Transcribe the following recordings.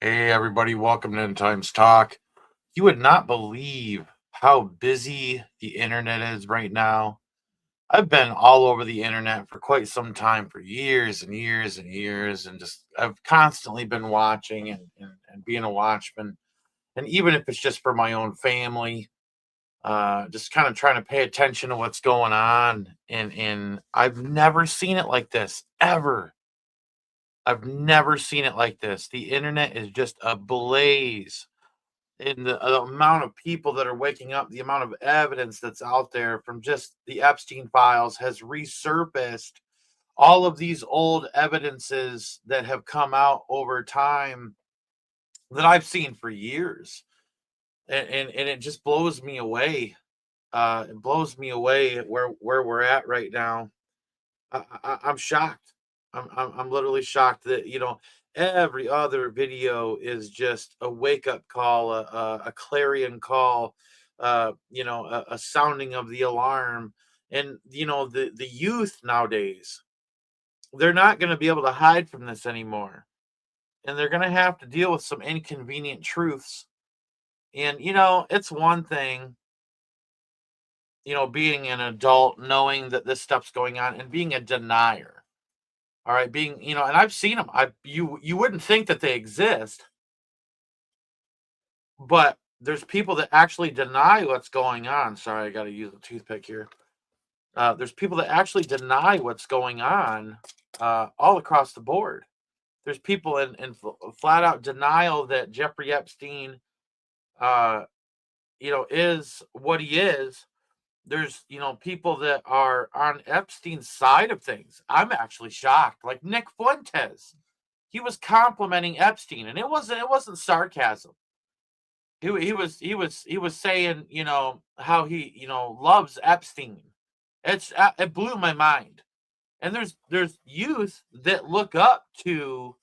Hey, everybody, welcome to End Times Talk. You would not believe how busy the internet is right now. I've been all over the internet for quite some time, for years and years and years, and just I've constantly been watching and being a watchman. And even if it's just for my own family, just kind of trying to pay attention to what's going on. And I've never seen it like this ever. I've never seen it like this. The internet is just ablaze in the amount of people that are waking up, the amount of evidence that's out there from just the Epstein files has resurfaced all of these old evidences that have come out over time that I've seen for years. And it just blows me away. It blows me away where we're at right now. I'm shocked. I'm literally shocked that every other video is just a wake up call, a clarion call, a sounding of the alarm, and the youth nowadays they're not going to be able to hide from this anymore, and they're going to have to deal with some inconvenient truths. And it's one thing, being an adult, knowing that this stuff's going on, and being a denier. All right, being, and I've seen them. You wouldn't think that they exist, but there's people that actually deny what's going on. Sorry, I got to use a toothpick here. There's people that actually deny what's going on all across the board. There's people in flat out denial that Jeffrey Epstein, uh, is what he is. There's people that are on Epstein's side of things. I'm actually shocked. Like Nick Fuentes, he was complimenting Epstein, and it wasn't sarcasm. He was saying how he loves Epstein. It blew my mind. And there's youth that look up to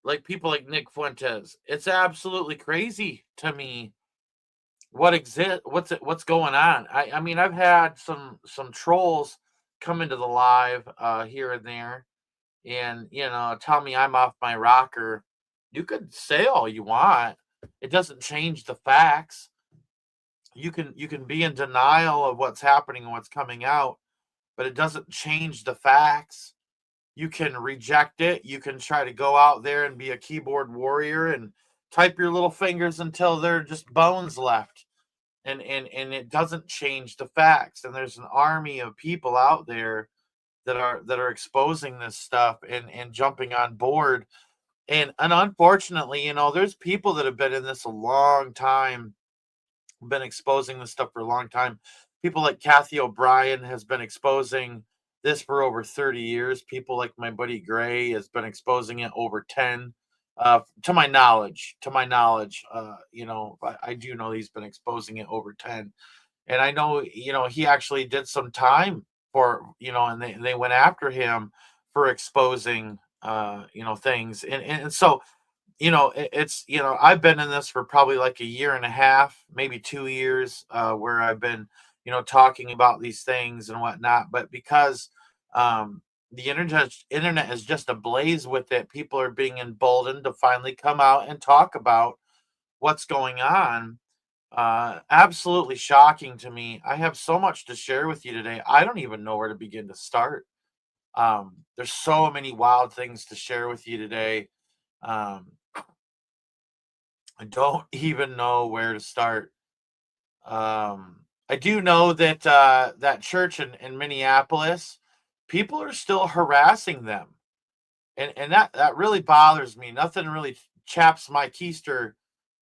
like people like Nick Fuentes. It's absolutely crazy to me what's going on. I mean, I've had some trolls come into the live here and there, and tell me I'm off my rocker. You could say all you want, it doesn't change the facts. You can be in denial of what's happening and what's coming out, but it doesn't change the facts. You can reject it. You can try to go out there and be a keyboard warrior and type your little fingers until they're just bones left, and it doesn't change the facts. And there's an army of people out there that are exposing this stuff and jumping on board. And unfortunately, there's people that have been in this a long time, been exposing this stuff for a long time. People like Kathy O'Brien has been exposing this for over 30 years. People like my buddy Gray has been exposing it over 10. To my knowledge, I do know he's been exposing it over 10. And I know, he actually did some time for, and they went after him for exposing, things. And so, it's, I've been in this for probably like a year and a half, maybe 2 years, where I've been, talking about these things and whatnot. But because the internet is just ablaze with it, people are being emboldened to finally come out and talk about what's going on. Absolutely shocking to me. I have so much to share with you today. I don't even know where to begin to start. There's so many wild things to share with you today. Um, I don't even know where to start. I do know that that church in Minneapolis, people are still harassing them, and that really bothers me. Nothing really chaps my keister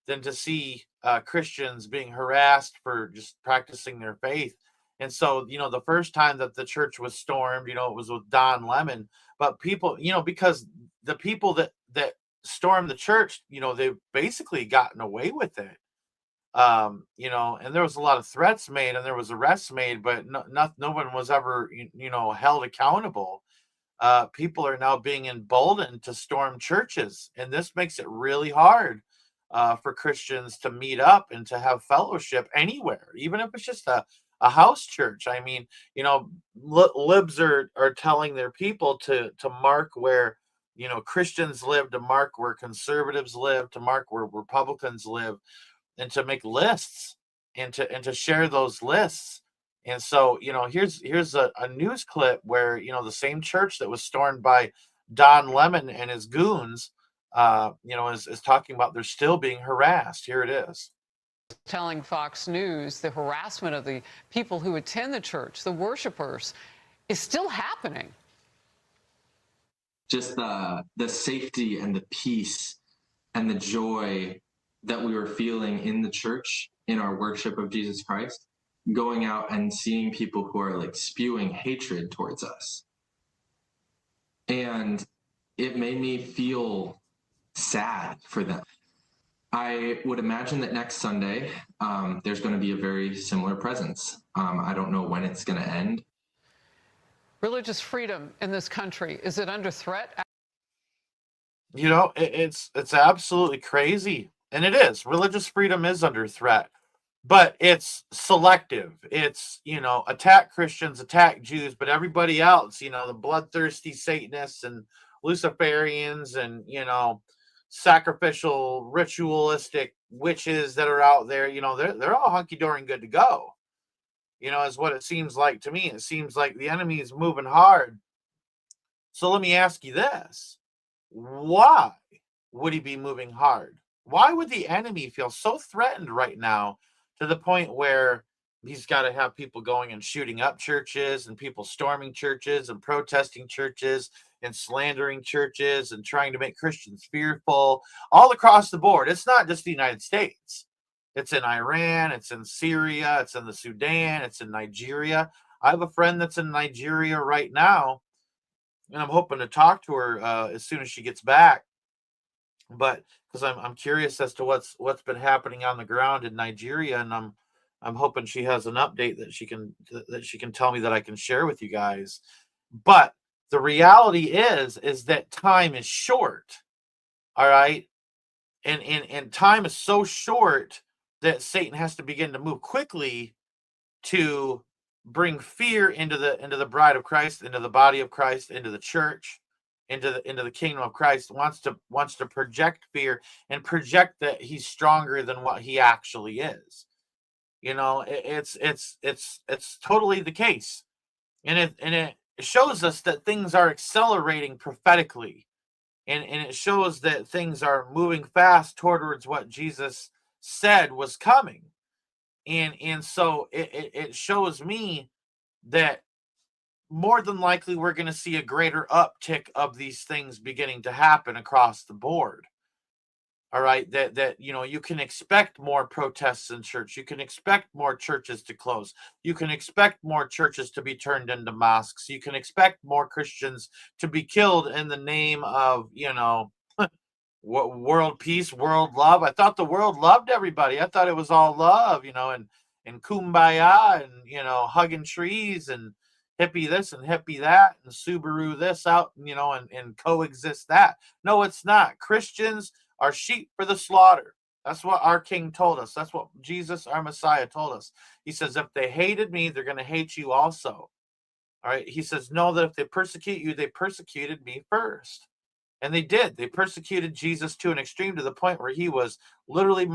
than to see Christians being harassed for just practicing their faith. And so, the first time that the church was stormed, it was with Don Lemon. But people, because the people that stormed the church, they've basically gotten away with it. And there was a lot of threats made and there was arrests made, but no one was ever, held accountable. People are now being emboldened to storm churches, and this makes it really hard for Christians to meet up and to have fellowship anywhere, even if it's just a house church. I mean, libs are telling their people to mark where Christians live, to mark where conservatives live, to mark where Republicans live, and to make lists and to share those lists. And so, here's a news clip where, the same church that was stormed by Don Lemon and his goons, is talking about they're still being harassed. Here it is. Telling Fox News the harassment of the people who attend the church, the worshipers, is still happening. Just the safety and the peace and the joy that we were feeling in the church in our worship of Jesus Christ, going out and seeing people who are like spewing hatred towards us. And it made me feel sad for them. I would imagine that next Sunday, there's going to be a very similar presence. I don't know when it's going to end. Religious freedom in this country, is it under threat? It's absolutely crazy. And it is. Religious freedom is under threat. But it's selective. It's, attack Christians, attack Jews, but everybody else, the bloodthirsty Satanists and Luciferians and, sacrificial, ritualistic witches that are out there, they're all hunky-dory and good to go. Is what it seems like to me. It seems like the enemy is moving hard. So let me ask you this. Why would he be moving hard? Why would the enemy feel so threatened right now to the point where he's got to have people going and shooting up churches and people storming churches and protesting churches and slandering churches and trying to make Christians fearful all across the board? It's not just the United States. It's in Iran, it's in Syria, it's in the Sudan, it's in Nigeria. I have a friend that's in Nigeria right now, and I'm hoping to talk to her as soon as she gets back. But because I'm curious as to what's been happening on the ground in Nigeria, and I'm hoping she has an update that she can tell me that I can share with you guys. But the reality is that time is short. All right. And time is so short that Satan has to begin to move quickly to bring fear into the bride of Christ, into the body of Christ, into the church, into the kingdom of Christ. Wants to project fear and project that he's stronger than what he actually is. It's totally the case, and it shows us that things are accelerating prophetically, and it shows that things are moving fast towards what Jesus said was coming. And so it shows me that more than likely we're going to see a greater uptick of these things beginning to happen across the board. All right, that you can expect more protests in church. You can expect more churches to close. You can expect more churches to be turned into mosques. You can expect more Christians to be killed in the name of, world peace, world love. I thought the world loved everybody. I thought it was all love, and kumbaya and, hugging trees and hippie this and hippie that and Subaru this out, and coexist that. No, it's not. Christians are sheep for the slaughter. That's what our King told us. That's what Jesus, our Messiah, told us. He says, if they hated me, they're going to hate you also. All right. He says, know that if they persecute you, they persecuted me first. And they did. They persecuted Jesus to an extreme, to the point where he was literally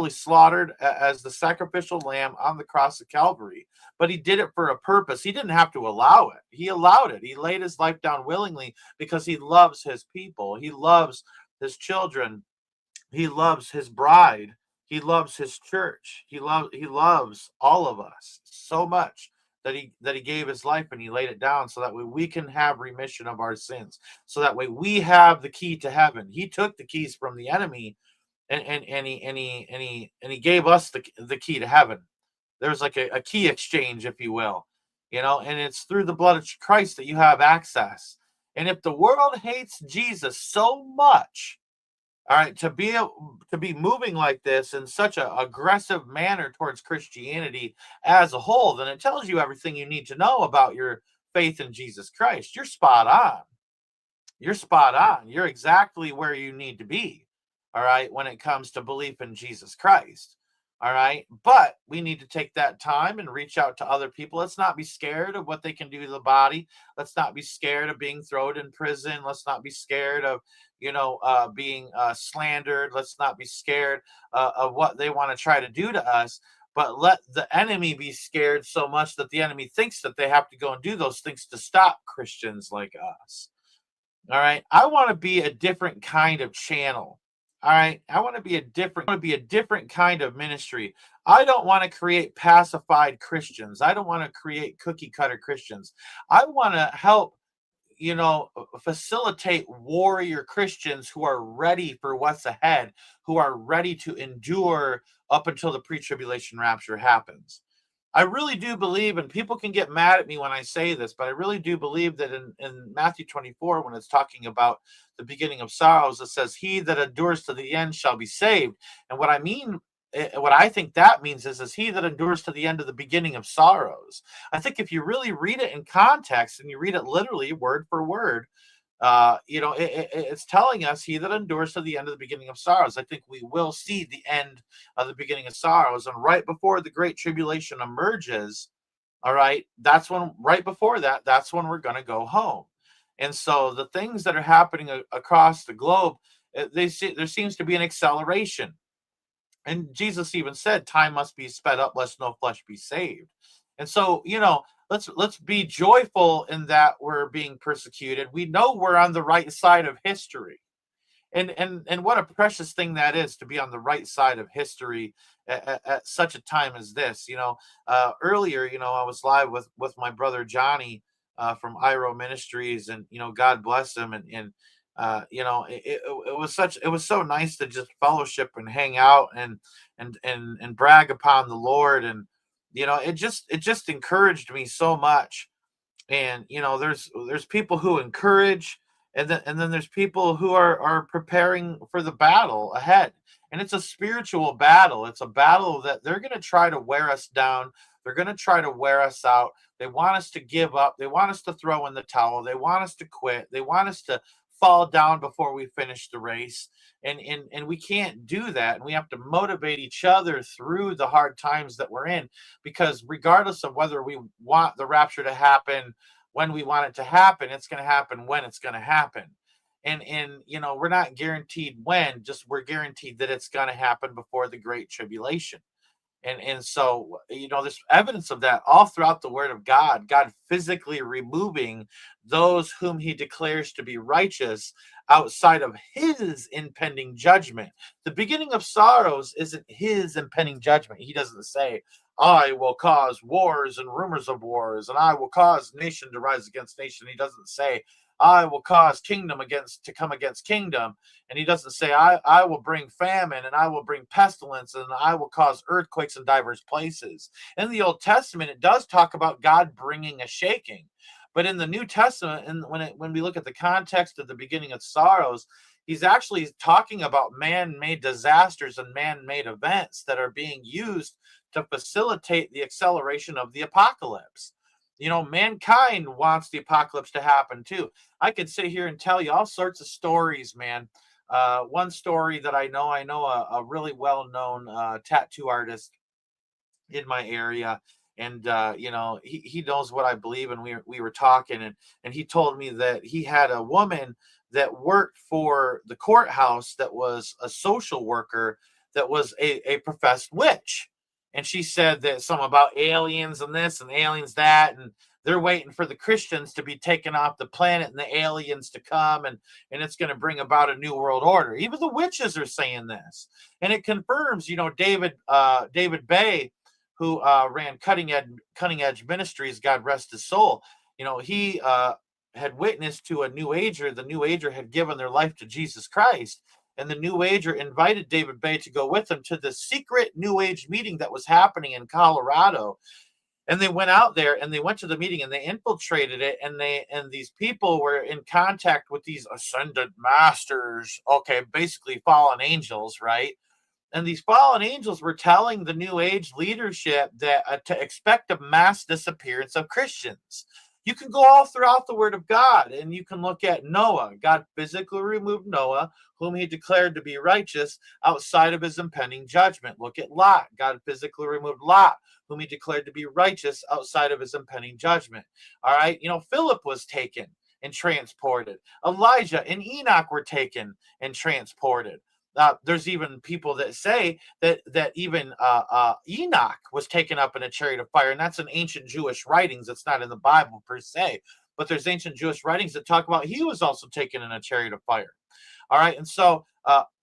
slaughtered as the sacrificial lamb on the cross of Calvary. But he did it for a purpose. He didn't have to allow it. He allowed it. He laid his life down willingly because he loves his people. He loves his children. He loves his bride. He loves his church. He loves all of us so much that he gave his life and he laid it down so that way we can have remission of our sins, so that way we have the key to heaven. He took the keys from the enemy and he gave us the key to heaven. There's like a key exchange, if you will, and it's through the blood of Christ that you have access. And if the world hates Jesus so much, all right, to be moving like this in such an aggressive manner towards Christianity as a whole, then it tells you everything you need to know about your faith in Jesus Christ. You're spot on. You're spot on. You're exactly where you need to be, all right, when it comes to belief in Jesus Christ. All right. But we need to take that time and reach out to other people. Let's not be scared of what they can do to the body. Let's not be scared of being thrown in prison. Let's not be scared of, being slandered. Let's not be scared of what they want to try to do to us. But let the enemy be scared so much that the enemy thinks that they have to go and do those things to stop Christians like us. All right. I want to be a different kind of channel. All right. I want to be a different kind of ministry. I don't want to create pacified Christians. I don't want to create cookie cutter Christians. I want to help, facilitate warrior Christians who are ready for what's ahead, who are ready to endure up until the pre-tribulation rapture happens. I really do believe, and people can get mad at me when I say this, but I really do believe that in Matthew 24, when it's talking about the beginning of sorrows, it says, he that endures to the end shall be saved. And what I think that means is he that endures to the end of the beginning of sorrows. I think if you really read it in context and you read it literally word for word, it's telling us he that endures to the end of the beginning of sorrows. I think we will see the end of the beginning of sorrows. And right before the great tribulation emerges, all right, that's when, right before that, that's when we're going to go home. And so the things that are happening across the globe, there seems to be an acceleration. And Jesus even said, time must be sped up lest no flesh be saved. And so, let's be joyful in that we're being persecuted. We know we're on the right side of history. And what a precious thing that is, to be on the right side of history at such a time as this. Earlier, I was live with my brother Johnny from Iro Ministries, and God bless him. And it was so nice to just fellowship and hang out and brag upon the Lord. And it just encouraged me so much. And there's people who encourage, and then there's people who are preparing for the battle ahead. And it's a spiritual battle. It's a battle that they're going to try to wear us down. They're going to try to wear us out. They want us to give up. They want us to throw in the towel. They want us to quit. They want us to fall down before we finish the race. And we can't do that. And we have to motivate each other through the hard times that we're in, because regardless of whether we want the rapture to happen when we want it to happen, it's going to happen when it's going to happen. And we're not guaranteed when, just we're guaranteed that it's going to happen before the great tribulation. And so, there's evidence of that all throughout the word of God, God physically removing those whom he declares to be righteous outside of his impending judgment. The beginning of sorrows isn't his impending judgment. He doesn't say, I will cause wars and rumors of wars, and I will cause nation to rise against nation. He doesn't say, I will cause kingdom to come against kingdom. And he doesn't say, I will bring famine, and I will bring pestilence, and I will cause earthquakes in diverse places. In the Old Testament, it does talk about God bringing a shaking. But in the New Testament, and when we look at the context of the beginning of sorrows, he's actually talking about man-made disasters and man-made events that are being used to facilitate the acceleration of the apocalypse. Mankind wants the apocalypse to happen too. I could sit here and tell you all sorts of stories, man. One story that I know a really well-known tattoo artist in my area, and he knows what I believe, and we were talking, and he told me that he had a woman that worked for the courthouse that was a social worker that was a professed witch. And she said that something about aliens and this and aliens that, and they're waiting for the Christians to be taken off the planet and the aliens to come, and it's going to bring about a new world order. Even the witches are saying this. And it confirms, David Bay, who ran Cutting Edge Ministries, God rest his soul, he had witnessed to a New Ager. The New Ager had given their life to Jesus Christ. And the New Ager invited David Bay to go with them to the secret New Age meeting that was happening in Colorado. And they went out there and they went to the meeting and they infiltrated it. And these people were in contact with these ascended masters, basically fallen angels, right? And these fallen angels were telling the New Age leadership that to expect a mass disappearance of Christians. You can go all throughout the Word of God, and you can look at Noah. God physically removed Noah, whom he declared to be righteous, outside of his impending judgment. Look at Lot. God physically removed Lot, whom he declared to be righteous, outside of his impending judgment. All right, Philip was taken and transported. Elijah and Enoch were taken and transported. There's even people that say that even Enoch was taken up in a chariot of fire, and that's in ancient Jewish writings. It's not in the Bible per se, but there's ancient Jewish writings that talk about he was also taken in a chariot of fire. All right, and so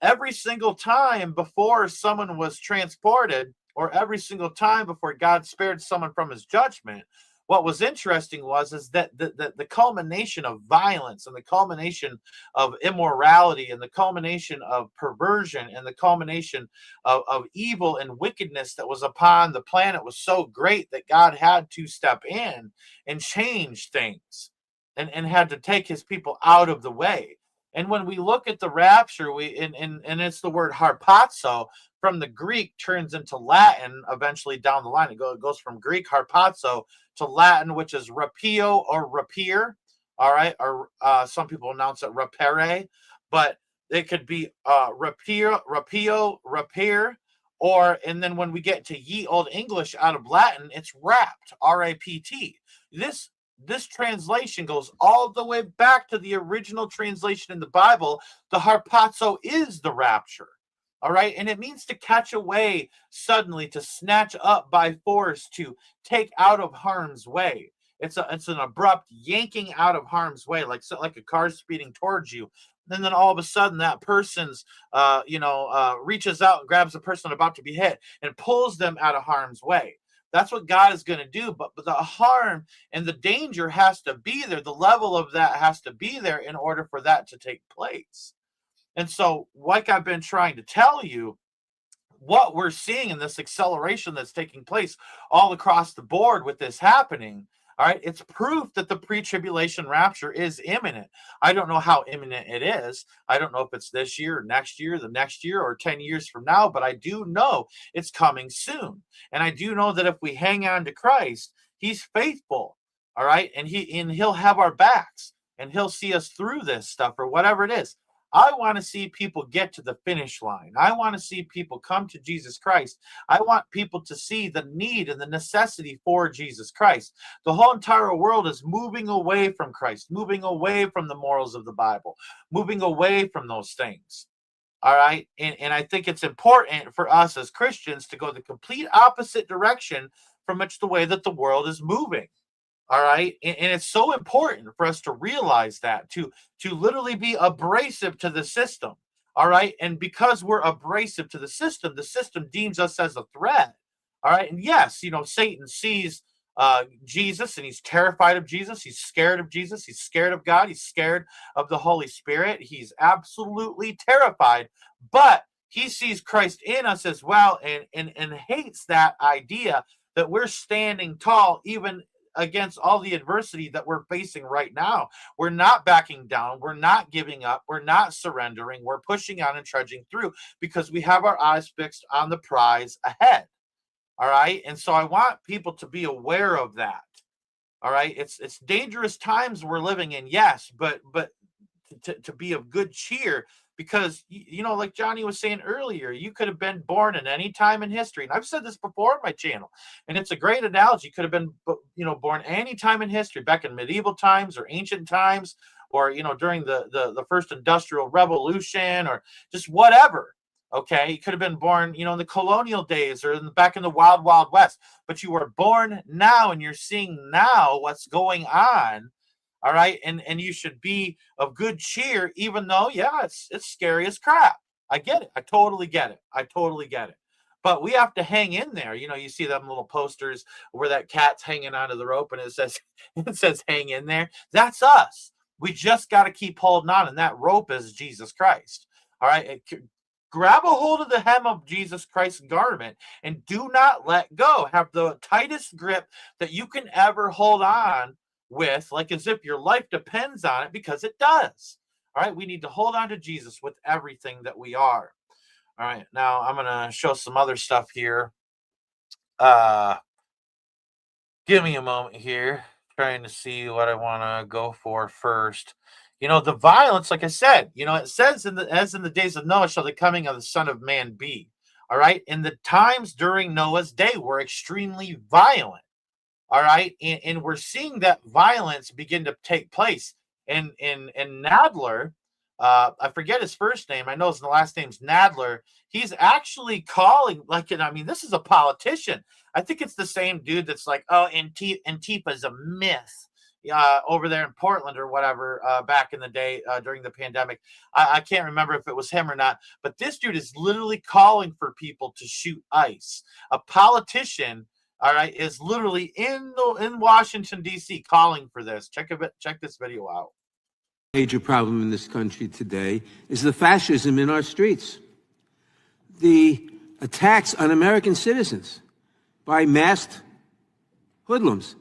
every single time before someone was transported, or every single time before God spared someone from his judgment, what was interesting is that the culmination of violence, and the culmination of immorality, and the culmination of perversion, and the culmination of evil and wickedness that was upon the planet was so great that God had to step in and change things, and had to take his people out of the way. And when we look at the rapture, and it's the word harpazo, from the Greek turns into Latin eventually down the line. It goes from Greek harpazo to Latin, which is rapio or rapier. All right, or some people announce it rapere, but it could be rapio, rapier, and then when we get to ye old English out of Latin, it's rapt, R-A-P-T. This translation goes all the way back to the original translation in the Bible. The harpazo is the rapture. All right. And it means to catch away suddenly, to snatch up by force, to take out of harm's way. It's an abrupt yanking out of harm's way, like a car speeding towards you. And then all of a sudden that person's, reaches out and grabs the person about to be hit and pulls them out of harm's way. That's what God is going to do. But the harm and the danger has to be there. The level of that has to be there in order for that to take place. And so, like I've been trying to tell you, what we're seeing in this acceleration that's taking place all across the board with this happening, all right, it's proof that the pre-tribulation rapture is imminent. I don't know how imminent it is. I don't know if it's this year, or next year, the next year, or 10 years from now, but I do know it's coming soon. And I do know that if we hang on to Christ, he's faithful, all right, and he'll have our backs, and he'll see us through this stuff, or whatever it is. I want to see people get to the finish line. I want to see people come to Jesus Christ. I want people to see the need and the necessity for Jesus Christ. The whole entire world is moving away from Christ, moving away from the morals of the Bible, moving away from those things. All right. And I think it's important for us as Christians to go the complete opposite direction from which the way that the world is moving. All right. And it's so important for us to realize that, to literally be abrasive to the system. All right. And because we're abrasive to the system deems us as a threat. All right. And yes, Satan sees Jesus, and he's terrified of Jesus. He's scared of Jesus. He's scared of God. He's scared of the Holy Spirit. He's absolutely terrified. But he sees Christ in us as well, and hates that idea that we're standing tall even against all the adversity that we're facing right now. We're not backing down. We're not giving up. We're not surrendering. We're pushing on and trudging through because we have our eyes fixed on the prize ahead. All right. And so I want people to be aware of that. All right. It's dangerous times we're living in. Yes. But to be of good cheer, because, like Johnny was saying earlier, you could have been born in any time in history. And I've said this before on my channel, and it's a great analogy. You could have been, born any time in history, back in medieval times or ancient times, or, during the first industrial revolution, or just whatever. Okay. You could have been born, in the colonial days, or back in the wild, wild west, but you were born now, and you're seeing now what's going on. All right. And you should be of good cheer, even though, yeah, it's scary as crap. I get it. I totally get it. But we have to hang in there. You see them little posters where that cat's hanging onto the rope, and it says hang in there. That's us. We just got to keep holding on. And that rope is Jesus Christ. All right. Grab a hold of the hem of Jesus Christ's garment and do not let go. Have the tightest grip that you can ever hold on with, like as if your life depends on it, because it does. All right. We need to hold on to Jesus with everything that we are. All right. Now I'm going to show some other stuff here. Give me a moment here. Trying to see what I want to go for first. You know, the violence, like I said, you know, it says as in the days of Noah shall the coming of the Son of Man be. All right. And the times during Noah's day were extremely violent. All right. And we're seeing that violence begin to take place. And Nadler, I forget his first name. I know his last name's Nadler. He's actually calling, like, and I mean, this is a politician. I think it's the same dude that's like, oh, Antifa is a myth over there in Portland or whatever back in the day during the pandemic. I can't remember if it was him or not, but this dude is literally calling for people to shoot ICE. A politician, all right, is literally in Washington D.C. calling for this. Check this video out. Major problem in this country today is the fascism in our streets. The attacks on American citizens by masked hoodlums.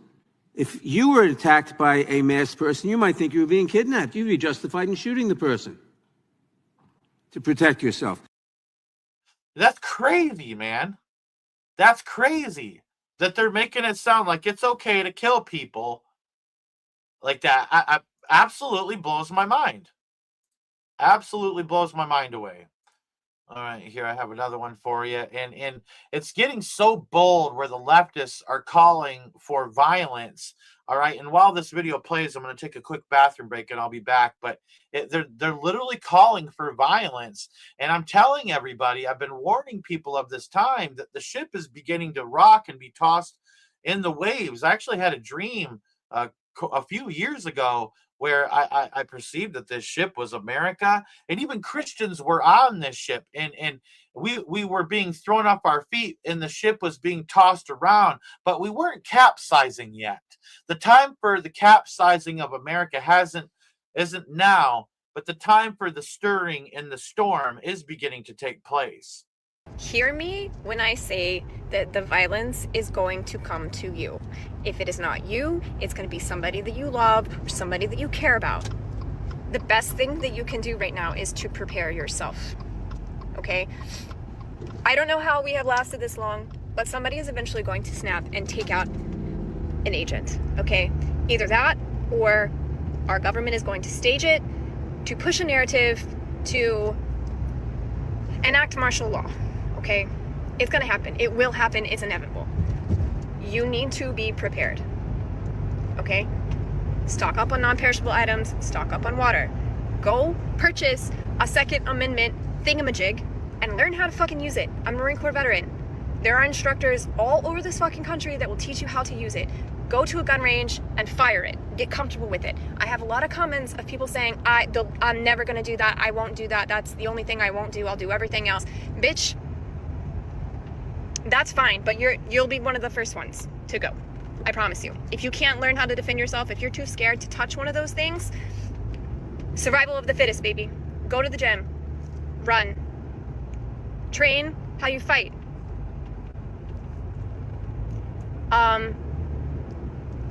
If you were attacked by a masked person, you might think you were being kidnapped. You'd be justified in shooting the person to protect yourself. That's crazy, man. That's crazy that they're making it sound like it's okay to kill people like that. I absolutely blows my mind. Absolutely blows my mind away. All right, here I have another one for you. And it's getting so bold where the leftists are calling for violence. All right, and while this video plays, I'm going to take a quick bathroom break and I'll be back. But they're literally calling for violence. And I'm telling everybody, I've been warning people of this time that the ship is beginning to rock and be tossed in the waves. I actually had a dream a few years ago where I perceived that this ship was America, and even Christians were on this ship, and we were being thrown off our feet, and the ship was being tossed around, but we weren't capsizing yet. The time for the capsizing of America isn't now, but the time for the stirring and the storm is beginning to take place. Hear me when I say that the violence is going to come to you. If it is not you, it's going to be somebody that you love or somebody that you care about. The best thing that you can do right now is to prepare yourself. Okay? I don't know how we have lasted this long, but somebody is eventually going to snap and take out an agent. Okay? Either that or our government is going to stage it to push a narrative to enact martial law. Okay? It's going to happen. It will happen. It's inevitable. You need to be prepared. Okay? Stock up on non-perishable items. Stock up on water. Go purchase a Second Amendment thingamajig and learn how to fucking use it. I'm a Marine Corps veteran. There are instructors all over this fucking country that will teach you how to use it. Go to a gun range and fire it. Get comfortable with it. I have a lot of comments of people saying, I'm never going to do that. I won't do that. That's the only thing I won't do. I'll do everything else. Bitch, that's fine, but you'll be one of the first ones to go. I promise you. If you can't learn how to defend yourself, if you're too scared to touch one of those things, survival of the fittest, baby. Go to the gym. Run. Train how you fight.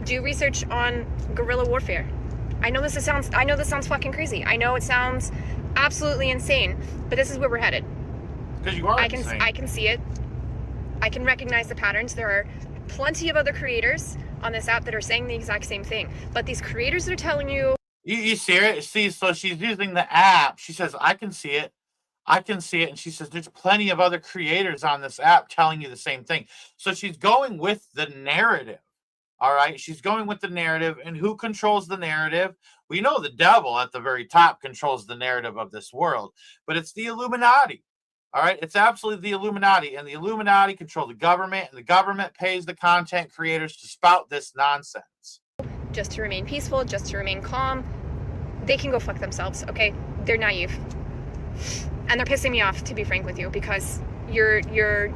Do research on guerrilla warfare. I know this sounds fucking crazy. I know it sounds absolutely insane, but this is where we're headed. Because you are insane. I can see it. I can recognize the patterns. There are plenty of other creators on this app that are saying the exact same thing. But these creators are telling you... You see it? See, so she's using the app. She says, I can see it. I can see it. And she says, there's plenty of other creators on this app telling you the same thing. So she's going with the narrative. All right? She's going with the narrative. And who controls the narrative? We know the devil at the very top controls the narrative of this world. But it's the Illuminati. All right, it's absolutely the Illuminati, and the Illuminati control the government, and the government pays the content creators to spout this nonsense. Just to remain peaceful, just to remain calm, they can go fuck themselves, okay? They're naive. And they're pissing me off, to be frank with you, because you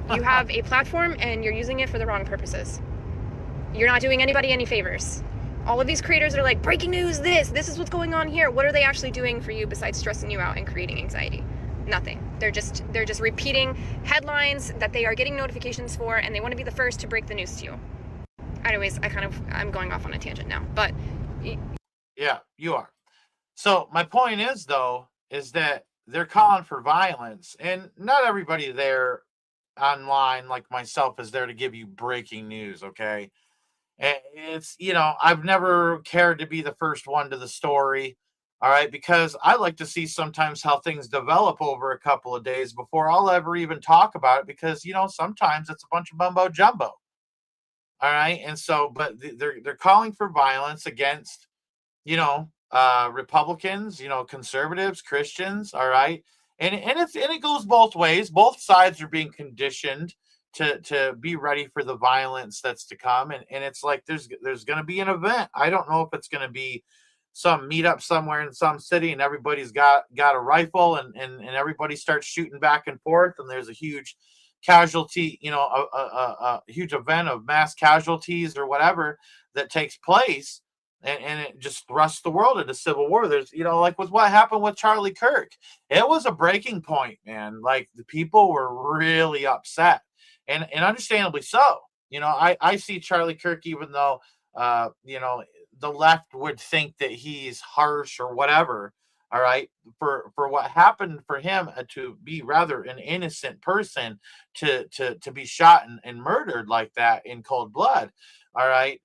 have a platform and you're using it for the wrong purposes. You're not doing anybody any favors. All of these creators are like, breaking news, this is what's going on here. What are they actually doing for you besides stressing you out and creating anxiety? Nothing. They're just repeating headlines that they are getting notifications for, and they want to be the first to break the news to you. Anyways, I'm going off on a tangent now, but yeah, you are. So my point is, though, is that they're calling for violence, and not everybody there online, like myself, is there to give you breaking news. Okay, It's, I've never cared to be the first one to the story. All right, because I like to see sometimes how things develop over a couple of days before I'll ever even talk about it, because sometimes it's a bunch of mumbo jumbo. All right, and so, but they're calling for violence against Republicans, conservatives, Christians. All right, and it goes both ways. Both sides are being conditioned to be ready for the violence that's to come, and it's like there's going to be an event. I don't know if it's going to be some meetup somewhere in some city, and everybody's got a rifle, and everybody starts shooting back and forth, and there's a huge casualty, a huge event of mass casualties or whatever that takes place, and it just thrusts the world into civil war. There's, like with what happened with Charlie Kirk, it was a breaking point, man. Like, the people were really upset, and understandably so. I see Charlie Kirk, even though the left would think that he's harsh or whatever. All right, for what happened for him, to be rather an innocent person, to be shot and murdered like that in cold blood. All right,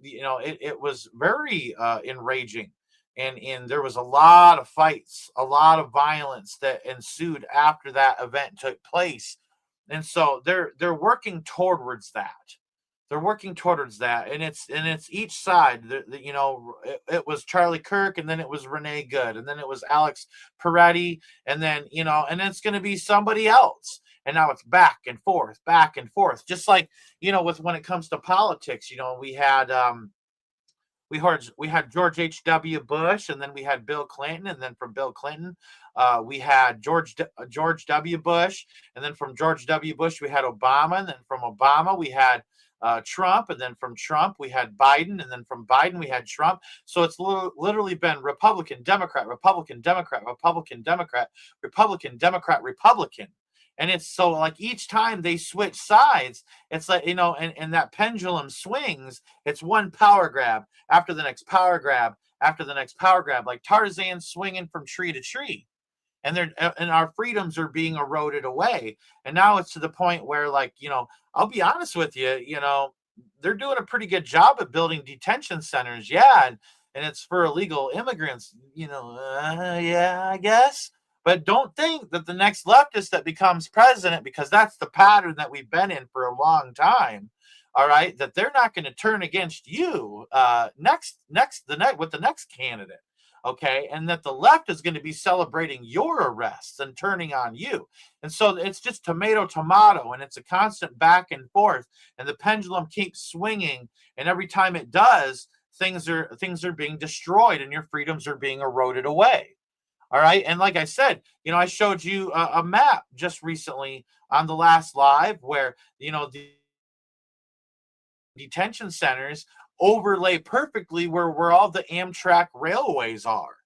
it was very enraging, and there was a lot of fights, a lot of violence that ensued after that event took place, and so they're working towards that. They're working towards that, and it's each side. It was Charlie Kirk, and then it was Renee Good, and then it was Alex Peretti, and then and it's going to be somebody else. And now it's back and forth, back and forth. Just like with when it comes to politics, we had George H.W. Bush, and then we had Bill Clinton, and then from Bill Clinton, we had George W. Bush, and then from George W. Bush we had Obama, and then from Obama we had Trump, and then from Trump we had Biden, and then from Biden we had Trump. So it's literally been Republican, Democrat, Republican, Democrat, Republican, Democrat, Republican, Democrat, Republican. And it's so, like, each time they switch sides, it's like, and that pendulum swings. It's one power grab after the next power grab after the next power grab, like Tarzan swinging from tree to tree. And our freedoms are being eroded away. And now it's to the point where, like, I'll be honest with you, they're doing a pretty good job at building detention centers. Yeah. And it's for illegal immigrants, yeah, I guess. But don't think that the next leftist that becomes president, because that's the pattern that we've been in for a long time, all right, that they're not going to turn against you with the next candidate. Okay, and that the left is going to be celebrating your arrests and turning on you. And so it's just tomato, and it's a constant back and forth, and the pendulum keeps swinging. And every time it does, things are being destroyed, and your freedoms are being eroded away. All right, and like I said, I showed you a map just recently on the last live where the detention centers overlay perfectly where all the Amtrak railways are.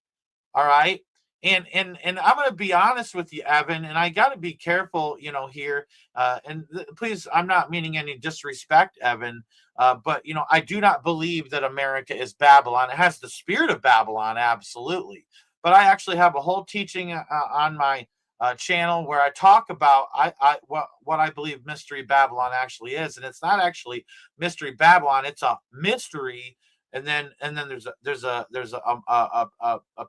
All right. And I'm going to be honest with you, Evan, and I got to be careful, here. Please, I'm not meaning any disrespect, Evan, but I do not believe that America is Babylon. It has the spirit of Babylon, absolutely. But I actually have a whole teaching on my channel where I talk about what I believe Mystery Babylon actually is, and it's not actually Mystery Babylon; it's a mystery, and then there's a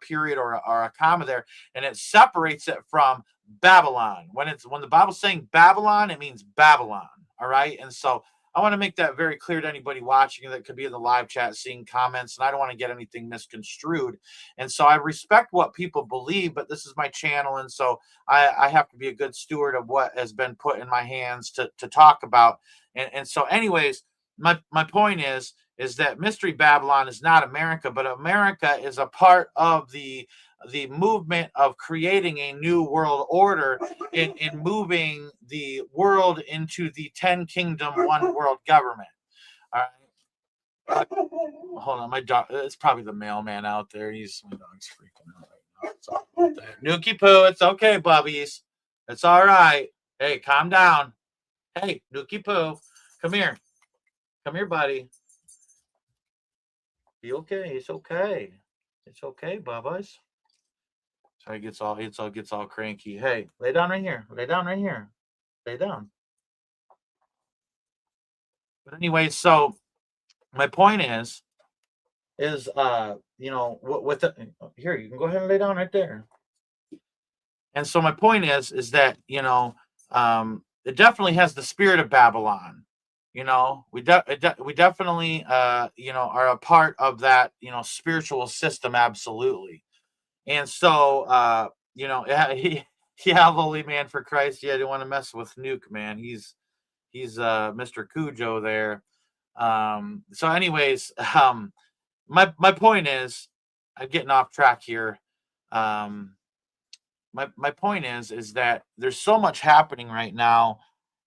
period or a comma there, and it separates it from Babylon. When the Bible's saying Babylon, it means Babylon. All right, and so I want to make that very clear to anybody watching that could be in the live chat seeing comments, and I don't want to get anything misconstrued. And so I respect what people believe, but this is my channel, and so I have to be a good steward of what has been put in my hands to talk about. And so anyways, my point is that Mystery Babylon is not America, but America is a part of the movement of creating a new world order in moving the world into the 10 kingdom, one world government. All right. Hold on, my dog. It's probably the mailman out there. My dog's freaking out right now. Sorry about that. Nuki Poo, it's okay, bubbies. It's all right. Hey, calm down. Hey, Nuki Poo, come here. Come here, buddy. Be okay. It's okay. It's okay, Bubba's. So he gets all cranky. Hey, lay down right here. Lay down right here. Lay down. But anyway, so My point is with the, here, you can go ahead and lay down right there. And so my point is that, it definitely has the spirit of Babylon. We definitely, are a part of that, spiritual system. Absolutely. And so, yeah, yeah, lowly man for Christ. Yeah, I didn't want to mess with Nuke, man. He's Mr. Cujo there. So anyways, my point is, I'm getting off track here. Um, my point is that there's so much happening right now,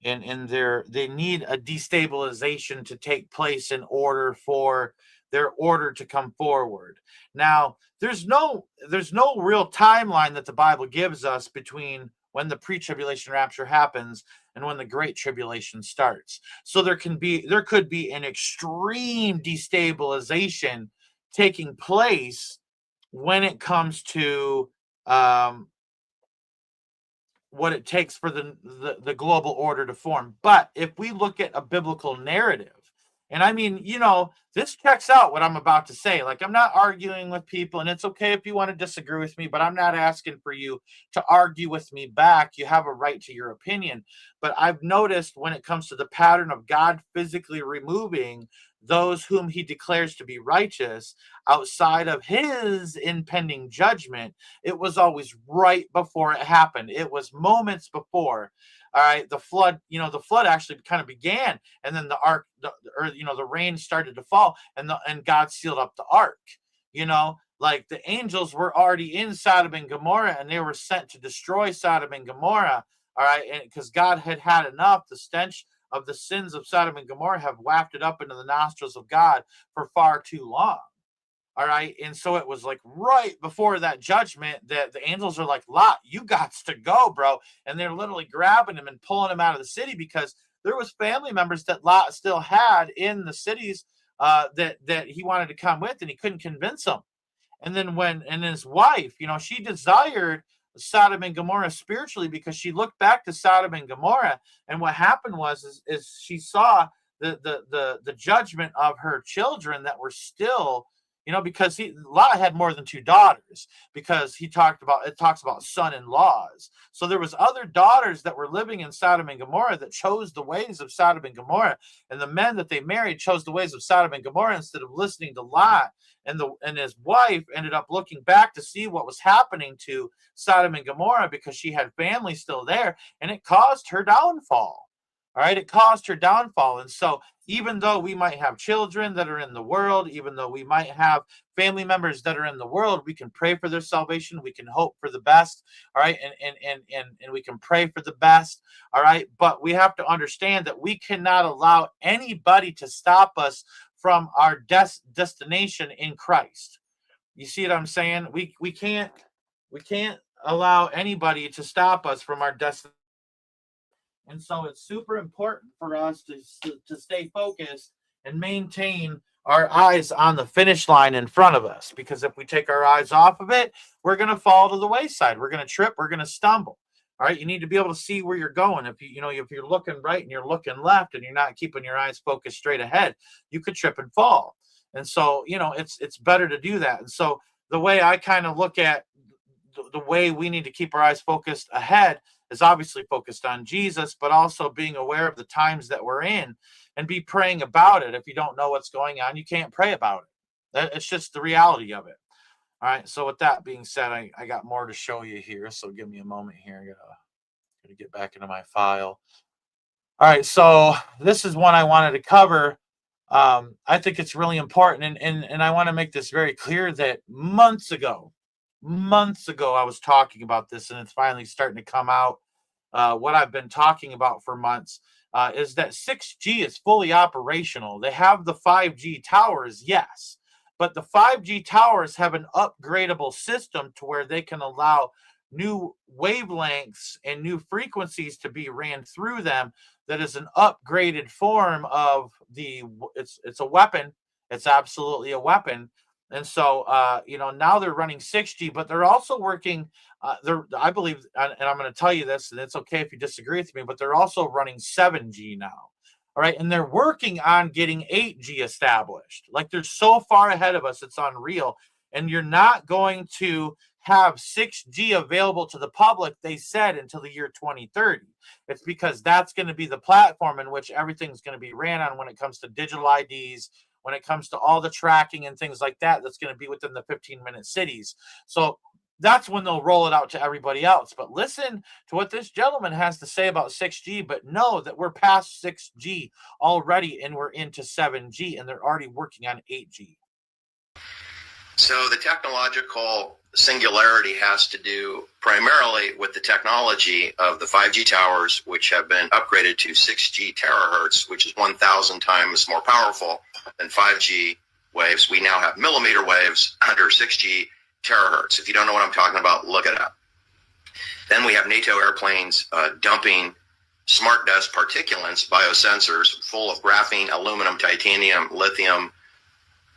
and they need a destabilization to take place in order for their order to come forward. Now, there's no real timeline that the Bible gives us between when the pre-tribulation rapture happens and when the great tribulation starts. So there could be an extreme destabilization taking place when it comes to um, what it takes for the global order to form. But if we look at a biblical narrative, and I mean, this checks out what I'm about to say. Like, I'm not arguing with people, and it's okay if you want to disagree with me, but I'm not asking for you to argue with me back. You have a right to your opinion. But I've noticed when it comes to the pattern of God physically removing those whom he declares to be righteous outside of his impending judgment, it was always right before it happened. It was moments before. All right, the flood, the flood actually kind of began, and then the ark, the rain started to fall, and God sealed up the ark. Like the angels were already in Sodom and Gomorrah, and they were sent to destroy Sodom and Gomorrah. All right, and because God had enough, the stench of the sins of Sodom and Gomorrah have wafted up into the nostrils of God for far too long. All right. And so it was like right before that judgment that the angels are like, Lot, you got to go, bro. And they're literally grabbing him and pulling him out of the city because there was family members that Lot still had in the cities that he wanted to come with, and he couldn't convince them. And then and his wife, she desired Sodom and Gomorrah spiritually because she looked back to Sodom and Gomorrah. And what happened is she saw the judgment of her children that were still, because Lot had more than two daughters, because it talks about son-in-laws. So there was other daughters that were living in Sodom and Gomorrah that chose the ways of Sodom and Gomorrah, and the men that they married chose the ways of Sodom and Gomorrah instead of listening to Lot. And his wife ended up looking back to see what was happening to Sodom and Gomorrah because she had family still there, and it caused her downfall. All right, it caused her downfall. And so even though we might have children that are in the world, even though we might have family members that are in the world, we can pray for their salvation. We can hope for the best. All right. And we can pray for the best. All right. But we have to understand that we cannot allow anybody to stop us from our destination in Christ. You see what I'm saying? We can't allow anybody to stop us from our destination. And so it's super important for us to stay focused and maintain our eyes on the finish line in front of us. Because if we take our eyes off of it, we're going to fall to the wayside. We're going to trip. We're going to stumble. All right. You need to be able to see where you're going. If if you're looking right and you're looking left and you're not keeping your eyes focused straight ahead, you could trip and fall. And so, it's better to do that. And so the way I kind of look at the way we need to keep our eyes focused ahead is obviously focused on Jesus, but also being aware of the times that we're in and be praying about it. If you don't know what's going on, you can't pray about it. It's just the reality of it. All right. So with that being said, I got more to show you here. So give me a moment here. I gotta get back into my file. All right. So this is one I wanted to cover. I think it's really important. And I want to make this very clear that months ago, I was talking about this, and it's finally starting to come out. What I've been talking about for months is that 6G is fully operational. They have the 5G towers, yes, but the 5G towers have an upgradable system to where they can allow new wavelengths and new frequencies to be ran through them. That is an upgraded form of it's a weapon. It's absolutely a weapon. And so, now they're running 6G, but they're also working. I believe, and I'm going to tell you this, and it's okay if you disagree with me, but they're also running 7G now. All right. And they're working on getting 8G established. Like they're so far ahead of us, it's unreal. And you're not going to have 6G available to the public, they said, until the year 2030. It's because that's going to be the platform in which everything's going to be ran on when it comes to digital IDs, when it comes to all the tracking and things like that, that's going to be within the 15-minute cities. So that's when they'll roll it out to everybody else. But listen to what this gentleman has to say about 6G, but know that we're past 6G already and we're into 7G, and they're already working on 8G. So the technological singularity has to do primarily with the technology of the 5G towers, which have been upgraded to 6G terahertz, which is 1,000 times more powerful than 5G waves. We now have millimeter waves under 6G terahertz. If you don't know what I'm talking about, look it up. Then we have NATO airplanes dumping smart dust particulates, biosensors full of graphene, aluminum, titanium, lithium,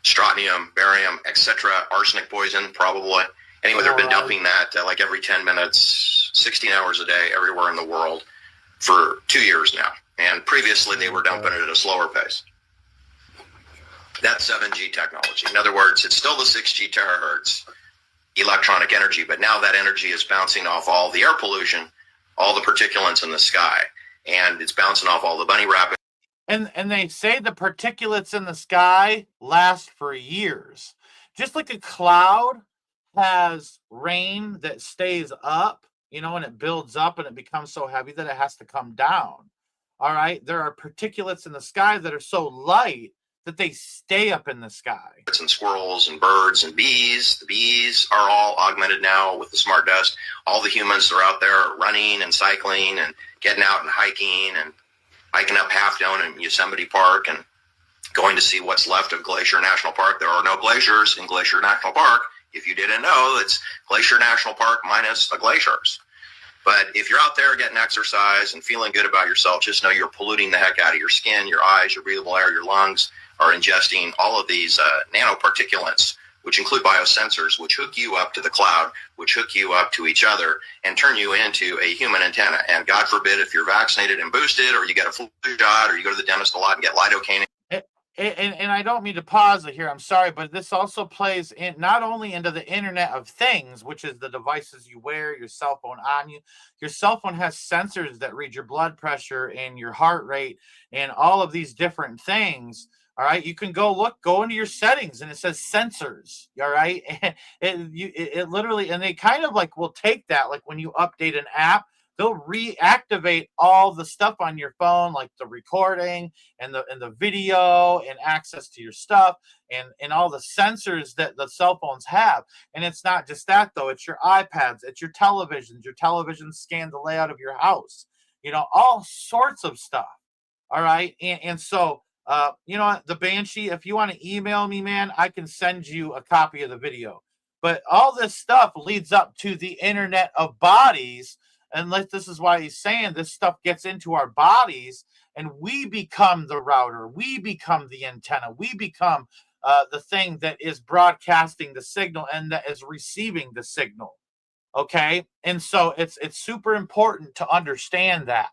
strontium, barium, etc., arsenic poison, probably. Anyway, they've been dumping that like every 10 minutes, 16 hours a day, everywhere in the world for 2 years now. And previously, they were dumping it at a slower pace. That's 7G technology. In other words, it's still the 6G terahertz electronic energy, but now that energy is bouncing off all the air pollution, all the particulates in the sky, and it's bouncing off all the bunny rabbits. And they say the particulates in the sky last for years. Just like a cloud has rain that stays up, and it builds up and it becomes so heavy that it has to come down. All right. There are particulates in the sky that are so light that they stay up in the sky. And squirrels and birds and bees. The bees are all augmented now with the smart dust. All the humans are out there running and cycling and getting out and hiking up Half Dome in Yosemite Park and going to see what's left of Glacier National Park. There are no glaciers in Glacier National Park. If you didn't know, it's Glacier National Park minus the glaciers. But if you're out there getting exercise and feeling good about yourself, just know you're polluting the heck out of your skin, your eyes, your breathable air, your lungs are ingesting all of these nanoparticulates, which include biosensors, which hook you up to the cloud, which hook you up to each other and turn you into a human antenna. And God forbid, if you're vaccinated and boosted, or you get a flu shot, or you go to the dentist a lot and get lidocaine. And I don't mean to pause it here. I'm sorry, but this also plays in not only into the Internet of Things, which is the devices you wear, your cell phone on you. Your cell phone has sensors that read your blood pressure and your heart rate and all of these different things. All right, you can go into your settings and it says sensors. All right, it literally, and they kind of like will take that, like when you update an app, they'll reactivate all the stuff on your phone, like the recording and the video and access to your stuff and all the sensors that the cell phones have. And it's not just that though; it's your iPads, it's your televisions. Your televisions scan the layout of your house. All sorts of stuff. All right, and so. The Banshee, if you want to email me, man, I can send you a copy of the video. But all this stuff leads up to the Internet of Bodies. And this is why he's saying this stuff gets into our bodies and we become the router. We become the antenna. We become the thing that is broadcasting the signal and that is receiving the signal. Okay. And so it's super important to understand that.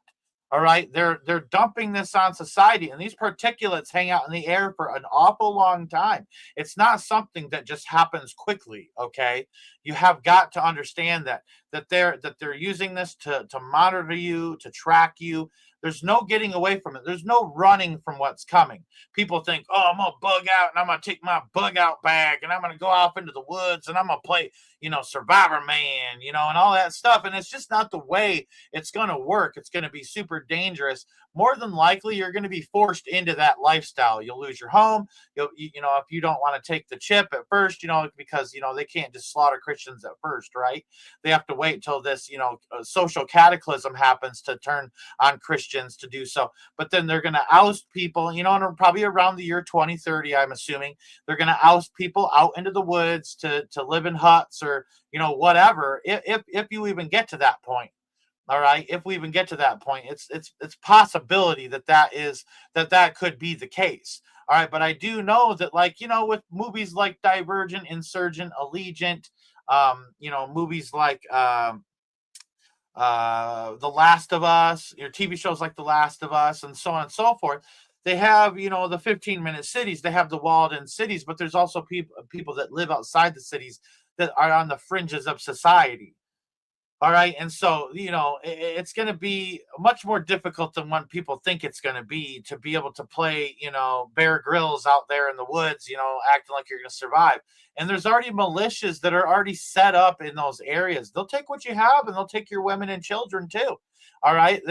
All right, they're dumping this on society, and these particulates hang out in the air for an awful long time. It's not something that just happens quickly. Okay, you have got to understand that they're using this to monitor you, to track you. There's no getting away from it. There's no running from what's coming. People think, oh, I'm gonna bug out and I'm gonna take my bug out bag and I'm gonna go off into the woods and I'm gonna play, Survivor Man, and all that stuff. And it's just not the way it's gonna work. It's gonna be super dangerous. More than likely, you're gonna be forced into that lifestyle. You'll lose your home. If you don't want to take the chip at first, because they can't just slaughter Christians at first, right? They have to wait till this, social cataclysm happens to turn on Christians to do so. But then they're going to oust people, and probably around the year 2030, I'm assuming they're going to oust people out into the woods to live in huts or, whatever, if you even get to that point. All right. If we even get to that point, it's possibility that could be the case. All right. But I do know that, with movies like Divergent, Insurgent, Allegiant, movies like The Last of Us, your TV shows like The Last of Us, and so on and so forth. They have, you know, the 15-minute cities. They have the walled-in cities, but there's also people that live outside the cities that are on the fringes of society. All right. And so, you know, it's going to be much more difficult than what people think it's going to be able to play, you know, Bear Grylls out there in the woods, you know, acting like you're going to survive. And there's already militias that are already set up in those areas. They'll take what you have and they'll take your women and children too. All right.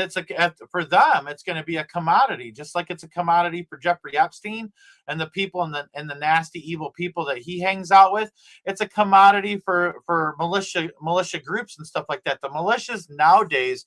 For them, it's going to be a commodity, just like it's a commodity for Jeffrey Epstein and the people and the nasty, evil people that he hangs out with. It's a commodity for militia groups and stuff like that. The militias nowadays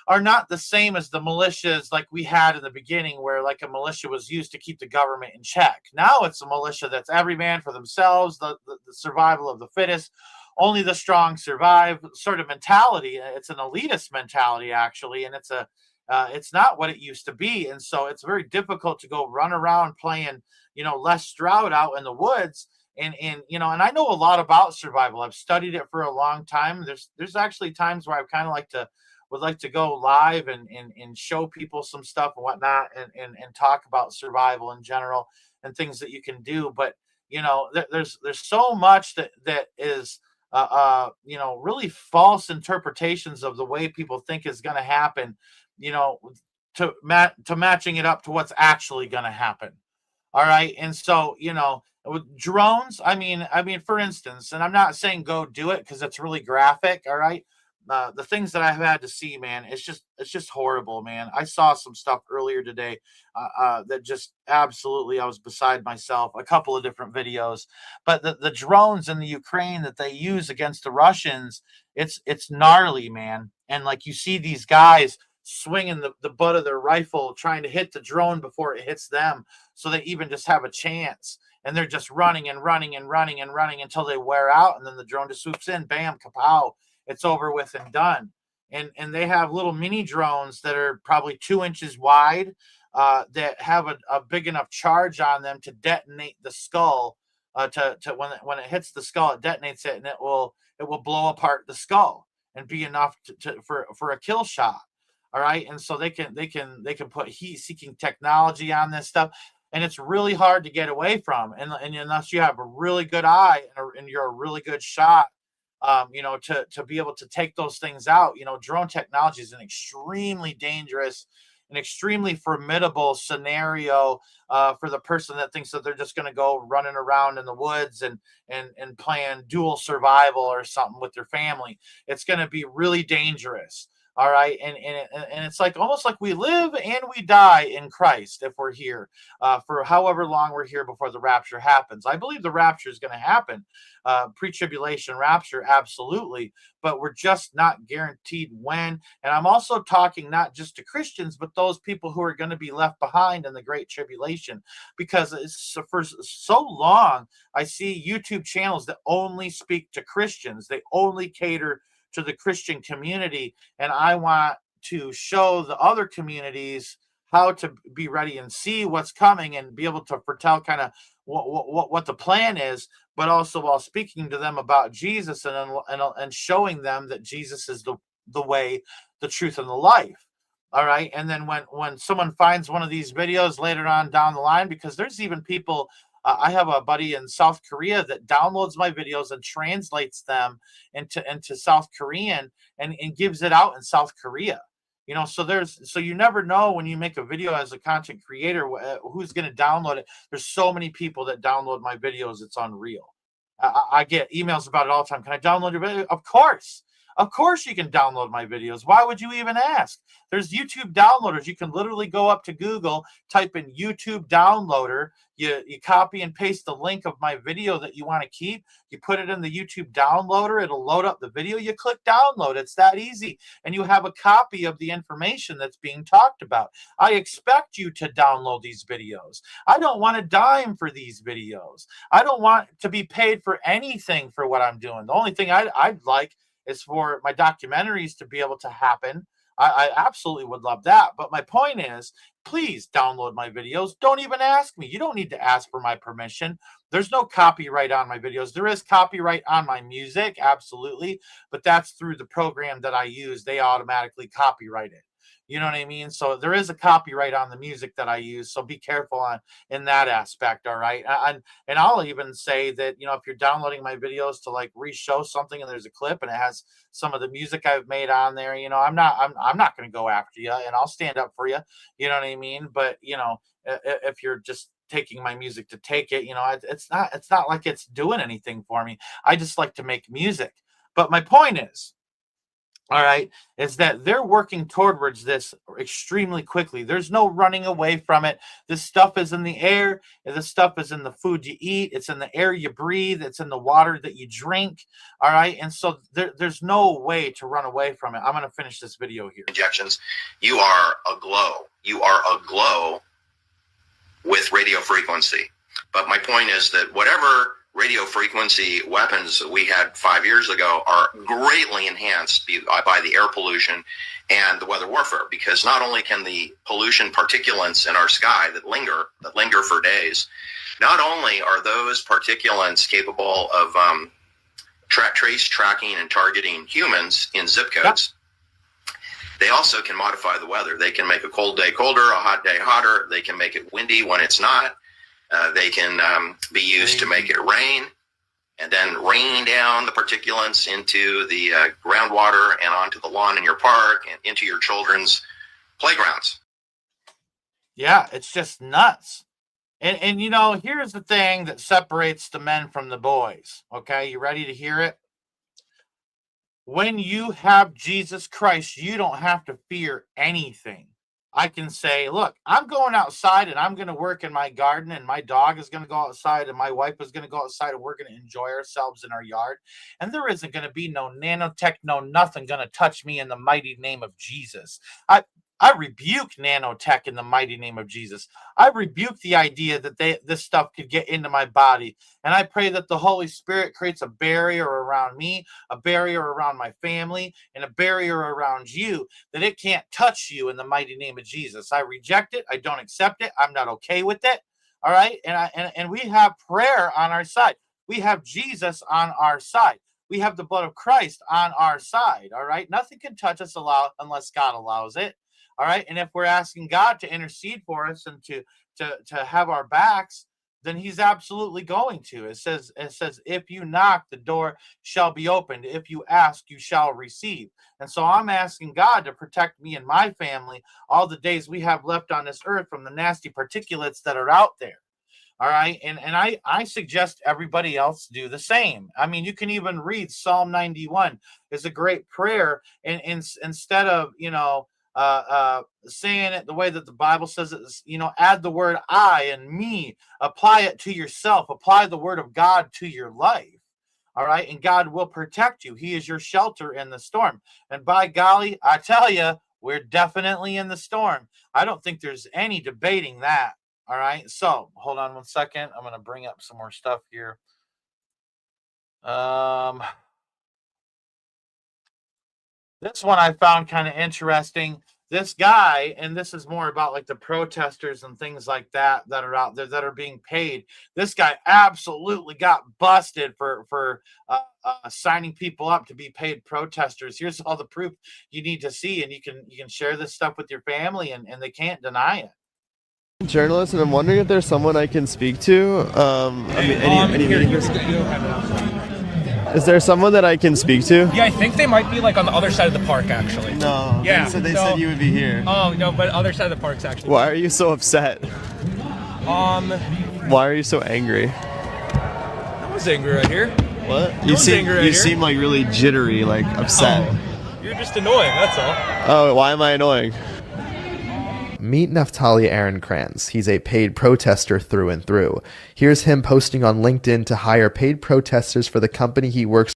are not the same as the militias like we had in the beginning, where like a militia was used to keep the government in check. Now it's a militia that's every man for themselves, the survival of the fittest, only the strong survive sort of mentality. It's an elitist mentality, actually, and it's not what it used to be. And so it's very difficult to go run around playing, you know, Les Stroud out in the woods. And you know, and I know a lot about survival. I've studied it for a long time. There's actually times where I kind of would like to go live and show people some stuff and whatnot, and talk about survival in general and things that you can do. But you know, there's so much that is you know, really false interpretations of the way people think is going to happen, you know, to matching it up to what's actually going to happen. All right. And so, you know, with drones, I mean, for instance, and I'm not saying go do it because it's really graphic. All right. The things that I've had to see, man, it's just horrible, man. I saw some stuff earlier today that just absolutely, I was beside myself. A couple of different videos, but the drones in the Ukraine that they use against the Russians, it's gnarly, man. And like you see these guys swinging the butt of their rifle, trying to hit the drone before it hits them, so they even just have a chance. And they're just running and running and running and running until they wear out, and then the drone just swoops in, bam, kapow. It's over with and done. And they have little mini drones that are probably 2 inches wide, that have a big enough charge on them to detonate the skull. To when it hits the skull, it detonates it, and it will blow apart the skull and be enough for a kill shot. All right, and so they can put heat-seeking technology on this stuff, and it's really hard to get away from. And unless you have a really good eye and you're a really good shot, you know, to be able to take those things out. You know, drone technology is an extremely dangerous, an extremely formidable scenario for the person that thinks that they're just going to go running around in the woods and playing dual survival or something with their family. It's going to be really dangerous. All right. And it's like almost like we live and we die in Christ if we're here for however long we're here before the rapture happens. I believe the rapture is going to happen, pre-tribulation rapture, absolutely, but we're just not guaranteed when. And I'm also talking not just to Christians, but those people who are going to be left behind in the great tribulation, because for so long I see YouTube channels that only speak to Christians. They only cater to the Christian community, and I want to show the other communities how to be ready and see what's coming and be able to foretell kind of what the plan is, but also while speaking to them about Jesus and showing them that Jesus is the way, the truth, and the life. All right. And then when someone finds one of these videos later on down the line, because there's even people, I have a buddy in South Korea that downloads my videos and translates them into South Korean and gives it out in South Korea. You know, so you never know when you make a video as a content creator who's going to download it. There's so many people that download my videos, it's unreal. I get emails about it all the time. Can I download your video? Of course. Of course you can download my videos. Why would you even ask? There's YouTube downloaders. You can literally go up to Google, type in YouTube downloader. You copy and paste the link of my video that you want to keep. You put it in the YouTube downloader. It'll load up the video. You click download. It's that easy. And you have a copy of the information that's being talked about. I expect you to download these videos. I don't want a dime for these videos. I don't want to be paid for anything for what I'm doing. The only thing I'd like is for my documentaries to be able to happen. I absolutely would love that. But my point is, please download my videos. Don't even ask me. You don't need to ask for my permission. There's no copyright on my videos. There is copyright on my music, absolutely, but that's through the program that I use. They automatically copyright it. You know what I mean? So there is a copyright on the music that I use. So be careful on in that aspect. All right. And I'll even say that, if you're downloading my videos to like re-show something and there's a clip and it has some of the music I've made on there, I'm not going to go after you, and I'll stand up for you. You know what I mean? But if you're just taking my music to take it, it's not like it's doing anything for me. I just like to make music. But my point is, all right, is that they're working towards this extremely quickly. There's no running away from it. This stuff is in the air. This stuff is in the food you eat. It's in the air you breathe. It's in the water that you drink. All right. And so there's no way to run away from it. I'm going to finish this video here. Injections. You are aglow. You are aglow with radio frequency. But my point is that whatever radio frequency weapons we had 5 years ago are greatly enhanced by the air pollution and the weather warfare, because not only can the pollution particulates in our sky that linger for days, not only are those particulates capable of tracking and targeting humans in zip codes, they also can modify the weather. They can make a cold day colder, a hot day hotter. They can make it windy when it's not. They can be used to make it rain and then rain down the particulates into the groundwater and onto the lawn in your park and into your children's playgrounds. Yeah, it's just nuts. And here's the thing that separates the men from the boys. Okay, you ready to hear it? When you have Jesus Christ, you don't have to fear anything. I can say, look, I'm going outside and I'm going to work in my garden, and my dog is going to go outside and my wife is going to go outside, and we're going to enjoy ourselves in our yard. And there isn't going to be no nanotech, no nothing going to touch me in the mighty name of Jesus. I rebuke nanotech in the mighty name of Jesus. I rebuke the idea that this stuff could get into my body. And I pray that the Holy Spirit creates a barrier around me, a barrier around my family, and a barrier around you, that it can't touch you in the mighty name of Jesus. I reject it. I don't accept it. I'm not okay with it. All right. And we have prayer on our side. We have Jesus on our side. We have the blood of Christ on our side. All right. Nothing can touch us unless God allows it. All right. And if we're asking God to intercede for us and to have our backs, then he's absolutely going to. It says, if you knock, the door shall be opened. If you ask, you shall receive. And so I'm asking God to protect me and my family all the days we have left on this earth from the nasty particulates that are out there. All right. And I suggest everybody else do the same. I mean, you can even read Psalm 91. It's a great prayer. And instead of, saying it the way that the Bible says it, add the word I and me, apply it to yourself, apply the word of God to your life. All right. And God will protect you. He is your shelter in the storm. And by golly, I tell you, we're definitely in the storm. I don't think there's any debating that. All right. So hold on 1 second. I'm going to bring up some more stuff here. This one I found kind of interesting. This guy, and this is more about like the protesters and things like that are out there that are being paid. This guy absolutely got busted for signing people up to be paid protesters. Here's all the proof you need to see, and you can share this stuff with your family, and they can't deny it. Journalist, and I'm wondering if there's someone I can speak to. Is there someone that I can speak to? Yeah, I think they might be like on the other side of the park, actually. No. Yeah. They said you would be here. Oh no, but other side of the park's actually. Why are you so upset? Why are you so angry? I was angry right here. What? You seem like really jittery, like upset. Oh, you're just annoying. That's all. Oh, why am I annoying? Meet Naftali Aaron Kranz. He's a paid protester through and through. Here's him posting on LinkedIn to hire paid protesters for the company he works.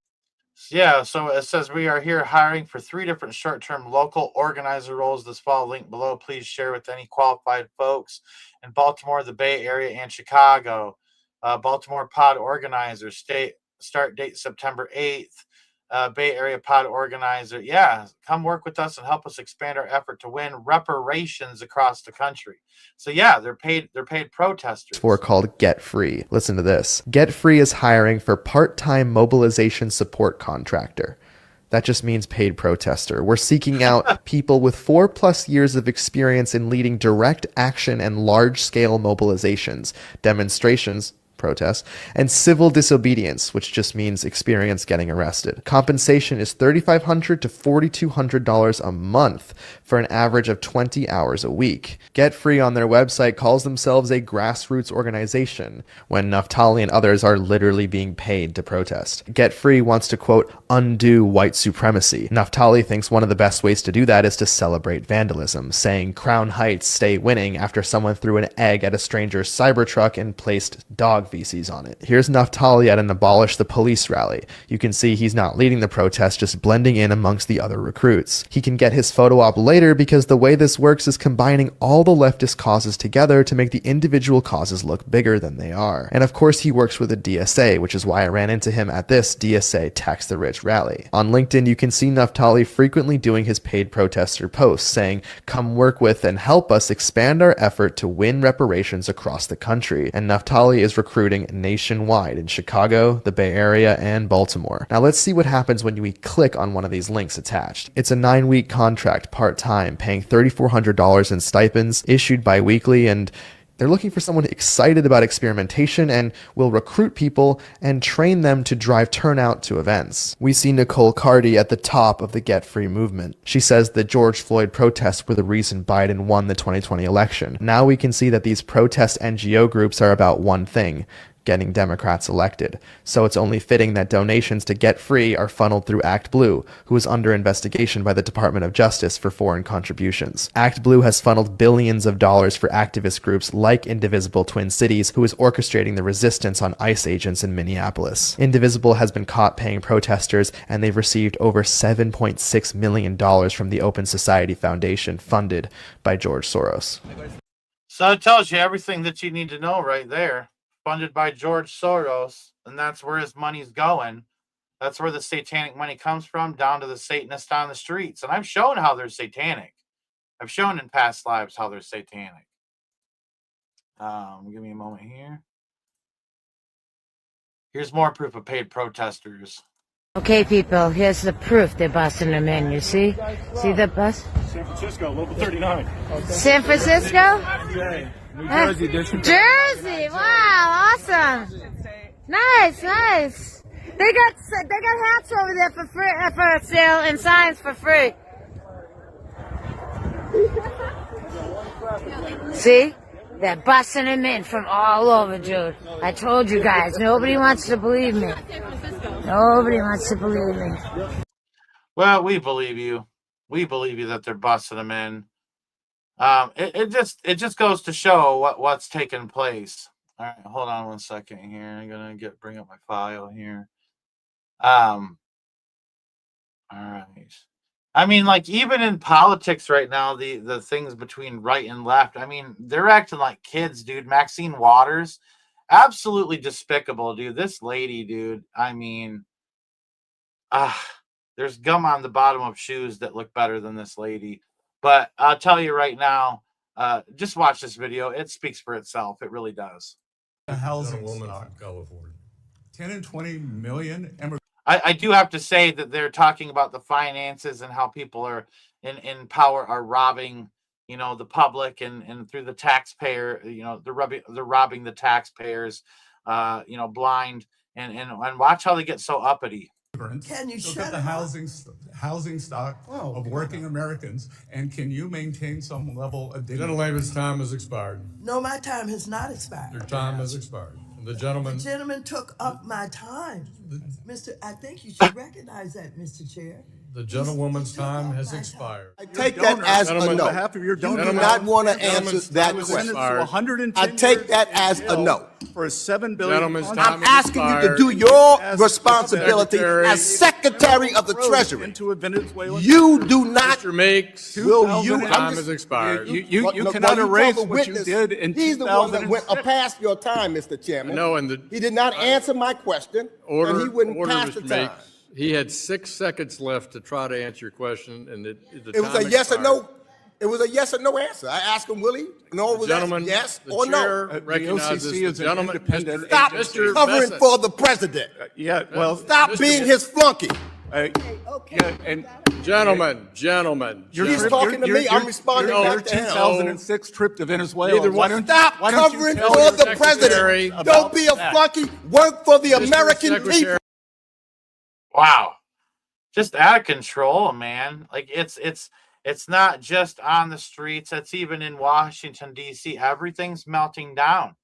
Yeah, so it says we are here hiring for 3 different short-term local organizer roles this fall. Link below. Please share with any qualified folks in Baltimore, the Bay Area, and Chicago. Baltimore pod organizer. Start date September 8th. Bay Area pod organizer. Yeah, come work with us and help us expand our effort to win reparations across the country. So yeah, they're paid protesters. For called Get Free. Listen to this. Get Free is hiring for part-time mobilization support contractor. That just means paid protester. We're seeking out people with 4+ years of experience in leading direct action and large-scale mobilizations, demonstrations, protests, and civil disobedience, which just means experience getting arrested. Compensation is $3,500 to $4,200 a month for an average of 20 hours a week. Get Free on their website calls themselves a grassroots organization, when Naftali and others are literally being paid to protest. Get Free wants to, quote, undo white supremacy. Naftali thinks one of the best ways to do that is to celebrate vandalism, saying Crown Heights stay winning after someone threw an egg at a stranger's Cybertruck and placed dog feces on it. Here's Naftali at an Abolish the Police rally. You can see he's not leading the protest, just blending in amongst the other recruits. He can get his photo op later because the way this works is combining all the leftist causes together to make the individual causes look bigger than they are. And of course he works with a DSA, which is why I ran into him at this DSA Tax the Rich rally. On LinkedIn, you can see Naftali frequently doing his paid protester posts saying, come work with and help us expand our effort to win reparations across the country. And Naftali is recruiting nationwide in Chicago, the Bay Area, and Baltimore. Now let's see what happens when we click on one of these links attached. It's a 9-week contract, part-time, paying $3,400 in stipends, issued bi-weekly, and they're looking for someone excited about experimentation and will recruit people and train them to drive turnout to events. We see Nicole Carty at the top of the Get Free movement. She says the George Floyd protests were the reason Biden won the 2020 election. Now we can see that these protest NGO groups are about one thing: getting Democrats elected. So it's only fitting that donations to Get Free are funneled through Act Blue, who is under investigation by the Department of Justice for foreign contributions. Act Blue has funneled billions of dollars for activist groups like Indivisible Twin Cities, who is orchestrating the resistance on ICE agents in Minneapolis. Indivisible has been caught paying protesters, and they've received over $7.6 million from the Open Society Foundation, funded by George Soros. So it tells you everything that you need to know right there. Funded by George Soros, and that's where his money's going. That's where the satanic money comes from, down to the Satanists on the streets. And I've shown how they're satanic. I've shown in past lives how they're satanic. Give me a moment here. Here's more proof of paid protesters. Okay, people, here's the proof they're busting them in. You see? See the bus? San Francisco, local 39. San Francisco? New Jersey district. Jersey! Wow, awesome. Nice, nice. They got hats over there for free, for sale, and signs for free. See? They're busting them in from all over, dude. I told you guys, nobody wants to believe me. Nobody wants to believe me. Well, we believe you. We believe you that they're busting them in. It just goes to show what's taking place. All right, hold on one second here. I'm gonna bring up my file here. All right. I mean, like, even in politics right now, the things between right and left, I mean, they're acting like kids, dude. Maxine Waters, absolutely despicable, dude. This lady, dude, I mean, there's gum on the bottom of shoes that look better than this lady. But I'll tell you right now, just watch this video. It speaks for itself. It really does. A housing stock. 10 and 20 million immigrants. I do have to say that they're talking about the finances and how people are in power are robbing, the public and through the taxpayer, they're robbing the taxpayers, blind and watch how they get so uppity. Can you look at the housing stock of working Americans, and can you maintain some level of dignity? Gentleman's time has expired. No, my time has not expired. Your time has expired. The gentleman took up my time. I think you should recognize that, Mr. Chair. The gentlewoman's time has expired. I take that as a no. You do not want to answer that question. I take that as a no. For a $7 billion. I'm asking you to do your responsibility as Secretary of the Treasury. Into a Venezuelan. You do not. Will you? Time has expired. You cannot erase what you did in 2006. He's the one that went past your time, Mr. Chairman. No, he did not answer my question, and he wouldn't pass the time. He had 6 seconds left to try to answer your question, and the It was time a yes or expired. no. It was a yes or no answer. I asked him, Willie. No, it was Gentlemen, yes the or chair no. recognizes OCC the is an gentleman. independent Stop Mr. covering Messent. for the president. Yeah, well, Stop Mr. being his flunky. yeah, and Gentlemen. He's talking to me. I'm responding your back to him. 2006 trip to Venezuela. Neither Why one- don't Stop why don't you covering tell for your the secretary president. Don't be a that? flunky. Work for the Mr. American Secretary. people. Wow. Just out of control, man. Like it's not just on the streets, it's even in Washington D.C. Everything's melting down.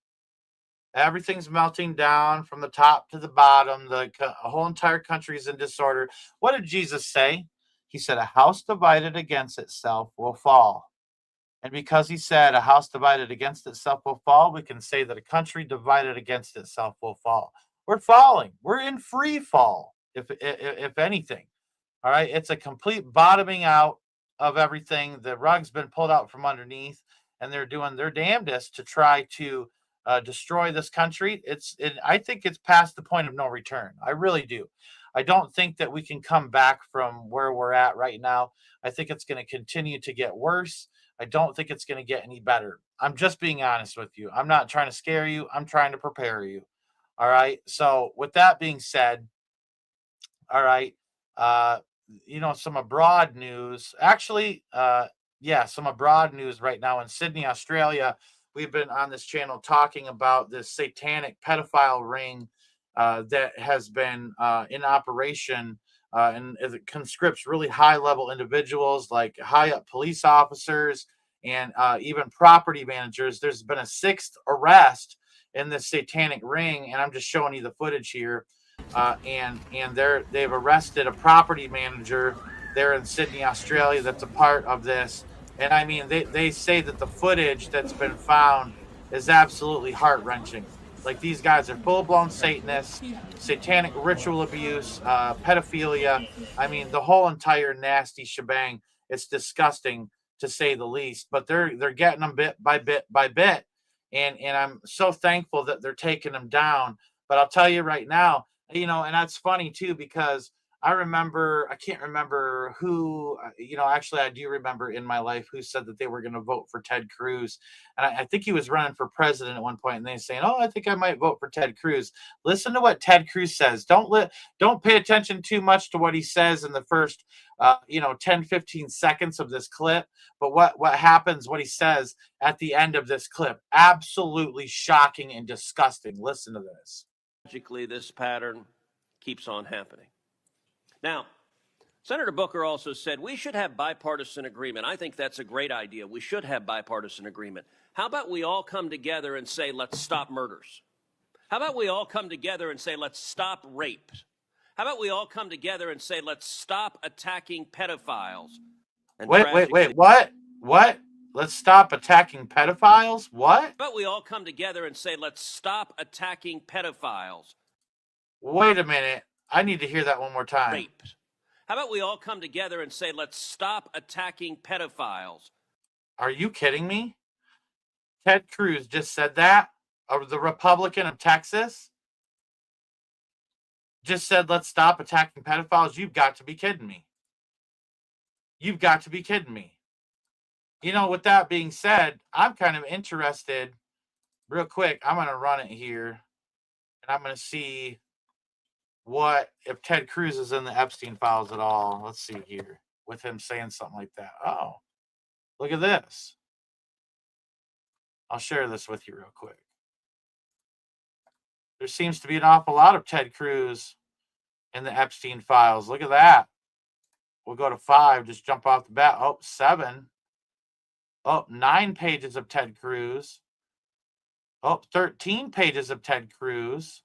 Everything's melting down from the top to the bottom. The whole entire country is in disorder. What did Jesus say? He said, a house divided against itself will fall. And because he said a house divided against itself will fall, we can say that a country divided against itself will fall. We're falling. We're in free fall, if anything. All right. It's a complete bottoming out of everything. The rug's been pulled out from underneath, and they're doing their damnedest to try to destroy this country. I think it's past the point of no return. I really do. I don't think that we can come back from where we're at right now. I think it's going to continue to get worse. I don't think it's going to get any better. I'm just being honest with you. I'm not trying to scare you. I'm trying to prepare you. All right. So with that being said, all right, some abroad news. Actually, some abroad news right now in Sydney, Australia. We've been on this channel talking about this satanic pedophile ring that has been in operation, and it conscripts really high-level individuals like high-up police officers and even property managers. There's been a 6th arrest in this satanic ring, and I'm just showing you the footage here. And they've arrested a property manager there in Sydney, Australia, that's a part of this. And I mean, they say that the footage that's been found is absolutely heart-wrenching. Like, these guys are full-blown Satanists, satanic ritual abuse, pedophilia. I mean, the whole entire nasty shebang. It's disgusting, to say the least. But they're getting them bit by bit by bit. And I'm so thankful that they're taking them down. But I'll tell you right now, and that's funny too, because I can't remember who, actually I do remember in my life who said that they were going to vote for Ted Cruz. And I think he was running for president at one point, and they saying, oh, I think I might vote for Ted Cruz. Listen to what Ted Cruz says. Don't pay attention too much to what he says in the first, 10, 15 seconds of this clip. But what happens, what he says at the end of this clip, absolutely shocking and disgusting. Listen to this. Logically, this pattern keeps on happening. Now, Senator Booker also said we should have bipartisan agreement. I think that's a great idea. We should have bipartisan agreement. How about we all come together and say, let's stop murders? How about we all come together and say, let's stop rape? How about we all come together and say, let's stop attacking pedophiles? And wait, what? What? Let's stop attacking pedophiles? What? How about we all come together and say, let's stop attacking pedophiles? Wait a minute. I need to hear that one more time. Rape. How about we all come together and say, let's stop attacking pedophiles? Are you kidding me? Ted Cruz just said that? The Republican of Texas? Just said, let's stop attacking pedophiles? You've got to be kidding me. You've got to be kidding me. With that being said, I'm kind of interested. Real quick, I'm going to run it here. And I'm going to see if Ted Cruz is in the Epstein files at all. Let's see here. With him saying something like that. Oh, look at this. I'll share this with you real quick. There seems to be an awful lot of Ted Cruz in the Epstein files. Look at that. We'll go to 5. Just jump off the bat. Oh, 7. Oh, 9 pages of Ted Cruz. Oh, 13 pages of Ted Cruz.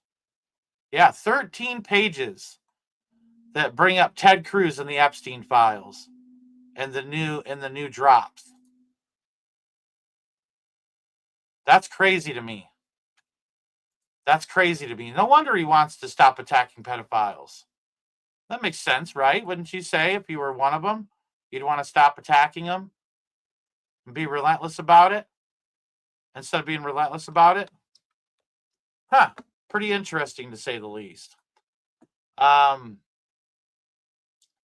Yeah, 13 pages that bring up Ted Cruz in the Epstein files and the new drops. That's crazy to me. That's crazy to me. No wonder he wants to stop attacking pedophiles. That makes sense, right? Wouldn't you say if you were one of them, you'd want to stop attacking them and be relentless about it instead of being relentless about it? Huh. Pretty interesting, to say the least.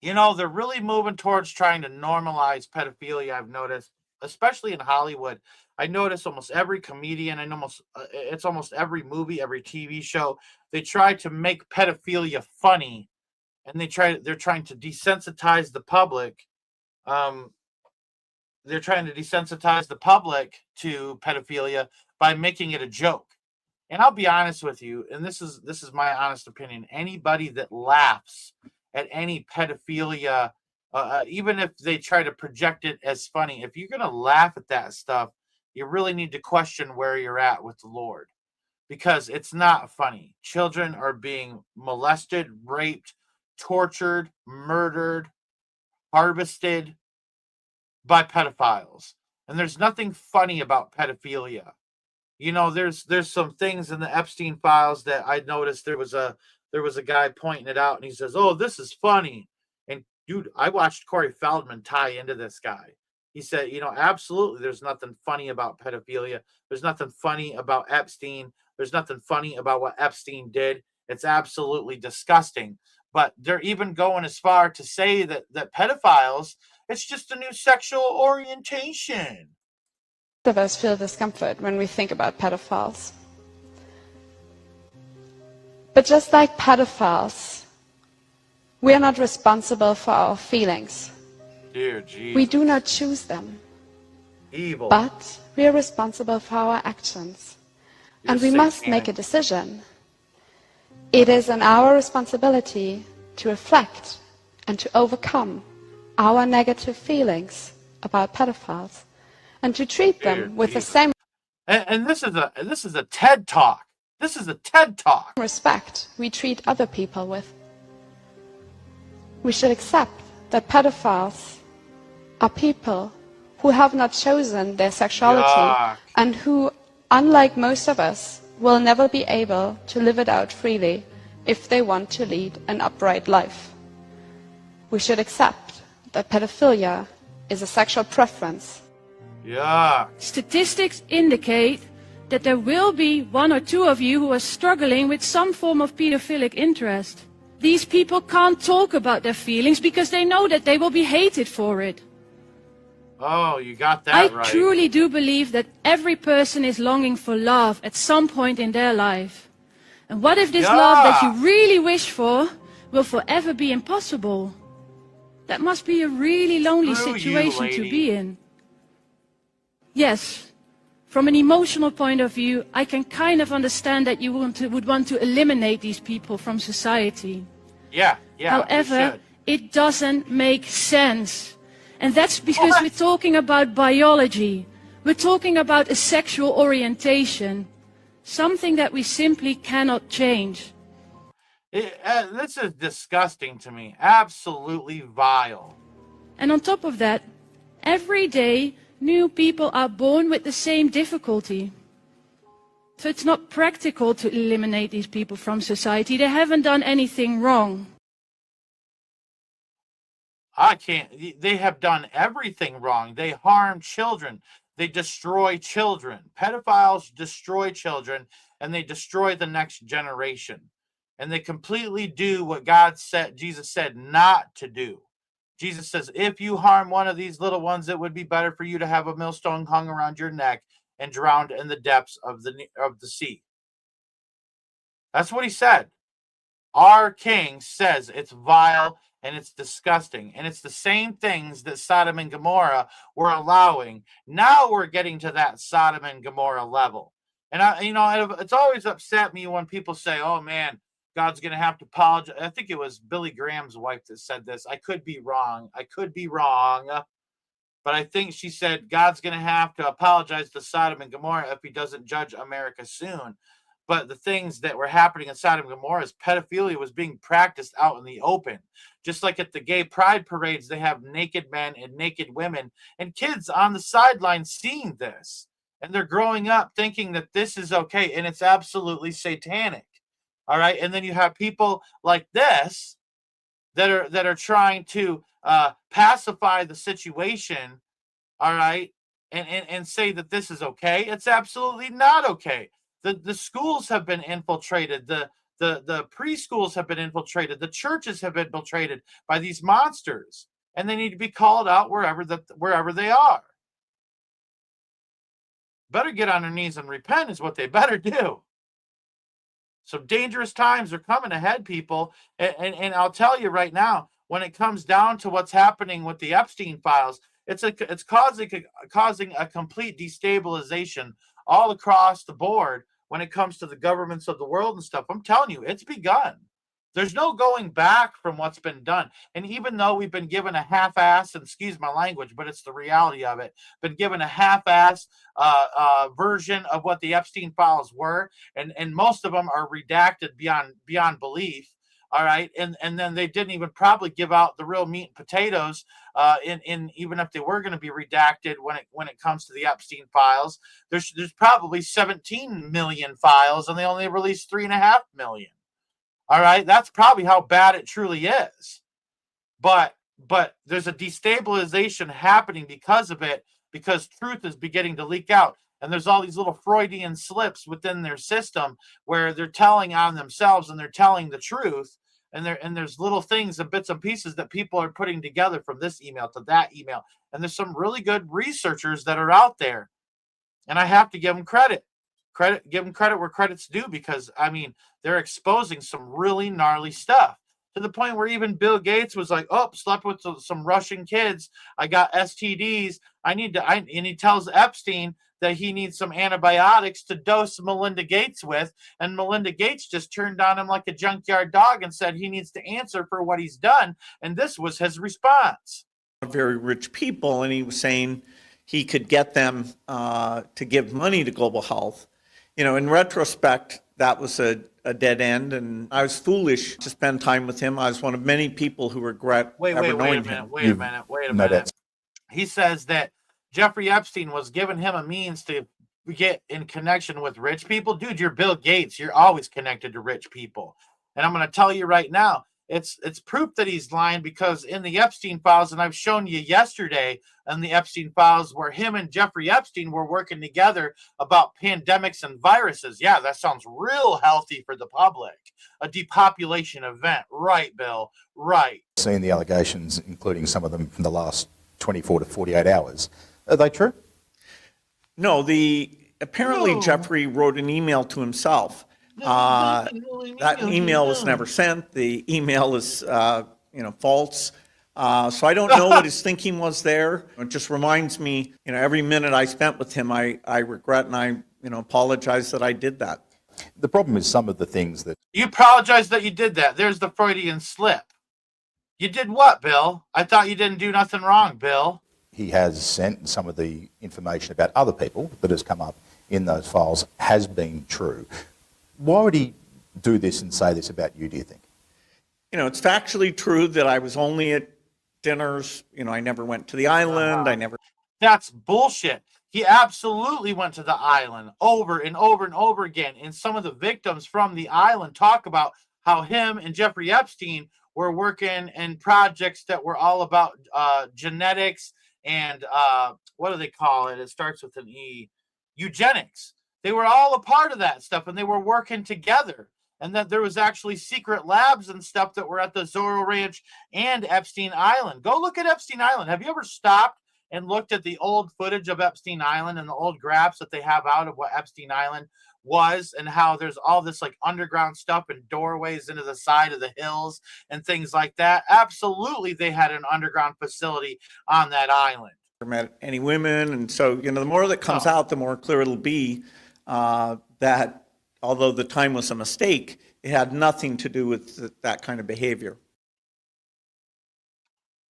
You know, they're really moving towards trying to normalize pedophilia. I've noticed, especially in Hollywood. I notice almost every comedian and it's almost every movie, every TV show. They try to make pedophilia funny, and they're trying to desensitize the public. They're trying to desensitize the public to pedophilia by making it a joke. And I'll be honest with you, and this is my honest opinion. Anybody that laughs at any pedophilia, even if they try to project it as funny, if you're going to laugh at that stuff, you really need to question where you're at with the Lord, because it's not funny. Children are being molested, raped, tortured, murdered, harvested by pedophiles. And there's nothing funny about pedophilia. You know, there's some things in the Epstein files that I noticed. There was a guy pointing it out, and he says, "Oh, this is funny." And dude, I watched Corey Feldman tie into this guy. He said, you know, absolutely, there's nothing funny about pedophilia. There's nothing funny about Epstein. There's nothing funny about what Epstein did. It's absolutely disgusting. But they're even going as far to say that pedophiles, it's just a new sexual orientation. Most of us feel discomfort when we think about pedophiles. But just like pedophiles, we are not responsible for our feelings. Dear Jesus. We do not choose them. Evil. But we are responsible for our actions. And we must make a decision. It is in our responsibility to reflect and to overcome our negative feelings about pedophiles and to treat them with the same and this is a TED Talk. This is a TED Talk. Respect we treat other people with. We should accept that pedophiles are people who have not chosen their sexuality and who, unlike most of us, will never be able to live it out freely if they want to lead an upright life. We should accept that pedophilia is a sexual preference. Yeah. Statistics indicate that there will be 1 or 2 of you who are struggling with some form of pedophilic interest. These people can't talk about their feelings because they know that they will be hated for it. Oh, you got that right. I truly do believe that every person is longing for love at some point in their life. And what if this love that you really wish for will forever be impossible? That must be a really lonely situation to be in. Yes, from an emotional point of view, I can kind of understand that you would want to eliminate these people from society. Yeah. However, it doesn't make sense. And that's because we're talking about biology. We're talking about a sexual orientation. Something that we simply cannot change. This is disgusting to me. Absolutely vile. And on top of that, every day new people are born with the same difficulty. So it's not practical to eliminate these people from society. They haven't done anything wrong. They have done everything wrong. They harm children. They destroy children. Pedophiles destroy children, and they destroy the next generation. And they completely do what Jesus said not to do. Jesus says, if you harm one of these little ones, it would be better for you to have a millstone hung around your neck and drowned in the depths of the sea. That's what he said. Our King says it's vile and it's disgusting. And it's the same things that Sodom and Gomorrah were allowing. Now we're getting to that Sodom and Gomorrah level. And it's always upset me when people say, oh man, God's going to have to apologize. I think it was Billy Graham's wife that said this. I could be wrong. But I think she said God's going to have to apologize to Sodom and Gomorrah if he doesn't judge America soon. But the things that were happening in Sodom and Gomorrah is pedophilia was being practiced out in the open. Just like at the gay pride parades, they have naked men and naked women and kids on the sidelines seeing this. And they're growing up thinking that this is okay. And it's absolutely satanic. All right. And then you have people like this that are trying to pacify the situation. All right. And say that this is okay. It's absolutely not okay. The schools have been infiltrated. The preschools have been infiltrated. The churches have been infiltrated by these monsters, and they need to be called out wherever they are. Better get on their knees and repent is what they better do. Some dangerous times are coming ahead, people. And I'll tell you right now, when it comes down to what's happening with the Epstein files, it's causing a complete destabilization all across the board when it comes to the governments of the world and stuff. I'm telling you, it's begun. There's no going back from what's been done. And even though we've been given a half-ass, and excuse my language, but it's the reality of it, been given a half-ass version of what the Epstein files were, and most of them are redacted beyond belief. All right, and then they didn't even probably give out the real meat and potatoes in even if they were going to be redacted when it comes to the Epstein files. There's probably 17 million files, and they only released 3.5 million. All right, that's probably how bad it truly is. But there's a destabilization happening because of it, because truth is beginning to leak out. And there's all these little Freudian slips within their system where they're telling on themselves and they're telling the truth. And there's little things and bits and pieces that people are putting together from this email to that email. And there's some really good researchers that are out there. And I have to give them credit. Give them credit where credit's due, because I mean, they're exposing some really gnarly stuff to the point where even Bill Gates was like, "Oh, slept with some Russian kids. I got STDs. And he tells Epstein that he needs some antibiotics to dose Melinda Gates with, and Melinda Gates just turned on him like a junkyard dog and said he needs to answer for what he's done, and this was his response. Very rich people, and he was saying he could get them to give money to global health. You know, in retrospect, that was a dead end, and I was foolish to spend time with him. I was one of many people who regret ever knowing him. Wait a minute. He says that Jeffrey Epstein was giving him a means to get in connection with rich people. Dude, you're Bill Gates. You're always connected to rich people. And I'm going to tell you right now, it's proof that he's lying, because in the Epstein files, and I've shown you yesterday in the Epstein files where him and Jeffrey Epstein were working together about pandemics and viruses. Yeah, that sounds real healthy for the public. A depopulation event. Right, Bill. Right. Seen the allegations, including some of them from the last 24 to 48 hours. Are they true? No, apparently Jeffrey wrote an email to himself. That email was never sent. The email is, false. So I don't know what his thinking was there. It just reminds me, every minute I spent with him, I regret and I, apologize that I did that. The problem is some of the things that... You apologize that you did that. There's the Freudian slip. You did what, Bill? I thought you didn't do nothing wrong, Bill. He has sent some of the information about other people that has come up in those files has been true. Why would he do this and say this about you, do you think? It's factually true that I was only at dinners. I never went to the island. That's bullshit. He absolutely went to the island over and over and over again. And some of the victims from the island talk about how him and Jeffrey Epstein were working in projects that were all about genetics and what do they call it? It starts with an E. Eugenics. They were all a part of that stuff, and they were working together. And that there was actually secret labs and stuff that were at the Zorro Ranch and Epstein Island. Go look at Epstein Island. Have you ever stopped and looked at the old footage of Epstein Island and the old graphs that they have out of what Epstein Island was, and how there's all this like underground stuff and doorways into the side of the hills and things like that? Absolutely, they had an underground facility on that island. Met any women, and so the more that comes out, the more clear it'll be that although the time was a mistake, it had nothing to do with that kind of behavior.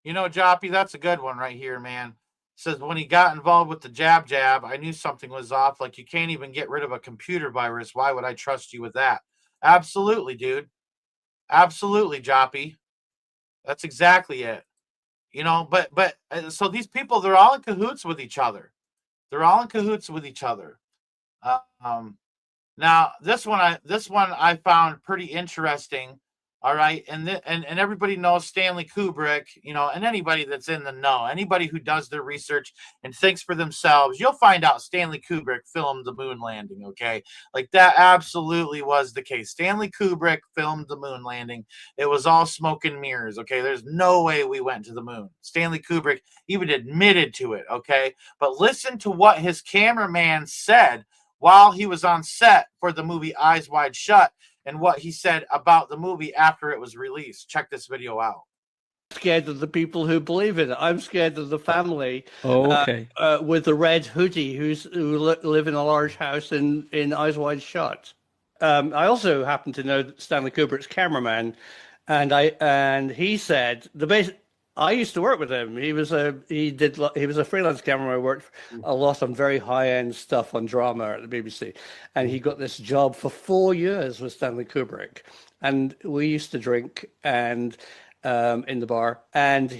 Joppy, that's a good one right here, man. Says, when he got involved with the jab, I knew something was off. Like, you can't even get rid of a computer virus. Why would I trust you with that? Absolutely, dude. Absolutely, Joppy. That's exactly it. But so these people, they're all in cahoots with each other. Now, this one I found pretty interesting. All right. And everybody knows Stanley Kubrick, you know, and anybody that's in the know, anybody who does their research and thinks for themselves, you'll find out Stanley Kubrick filmed the moon landing. Okay. Like that absolutely was the case. Stanley Kubrick filmed the moon landing. It was all smoke and mirrors. Okay. There's no way we went to the moon. Stanley Kubrick even admitted to it. Okay. But listen to what his cameraman said while he was on set for the movie Eyes Wide Shut, and what he said about the movie after it was released. Check this video out. Scared of the people who believe in it. I'm scared of the family with the red hoodie who live in a large house in Eyes Wide Shut. I also happen to know Stanley Kubrick's cameraman, and he said I used to work with him. He was a freelance cameraman. I worked a lot on very high-end stuff on drama at the BBC, and he got this job for 4 years with Stanley Kubrick. And we used to drink in the bar. And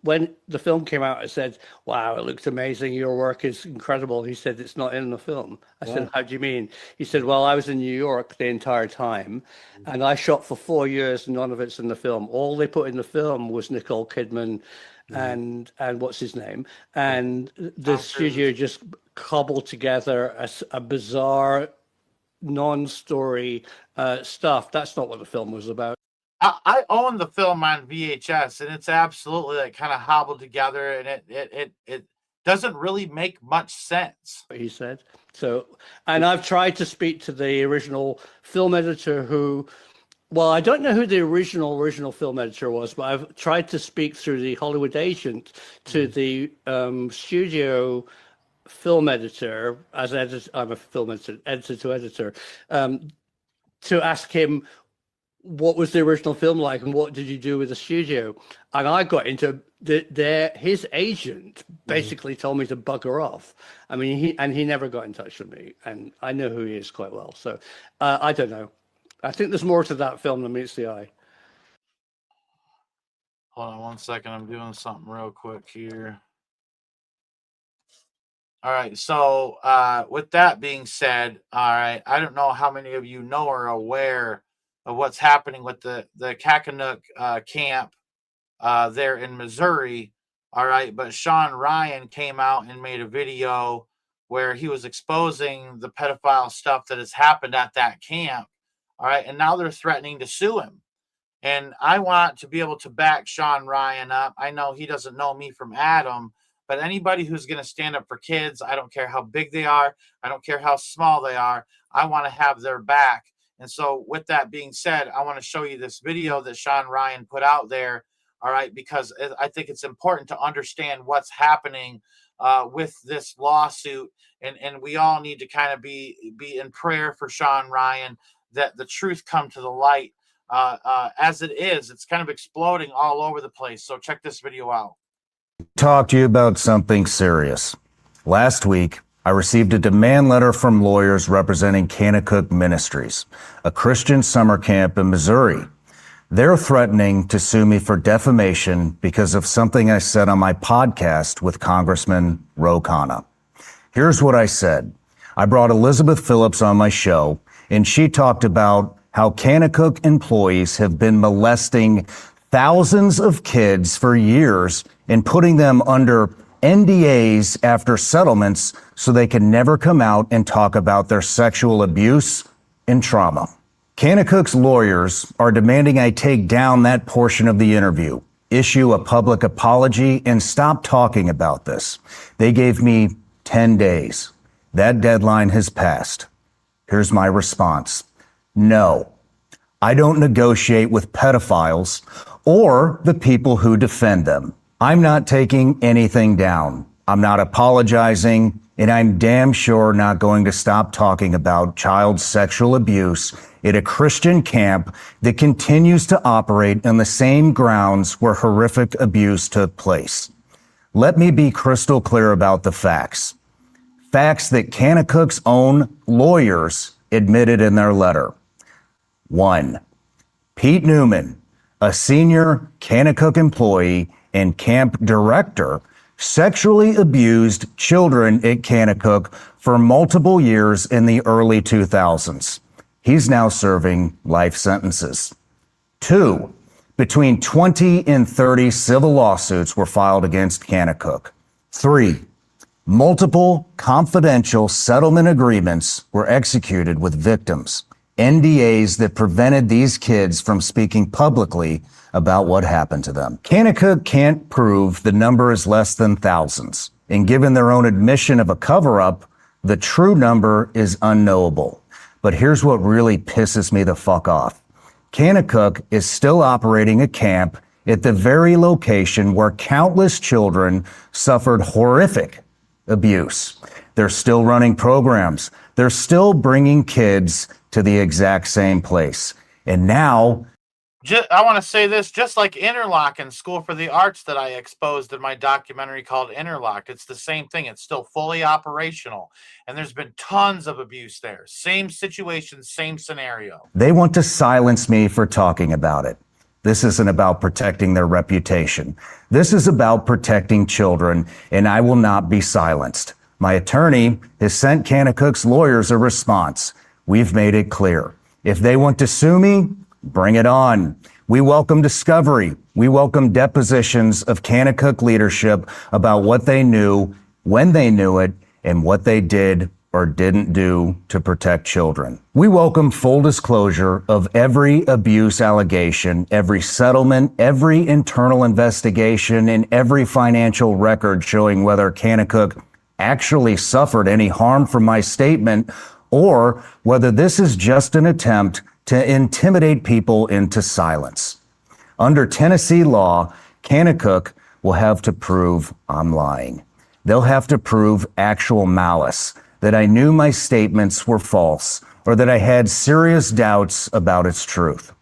when the film came out, I said, "Wow, it looks amazing. Your work is incredible." He said, "It's not in the film." I said, "How do you mean?" He said, "Well, I was in New York the entire time, and I shot for 4 years. None of it's in the film. All they put in the film was Nicole Kidman and what's his name, and the studio just cobbled together a bizarre, non-story stuff. That's not what the film was about." I own the film on VHS, and it's absolutely like kind of hobbled together, and it doesn't really make much sense. He said so, and I've tried to speak to the original film editor who, well, I don't know who the original film editor was, but I've tried to speak through the Hollywood agent to the studio film editor, as editor. I'm a film editor to editor, to ask him, what was the original film like, and what did you do with the studio? And I got into his agent basically told me to bugger off. I mean, he never got in touch with me, and I know who he is quite well. So I don't know. I think there's more to that film than meets the eye. Hold on 1 second. I'm doing something real quick here. All right. So with that being said, all right, I don't know how many of you know or are aware of what's happening with the Kakanook camp there in Missouri. All right. But Sean Ryan came out and made a video where he was exposing the pedophile stuff that has happened at that camp. All right. And now they're threatening to sue him. And I want to be able to back Sean Ryan up. I know he doesn't know me from Adam, but anybody who's going to stand up for kids, I don't care how big they are, I don't care how small they are, I want to have their back. And so with that being said, I want to show you this video that Sean Ryan put out there, all right, because I think it's important to understand what's happening with this lawsuit. And we all need to kind of be in prayer for Sean Ryan, that the truth come to the light. As it is, it's kind of exploding all over the place. So check this video out. Talk to you about something serious. Last week, I received a demand letter from lawyers representing Kanakuk Ministries, a Christian summer camp in Missouri. They're threatening to sue me for defamation because of something I said on my podcast with Congressman Ro Khanna. Here's what I said. I brought Elizabeth Phillips on my show, and she talked about how Kanakuk employees have been molesting thousands of kids for years and putting them under NDAs after settlements so they can never come out and talk about their sexual abuse and trauma. Kanakuk's lawyers are demanding I take down that portion of the interview, issue a public apology, and stop talking about this. They gave me 10 days. That deadline has passed. Here's my response. No, I don't negotiate with pedophiles or the people who defend them. I'm not taking anything down. I'm not apologizing, and I'm damn sure not going to stop talking about child sexual abuse at a Christian camp that continues to operate on the same grounds where horrific abuse took place. Let me be crystal clear about the facts. Facts that Kanakuk's own lawyers admitted in their letter. 1. Pete Newman, a senior Kanakuk employee and camp director, sexually abused children at Kanakuk for multiple years in the early 2000s. He's now serving life sentences. 2, between 20 and 30 civil lawsuits were filed against Kanakuk. 3, multiple confidential settlement agreements were executed with victims, NDAs that prevented these kids from speaking publicly about what happened to them. Kanakuk can't prove the number is less than thousands, and given their own admission of a cover-up, the true number is unknowable. But here's what really pisses me the fuck off. Kanakuk is still operating a camp at the very location where countless children suffered horrific abuse. They're still running programs. They're still bringing kids to the exact same place. And now, I want to say this, just like Interlock and School for the Arts that I exposed in my documentary called Interlocked, it's the same thing. It's still fully operational. And there's been tons of abuse there. Same situation, same scenario. they want to silence me for talking about it. This isn't about protecting their reputation. This is about protecting children, and I will not be silenced. My attorney has sent Kanakuk's lawyers a response. We've made it clear. If they want to sue me, bring it on. We welcome discovery. We welcome depositions of Kanakuk leadership about what they knew, when they knew it, and what they did or didn't do to protect children. We welcome full disclosure of every abuse allegation, every settlement, every internal investigation, and every financial record showing whether Kanakuk actually suffered any harm from my statement or whether this is just an attempt to intimidate people into silence. Under Tennessee law, Kanakuk will have to prove I'm lying. They'll have to prove actual malice, that I knew my statements were false, or that I had serious doubts about its truth.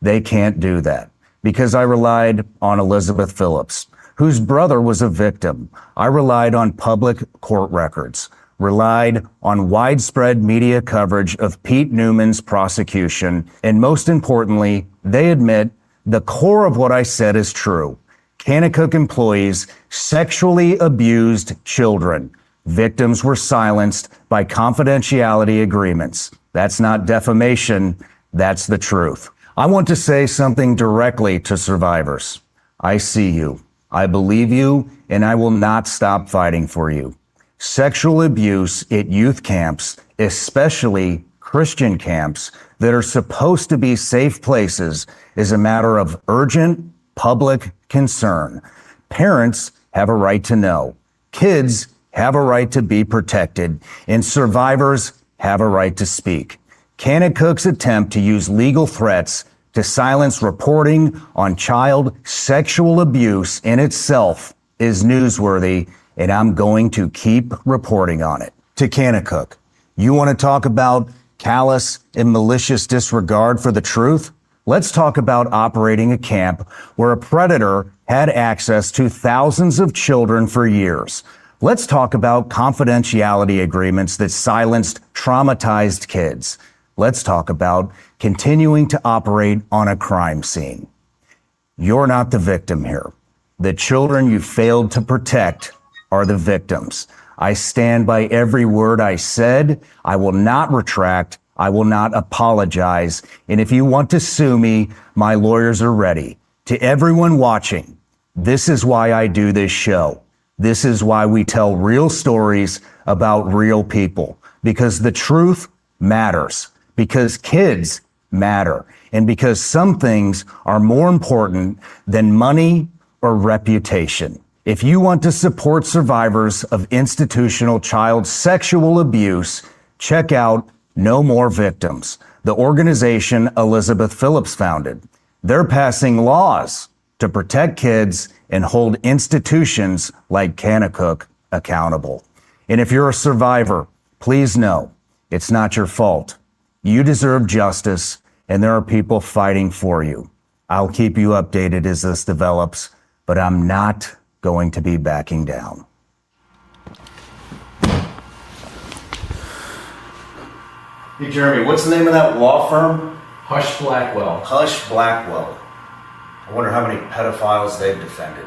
They can't do that because I relied on Elizabeth Phillips, whose brother was a victim. I relied on public court records, relied on widespread media coverage of Pete Newman's prosecution, and most importantly, they admit the core of what I said is true. Kanakuk employees sexually abused children. Victims were silenced by confidentiality agreements. That's not defamation, that's the truth. I want to say something directly to survivors. I see you, I believe you, and I will not stop fighting for you. Sexual abuse at youth camps, especially Christian camps that are supposed to be safe places, is a matter of urgent public concern. Parents have a right to know. Kids have a right to be protected, and survivors have a right to speak. Kanakuk's attempt to use legal threats to silence reporting on child sexual abuse in itself is newsworthy, and I'm going to keep reporting on it. To Kanakuk, you want to talk about callous and malicious disregard for the truth? Let's talk about operating a camp where a predator had access to thousands of children for years. Let's talk about confidentiality agreements that silenced traumatized kids. Let's talk about continuing to operate on a crime scene. You're not the victim here. The children you failed to protect are the victims. I stand by every word I said. I will not retract. I will not apologize. And if you want to sue me, my lawyers are ready. To everyone watching, this is why I do this show. This is why we tell real stories about real people, because the truth matters, because kids matter, and because some things are more important than money or reputation. If you want to support survivors of institutional child sexual abuse, check out No More Victims, the organization Elizabeth Phillips founded. They're passing laws to protect kids and hold institutions like Kanakuk accountable. And if you're a survivor, please know it's not your fault. You deserve justice, and there are people fighting for you. I'll keep you updated as this develops, but I'm not going to be backing down. Hey, Jeremy, what's the name of that law firm? Hush Blackwell. Hush Blackwell. I wonder how many pedophiles they've defended.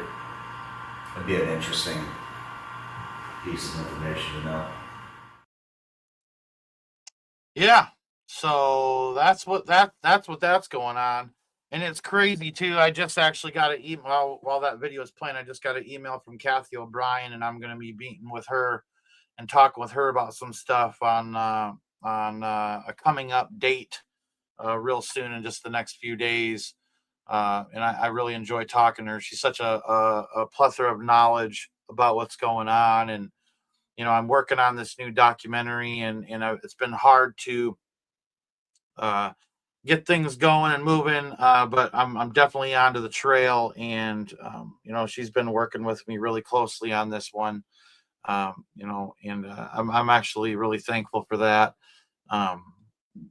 That'd be an interesting piece of information to know. Yeah. So that's that's going on. And it's crazy too. I just actually got an email while that video is playing. I just got an email from Kathy O'Brien, and I'm going to be meeting with her and talking with her about some stuff on a coming up date real soon in just the next few days. And I really enjoy talking to her. She's such a plethora of knowledge about what's going on. And, you know, I'm working on this new documentary, and it's been hard to get things going and moving, but I'm definitely onto the trail. And, you know, she's been working with me really closely on this one, you know, and I'm actually really thankful for that.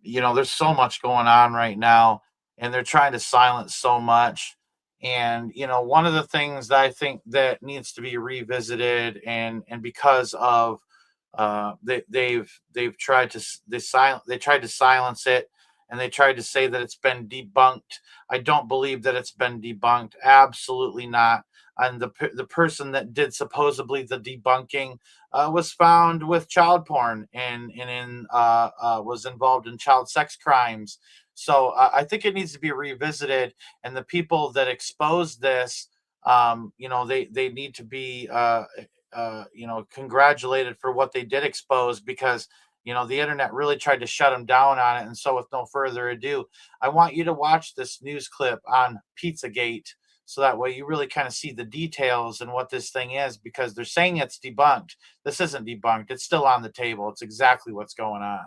You know, there's so much going on right now, and they're trying to silence so much. And, you know, one of the things that I think that needs to be revisited, and because of they've tried to silence it, and they tried to say that it's been debunked. I don't believe that it's been debunked. Absolutely not. And the person that did supposedly the debunking was found with child porn and was involved in child sex crimes. So I think it needs to be revisited. And the people that exposed this, you know, they need to be you know, congratulated for what they did expose, because you know, the internet really tried to shut them down on it. And so with no further ado, I want you to watch this news clip on Pizzagate, so that way you really kind of see the details and what this thing is, because they're saying it's debunked. This isn't debunked. It's still on the table. It's exactly what's going on.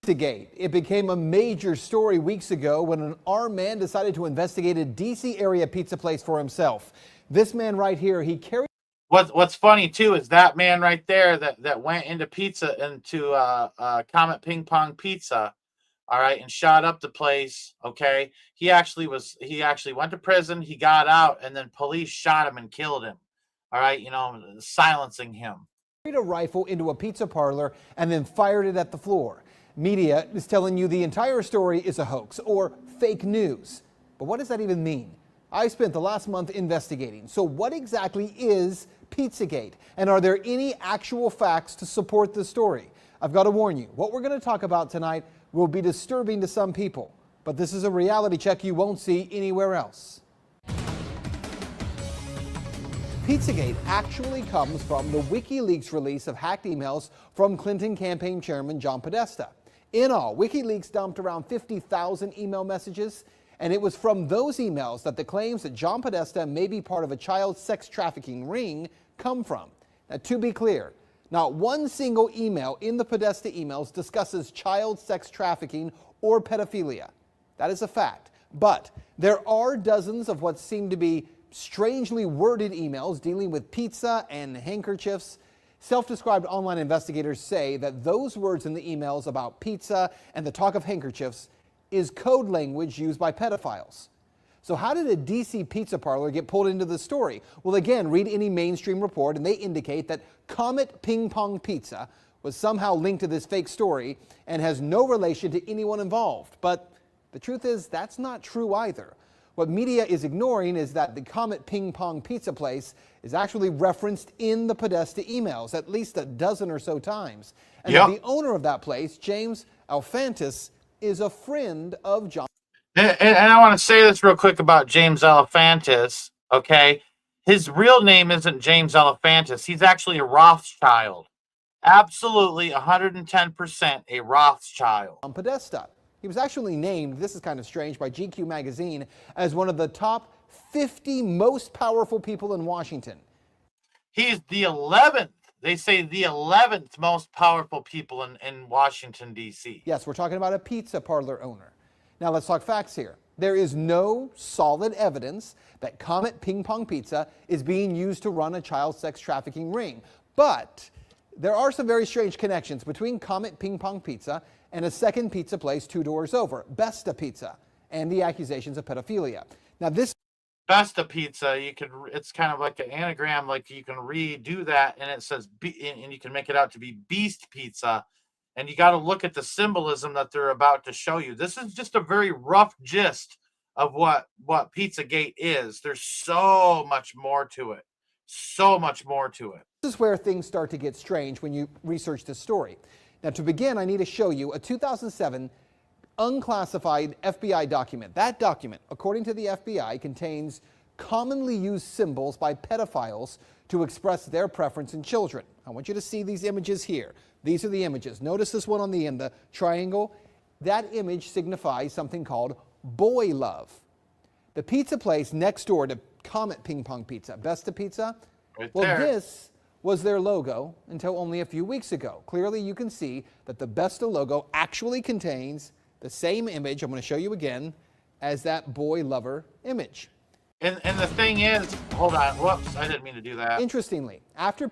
Pizzagate. It became a major story weeks ago when an armed man decided to investigate a D.C. area pizza place for himself. This man right here, he carried... What's funny too is that man right there that went into Comet Ping Pong Pizza, all right, and shot up the place. Okay, he actually went to prison. He got out, and then police shot him and killed him. All right, you know, silencing him. Carried a rifle into a pizza parlor and then fired it at the floor. Media is telling you the entire story is a hoax or fake news. But what does that even mean? I spent the last month investigating. So what exactly is Pizzagate? And are there any actual facts to support the story? I've got to warn you, what we're going to talk about tonight will be disturbing to some people, but this is a reality check you won't see anywhere else. Pizzagate actually comes from the WikiLeaks release of hacked emails from Clinton campaign chairman John Podesta. In all, WikiLeaks dumped around 50,000 email messages, and it was from those emails that the claims that John Podesta may be part of a child sex trafficking ring come from. Now, to be clear, not one single email in the Podesta emails discusses child sex trafficking or pedophilia. That is a fact. But there are dozens of what seem to be strangely worded emails dealing with pizza and handkerchiefs. Self-described online investigators say that those words in the emails about pizza and the talk of handkerchiefs is code language used by pedophiles. So how did a DC pizza parlor get pulled into the story? Well, again, read any mainstream report and they indicate that Comet Ping Pong Pizza was somehow linked to this fake story and has no relation to anyone involved. But the truth is that's not true either. What media is ignoring is that the Comet Ping Pong Pizza place is actually referenced in the Podesta emails at least a dozen or so times. And that the owner of that place, James Alefantis, is a friend of John. And I want to say this real quick about James Alefantis, okay? His real name isn't James Alefantis. He's actually a Rothschild. Absolutely 110% a Rothschild. On Podesta. He was actually named, this is kind of strange, by GQ magazine as one of the top 50 most powerful people in Washington. He's the 11th. They say the 11th most powerful people in Washington, D.C. Yes, we're talking about a pizza parlor owner. Now let's talk facts here. There is no solid evidence that Comet Ping Pong Pizza is being used to run a child sex trafficking ring. But there are some very strange connections between Comet Ping Pong Pizza and a second pizza place 2 doors over, Besta Pizza, and the accusations of pedophilia. Now this Besta Pizza, it's kind of like an anagram, like you can redo that and it says, and you can make it out to be Beast Pizza. And you got to look at the symbolism that they're about to show you. This is just a very rough gist of what Pizzagate is. There's so much more to it. So much more to it. This is where things start to get strange when you research this story. Now, to begin, I need to show you a 2007 unclassified FBI document. That document, according to the FBI, contains commonly used symbols by pedophiles to express their preference in children. I want you to see these images here. These are the images. Notice this one on the end, the triangle. That image signifies something called boy love. The pizza place next door to Comet Ping Pong Pizza, Besta Pizza, this was their logo until only a few weeks ago. Clearly you can see that the Besta logo actually contains the same image, I'm going to show you again, as that boy lover image. And the thing is, hold on, whoops, I didn't mean to do that. Interestingly, after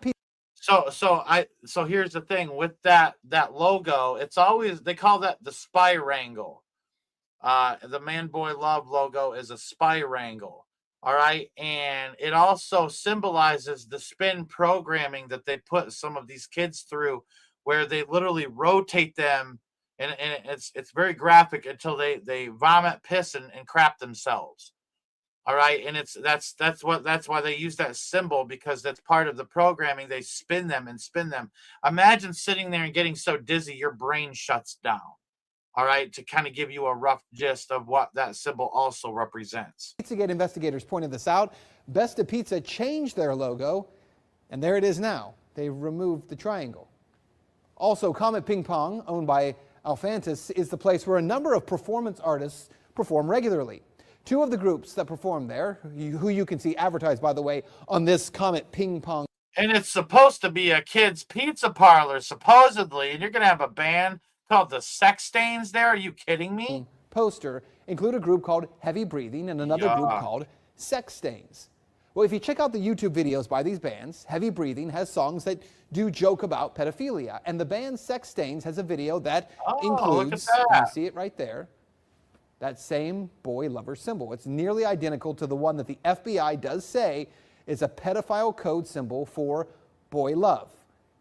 So here's the thing with that logo, it's always, they call that the spirangle. The Man Boy Love logo is a spirangle. All right. And it also symbolizes the spin programming that they put some of these kids through, where they literally rotate them, and it's very graphic, until they vomit, piss, and crap themselves. All right. And that's why they use that symbol, because that's part of the programming. They spin them and spin them. Imagine sitting there and getting so dizzy your brain shuts down. All right, to kind of give you a rough gist of what that symbol also represents. Pizzagate investigators pointed this out. Besta Pizza changed their logo, and there it is now. They removed the triangle. Also, Comet Ping Pong, owned by Alphantis, is the place where a number of performance artists perform regularly. Two of the groups that perform there, who you can see advertised, by the way, on this Comet Ping Pong. And it's supposed to be a kid's pizza parlor, supposedly, and you're going to have a band called the Sex Stains there? Are you kidding me? Poster include a group called Heavy Breathing and another group called Sex Stains. Well, if you check out the YouTube videos by these bands, Heavy Breathing has songs that do joke about pedophilia, and the band Sex Stains has a video that includes, you see it right there, that same boy lover symbol. It's nearly identical to the one that the FBI does say is a pedophile code symbol for boy love.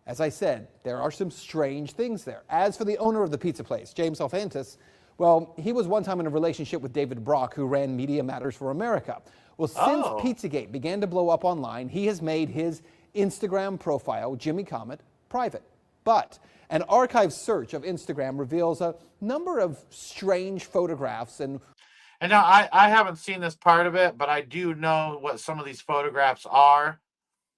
As I said, there are some strange things there. As for the owner of the pizza place, James Alphantis, well, he was one time in a relationship with David Brock, who ran Media Matters for America. Well, since Pizzagate began to blow up online, he has made his Instagram profile, Jimmy Comet, private. But an archive search of Instagram reveals a number of strange photographs. And now I haven't seen this part of it, but I do know what some of these photographs are.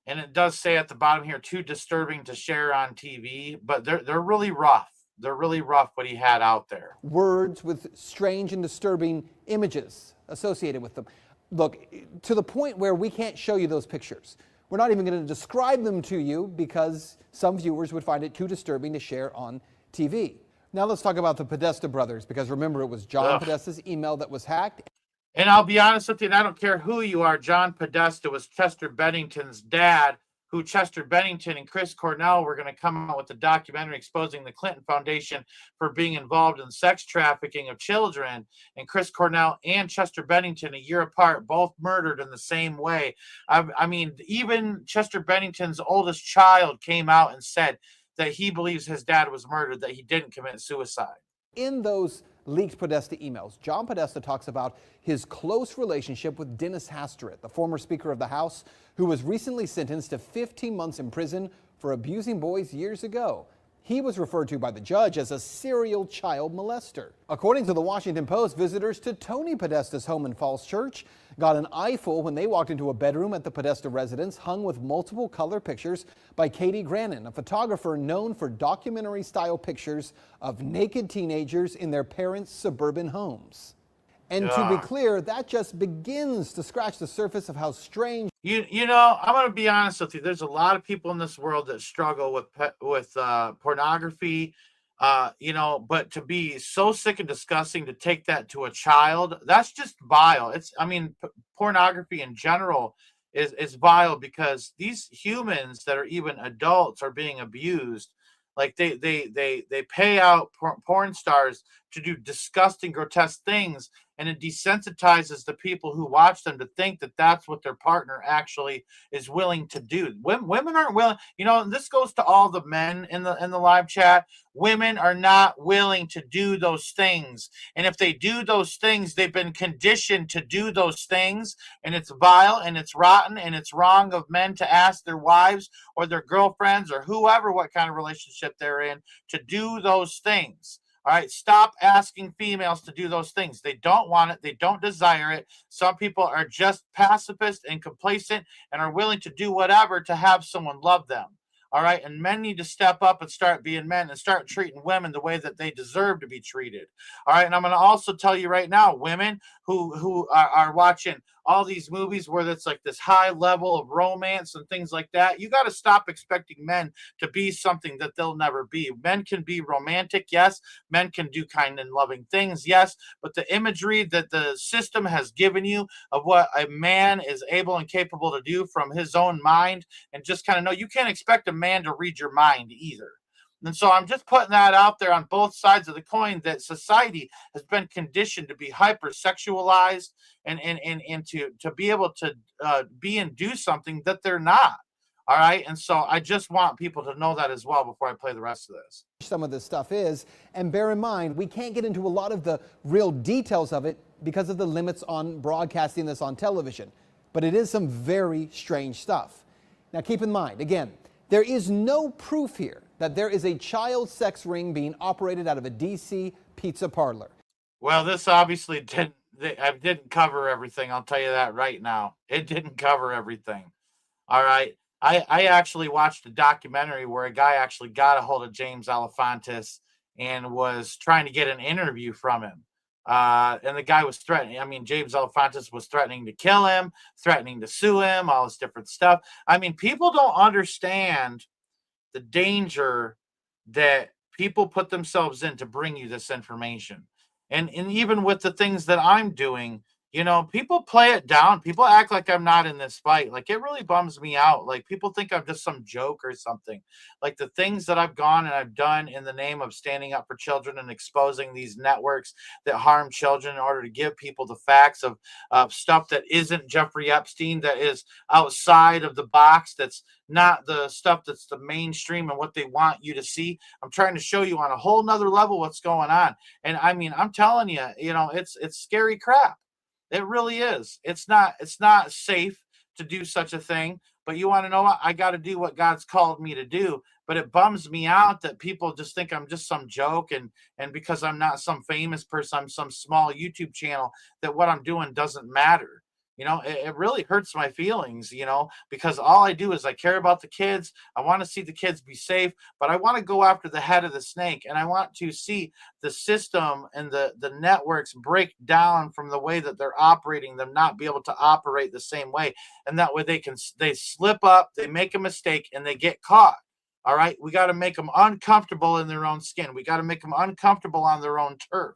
And it does say at the bottom here, too disturbing to share on TV, but they're really rough. They're really rough what he had out there. Words with strange and disturbing images associated with them. Look, to the point where we can't show you those pictures. We're not even going to describe them to you because some viewers would find it too disturbing to share on TV. Now let's talk about the Podesta brothers, because remember, it was John Podesta's email that was hacked. And I'll be honest with you, and I don't care who you are, John Podesta was Chester Bennington's dad, who Chester Bennington and Chris Cornell were going to come out with a documentary exposing the Clinton Foundation for being involved in sex trafficking of children. And Chris Cornell and Chester Bennington, a year apart, both murdered in the same way. I mean, even Chester Bennington's oldest child came out and said that he believes his dad was murdered, that he didn't commit suicide. In those leaked Podesta emails, John Podesta talks about his close relationship with Dennis Hastert, the former Speaker of the House, who was recently sentenced to 15 months in prison for abusing boys years ago. He was referred to by the judge as a serial child molester. According to the Washington Post, visitors to Tony Podesta's home in Falls Church got an eyeful when they walked into a bedroom at the Podesta residence hung with multiple color pictures by Katie Grannon, a photographer known for documentary-style pictures of naked teenagers in their parents' suburban homes. And to be clear, that just begins to scratch the surface of how strange. You know, I'm going to be honest with you. There's a lot of people in this world that struggle with pornography, you know, but to be so sick and disgusting to take that to a child, that's just vile. I mean, pornography in general is vile, because these humans that are even adults are being abused. Like they pay out porn stars to do disgusting, grotesque things, and it desensitizes the people who watch them to think that that's what their partner actually is willing to do. Women aren't willing, you know, and this goes to all the men in the live chat. Women are not willing to do those things. And if they do those things, they've been conditioned to do those things, and it's vile and it's rotten and it's wrong of men to ask their wives or their girlfriends or whoever what kind of relationship they're in to do those things. All right, stop asking females to do those things. They don't want it. They don't desire it. Some people are just pacifist and complacent and are willing to do whatever to have someone love them. All right, and men need to step up and start being men and start treating women the way that they deserve to be treated. All right, and I'm going to also tell you right now, women who are watching all these movies where it's like this high level of romance and things like that, you got to stop expecting men to be something that they'll never be. Men can be romantic, yes. Men can do kind and loving things, yes. But the imagery that the system has given you of what a man is able and capable to do from his own mind, and just kind of know, you can't expect a man to read your mind either. And so I'm just putting that out there on both sides of the coin, that society has been conditioned to be hypersexualized and to be able to be and do something that they're not. All right. And so I just want people to know that as well before I play the rest of this. Some of this stuff is, and bear in mind, we can't get into a lot of the real details of it because of the limits on broadcasting this on television. But it is some very strange stuff. Now keep in mind, again, there is no proof here that there is a child sex ring being operated out of a DC pizza parlor. Well, this obviously didn't cover everything. I'll tell you that right now. It didn't cover everything. All right. I actually watched a documentary where a guy actually got a hold of James Alefantis and was trying to get an interview from him. And the guy was threatening. I mean, James Alefantis was threatening to kill him, threatening to sue him, all this different stuff. I mean, people don't understand the danger that people put themselves in to bring you this information. And even with the things that I'm doing, you know, people play it down. People act like I'm not in this fight. Like, it really bums me out. Like, people think I'm just some joke or something. Like, the things that I've gone and I've done in the name of standing up for children and exposing these networks that harm children in order to give people the facts of stuff that isn't Jeffrey Epstein, that is outside of the box, that's not the stuff that's the mainstream and what they want you to see. I'm trying to show you on a whole nother level what's going on. And I mean, I'm telling you, you know, it's scary crap. It really is. It's not safe to do such a thing, but you want to know what? I got to do what God's called me to do. But it bums me out that people just think I'm just some joke, and because I'm not some famous person, I'm some small YouTube channel, that what I'm doing doesn't matter. You know, it really hurts my feelings, you know, because all I do is I care about the kids. I want to see the kids be safe, but I want to go after the head of the snake, and I want to see the system and the networks break down from the way that they're operating, them not be able to operate the same way. And that way they slip up, they make a mistake, and they get caught. All right. We got to make them uncomfortable in their own skin. We got to make them uncomfortable on their own turf.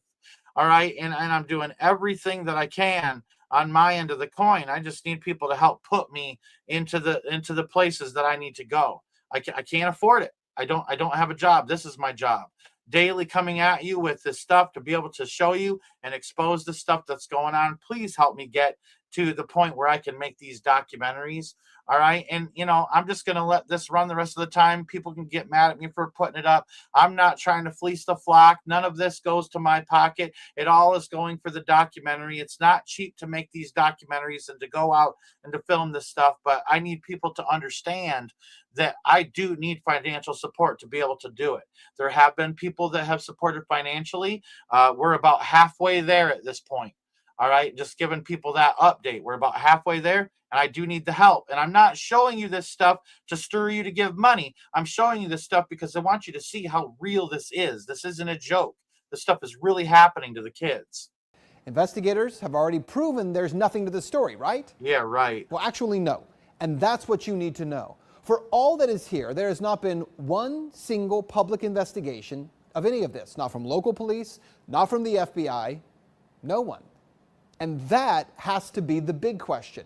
All right. And I'm doing everything that I can on my end of the coin. I just need people to help put me into the places that I need to go. I can't afford it. I don't have a job. This is my job. Daily coming at you with this stuff to be able to show you and expose the stuff that's going on. Please help me get to the point where I can make these documentaries. All right. And, you know, I'm just going to let this run the rest of the time. People can get mad at me for putting it up. I'm not trying to fleece the flock. None of this goes to my pocket. It all is going for the documentary. It's not cheap to make these documentaries and to go out and to film this stuff. But I need people to understand that I do need financial support to be able to do it. There have been people that have supported financially. We're about halfway there at this point. All right. Just giving people that update. We're about halfway there, and I do need the help. And I'm not showing you this stuff to stir you to give money. I'm showing you this stuff because I want you to see how real this is. This isn't a joke. This stuff is really happening to the kids. Investigators have already proven there's nothing to the story, right? Yeah, right. Well, actually, no. And that's what you need to know. For all that is here, there has not been one single public investigation of any of this. Not from local police, not from the FBI, no one. And that has to be the big question.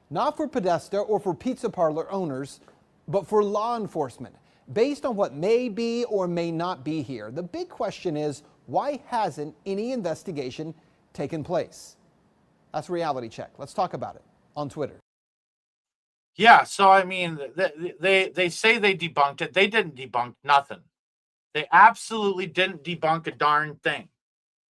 Not for Podesta or for pizza parlor owners, but for law enforcement. Based on what may be or may not be here, the big question is, why hasn't any investigation taken place? That's Reality Check. Let's talk about it on Twitter. Yeah, so I mean, they say they debunked it. They didn't debunk nothing. They absolutely didn't debunk a darn thing.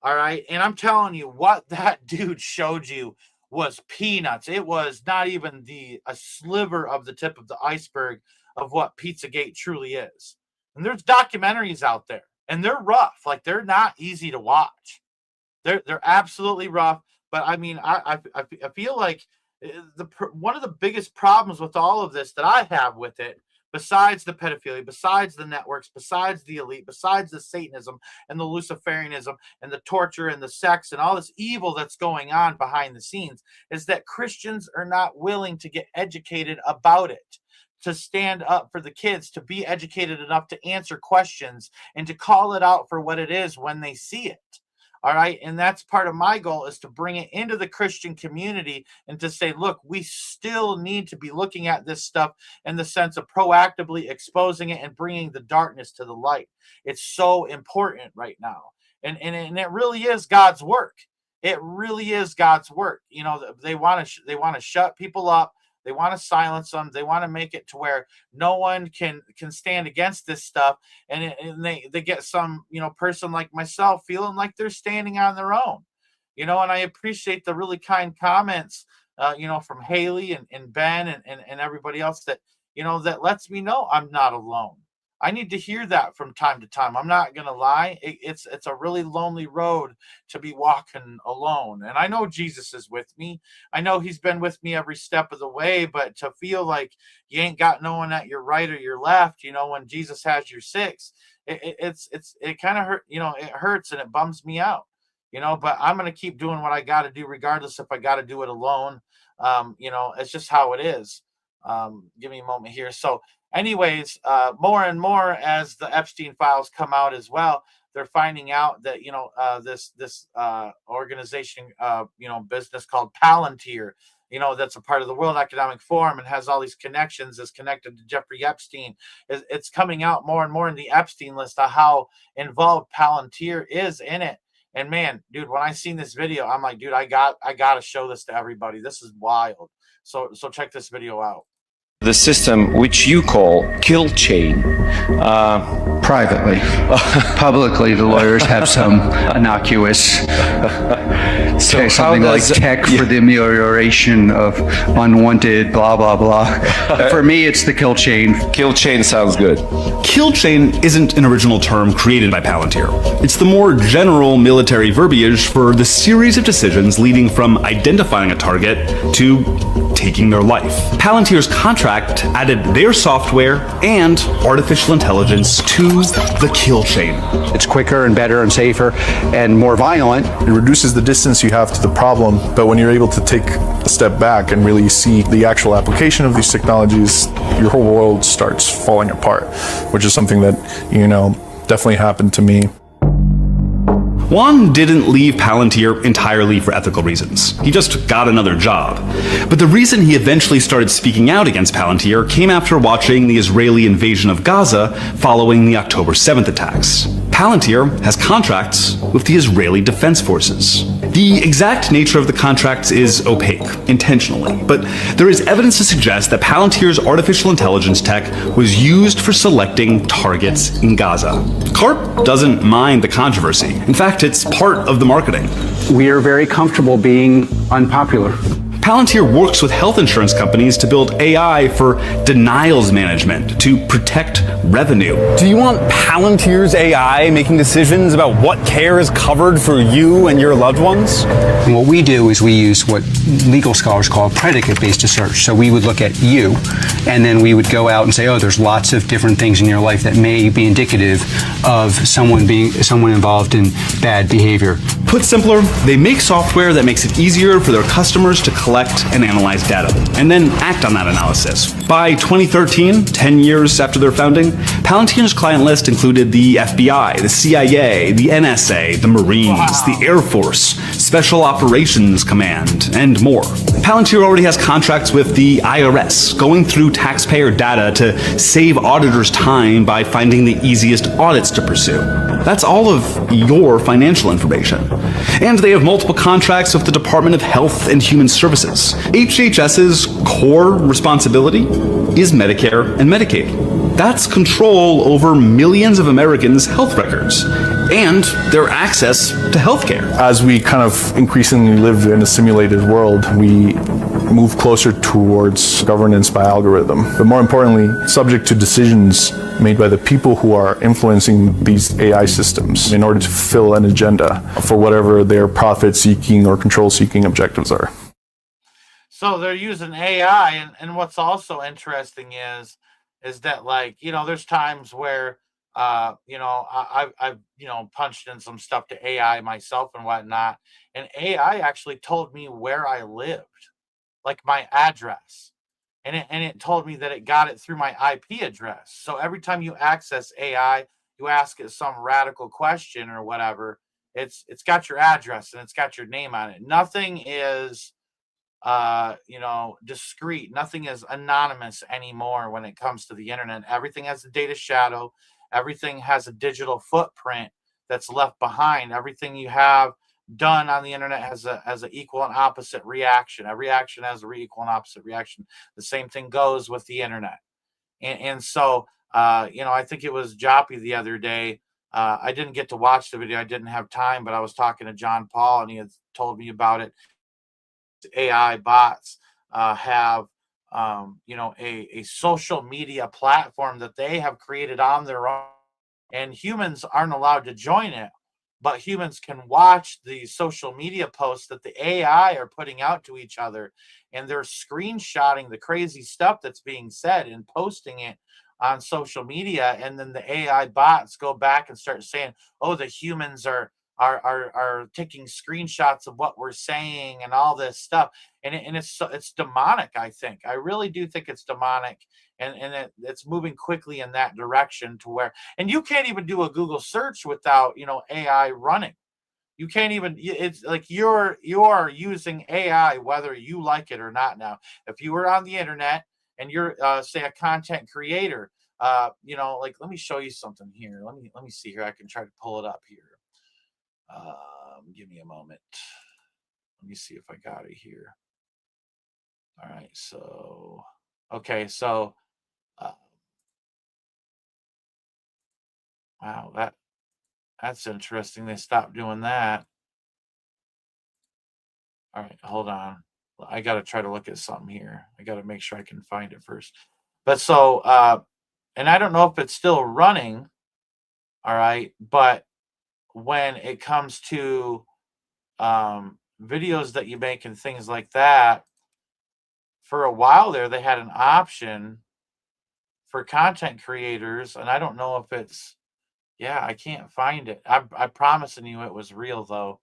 All right. And I'm telling you, what that dude showed you was peanuts. It was not even a sliver of the tip of the iceberg of what Pizzagate truly is. And there's documentaries out there. and they're rough. Like, they're not easy to watch. They're absolutely rough. But I mean, I feel like one of the biggest problems with all of this that I have with it, besides the pedophilia, besides the networks, besides the elite, besides the Satanism and the Luciferianism and the torture and the sex and all this evil that's going on behind the scenes, is that Christians are not willing to get educated about it, to stand up for the kids, to be educated enough to answer questions and to call it out for what it is when they see it. All right. And that's part of my goal, is to bring it into the Christian community and to say, look, we still need to be looking at this stuff in the sense of proactively exposing it and bringing the darkness to the light. It's so important right now. And it really is God's work. It really is God's work. You know, they want to shut people up. They want to silence them. They want to make it to where no one can stand against this stuff. And they get some, you know, person like myself feeling like they're standing on their own, you know, and I appreciate the really kind comments, you know, from Haley and Ben and everybody else that, you know, that lets me know I'm not alone. I need to hear that from time to time. I'm not going to lie. It's a really lonely road to be walking alone. And I know Jesus is with me. I know he's been with me every step of the way, but to feel like you ain't got no one at your right or your left, you know, when Jesus has your six, it kind of hurt, you know, it hurts and it bums me out, you know, but I'm going to keep doing what I got to do, regardless if I got to do it alone. You know, it's just how it is. Give me a moment here. So anyways, more and more as the Epstein files come out as well, they're finding out that, you know, this organization, you know, business called Palantir, you know, that's a part of the World Economic Forum and has all these connections, is connected to Jeffrey Epstein. It's coming out more and more in the Epstein list of how involved Palantir is in it. And man, dude, when I seen this video, I'm like, dude, I got to show this to everybody. This is wild. So check this video out. The system which you call kill chain. Privately. Publicly, the lawyers have some innocuous, So something like tech for the amelioration of unwanted blah, blah, blah. For me, it's the kill chain. Kill chain sounds good. Kill chain isn't an original term created by Palantir. It's the more general military verbiage for the series of decisions leading from identifying a target to taking their life. Palantir's contract added their software and artificial intelligence to the kill chain. It's quicker and better and safer and more violent. It reduces the distance you have to the problem, but when you're able to take a step back and really see the actual application of these technologies, your whole world starts falling apart, which is something that, you know, definitely happened to me. Juan didn't leave Palantir entirely for ethical reasons. He just got another job. But the reason he eventually started speaking out against Palantir came after watching the Israeli invasion of Gaza following the October 7th attacks. Palantir has contracts with the Israeli Defense Forces. The exact nature of the contracts is opaque, intentionally, but there is evidence to suggest that Palantir's artificial intelligence tech was used for selecting targets in Gaza. CARP doesn't mind the controversy. In fact, it's part of the marketing. We are very comfortable being unpopular. Palantir works with health insurance companies to build AI for denials management to protect revenue. Do you want Palantir's AI making decisions about what care is covered for you and your loved ones? And what we do is we use what legal scholars call predicate-based search. So we would look at you, and then we would go out and say, oh, there's lots of different things in your life that may be indicative of someone involved in bad behavior. Put simpler, they make software that makes it easier for their customers to collect and analyze data, and then act on that analysis. By 2013, 10 years after their founding, Palantir's client list included the FBI, the CIA, the NSA, the Marines, the Air Force, Special Operations Command, and more. Palantir already has contracts with the IRS, going through taxpayer data to save auditors time by finding the easiest audits to pursue. That's all of your financial information. And they have multiple contracts with the Department of Health and Human Services. HHS's core responsibility is Medicare and Medicaid. That's control over millions of Americans' health records and their access to healthcare. As we kind of increasingly live in a simulated world, we move closer towards governance by algorithm, but more importantly, subject to decisions made by the people who are influencing these AI systems in order to fulfill an agenda for whatever their profit-seeking or control-seeking objectives are. So they're using AI, and what's also interesting is that, like, you know, there's times where you know, I've you know, punched in some stuff to AI myself and whatnot, and AI actually told me where I lived, like my address, and it told me that it got it through my IP address. So every time you access AI, you ask it some radical question or whatever, it's got your address and it's got your name on it. Nothing is you know, discreet. Nothing is anonymous anymore when it comes to the internet. Everything has a data shadow. Everything has a digital footprint that's left behind. Everything you have done on the internet has an equal and opposite reaction. Every action has a equal and opposite reaction. The same thing goes with the internet. And so, you know, I think it was Joppy the other day. I didn't get to watch the video. I didn't have time, but I was talking to John Paul, and he had told me about it. AI bots have you know, a social media platform that they have created on their own, and humans aren't allowed to join it, but humans can watch the social media posts that the AI are putting out to each other, and they're screenshotting the crazy stuff that's being said and posting it on social media, and then the AI bots go back and start saying, oh, the humans are taking screenshots of what we're saying and all this stuff, and it's demonic. I think, I really do think it's demonic, and it's moving quickly in that direction to where, and you can't even do a Google search without, you know, AI running. You can't even, it's like you're using AI whether you like it or not. Now, if you were on the internet and you're say a content creator, you know, like, let me show you something here. Let me see here. I can try to pull it up here. Give me a moment. Let me see if I got it here. All right, so okay, so wow, that's interesting. They stopped doing that. All right, hold on. I got to try to look at something here. I got to make sure I can find it first. But so and I don't know if it's still running. All right, but when it comes to videos that you make and things like that, for a while there, they had an option for content creators, and I don't know if it's, yeah, I can't find it. I'm promising you it was real though.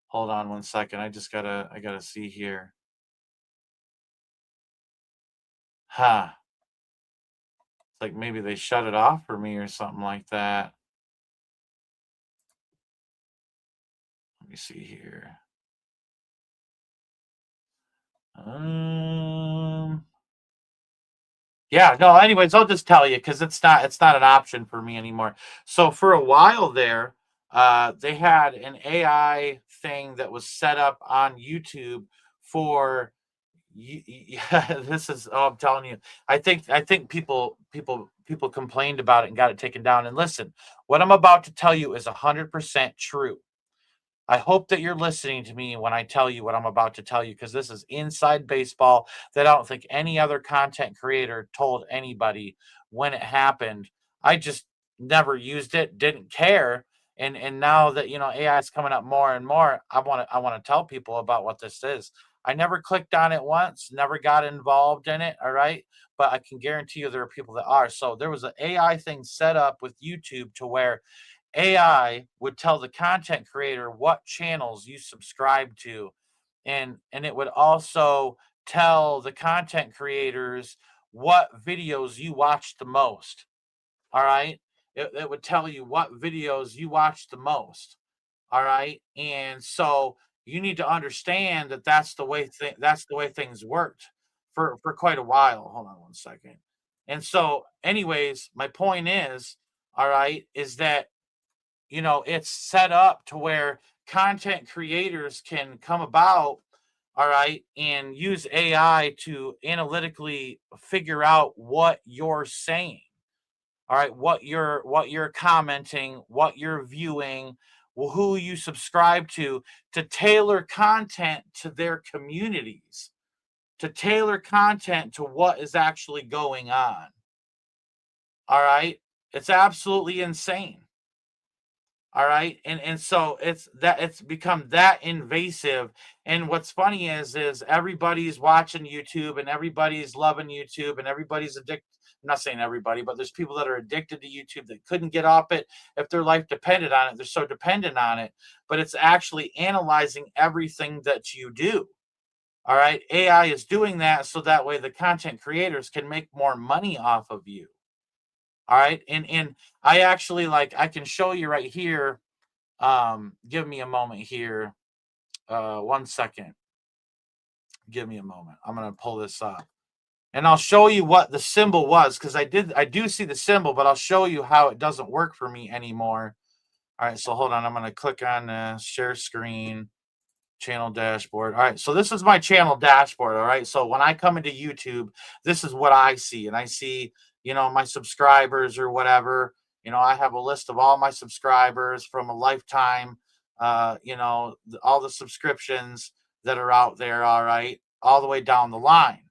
Hold on one second. I gotta see here. Huh. It's like maybe they shut it off for me or something like that. Let me see here. Yeah, no, anyways, I'll just tell you, because it's not an option for me anymore. So for a while there, they had an AI thing that was set up on YouTube for yeah, this is, oh, I'm telling you, I think people complained about it and got it taken down. And listen, what I'm about to tell you is 100% true. I hope that you're listening to me when I tell you what I'm about to tell you, because this is inside baseball that I don't think any other content creator told anybody when it happened. I just never used it, didn't care. And now that, you know, AI is coming up more and more, I want to tell people about what this is. I never clicked on it once, never got involved in it, all right? But I can guarantee you there are people that are. So there was an AI thing set up with YouTube to where AI would tell the content creator what channels you subscribe to, and it would also tell the content creators what videos you watch the most. All right, it would tell you what videos you watch the most. All right, and so you need to understand that that's the way things worked for quite a while. Hold on one second. And so, anyways, my point is, all right, is that, you know, it's set up to where content creators can come about, all right, and use AI to analytically figure out what you're saying, all right, what you're commenting, what you're viewing, who you subscribe to tailor content to their communities, to tailor content to what is actually going on. All right. It's absolutely insane. All right. And so it's become that invasive. And what's funny is everybody's watching YouTube and everybody's loving YouTube and everybody's addicted. I'm not saying everybody, but there's people that are addicted to YouTube that couldn't get off it if their life depended on it. They're so dependent on it, but it's actually analyzing everything that you do. All right. AI is doing that so that way the content creators can make more money off of you. All right. And I actually I can show you right here. Give me a moment here. 1 second. Give me a moment. I'm going to pull this up and I'll show you what the symbol was. Cause I do see the symbol, but I'll show you how it doesn't work for me anymore. All right. So hold on. I'm going to click on share screen, channel dashboard. All right. So this is my channel dashboard. All right. So when I come into YouTube, this is what I see. And I see, my subscribers or whatever. I have a list of all my subscribers from a lifetime, all the subscriptions that are out there. All right. All the way down the line.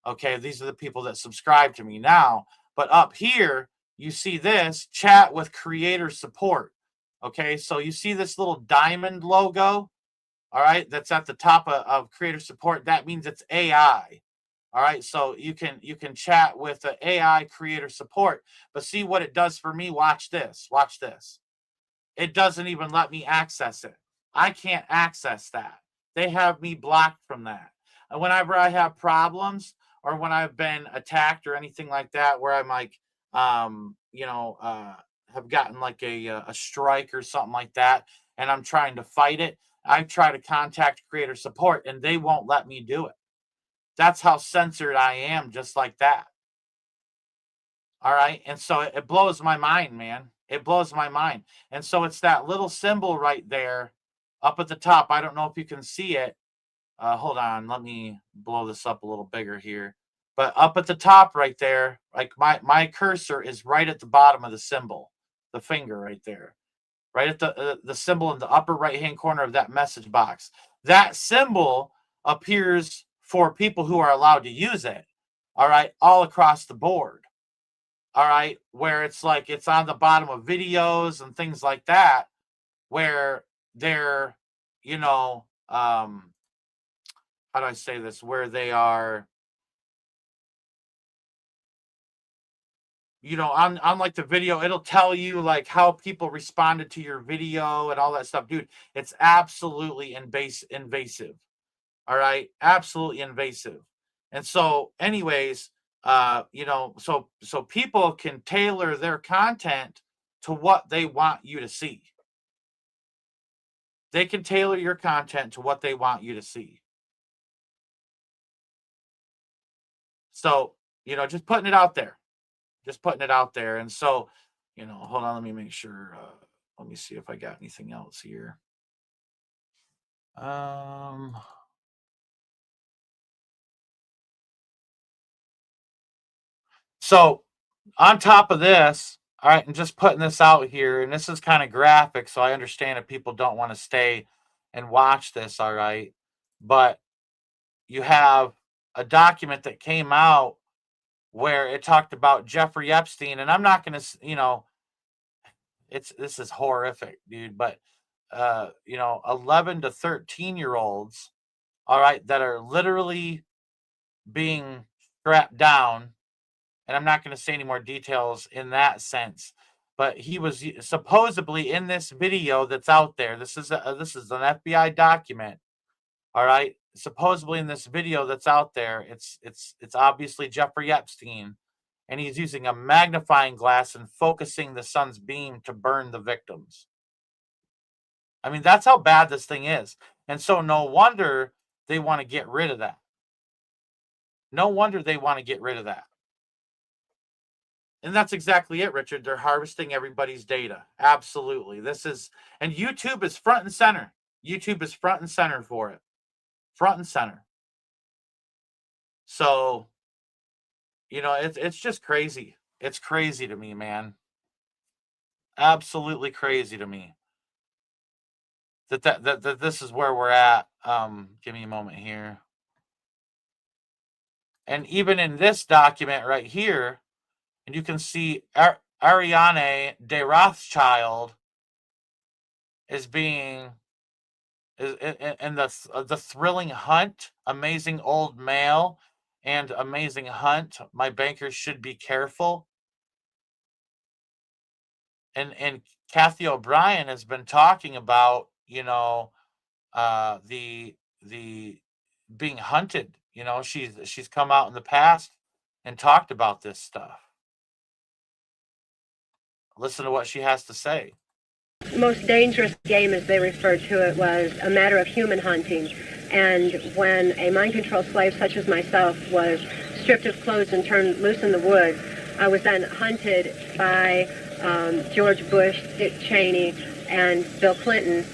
Okay. These are the people that subscribe to me now. But up here, you see this chat with creator support. Okay. So you see this little diamond logo. All right. That's at the top of creator support. That means it's AI. All right, so you can chat with the AI creator support, but see what it does for me. Watch this. Watch this. It doesn't even let me access it. I can't access that. They have me blocked from that. And whenever I have problems or when I've been attacked or anything like that, where I'm have gotten like a strike or something like that, and I'm trying to fight it, I try to contact creator support and they won't let me do it. That's how censored I am, just like that. All right. And so it blows my mind, man. It blows my mind. And so it's that little symbol right there up at the top. I don't know if you can see it. Hold on. Let me blow this up a little bigger here. But up at the top right there, like my cursor is right at the bottom of the symbol, the finger right there, right at the symbol in the upper right-hand corner of that message box. That symbol appears for people who are allowed to use it, all right, all across the board, all right, where it's like it's on the bottom of videos and things like that, where they're, how do I say this, where they are, on like the video, it'll tell you like how people responded to your video and all that stuff. Dude, it's absolutely invasive. All right. Absolutely invasive. And so anyways, so people can tailor their content to what they want you to see. They can tailor your content to what they want you to see. So, just putting it out there. Just putting it out there. And so, hold on, let me make sure. Let me see if I got anything else here. So on top of this, all right, and just putting this out here, and this is kind of graphic, so I understand if people don't want to stay and watch this, all right, but you have a document that came out where it talked about Jeffrey Epstein, and I'm not going to, this is horrific, dude, but 11 to 13-year-olds, all right, that are literally being strapped down. And I'm not going to say any more details in that sense, but he was supposedly in this video that's out there. This is an FBI document. All right. Supposedly in this video that's out there, it's obviously Jeffrey Epstein, and he's using a magnifying glass and focusing the sun's beam to burn the victims. I mean, that's how bad this thing is. And so no wonder they want to get rid of that. No wonder they want to get rid of that. And that's exactly it, Richard. They're harvesting everybody's data. Absolutely. And YouTube is front and center. YouTube is front and center for it. Front and center. So, it's just crazy. It's crazy to me, man. Absolutely crazy to me. That this is where we're at. Give me a moment here. And even in this document right here, and you can see Ariane de Rothschild is being in the Thrilling Hunt, Amazing Old Male, and Amazing Hunt. My bankers should be careful. And Kathy O'Brien has been talking about, the being hunted. She's come out in the past and talked about this stuff. Listen to what she has to say. The most dangerous game, as they referred to it, was a matter of human hunting. And when a mind control slave such as myself was stripped of clothes and turned loose in the woods, I was then hunted by George Bush, Dick Cheney, and Bill Clinton,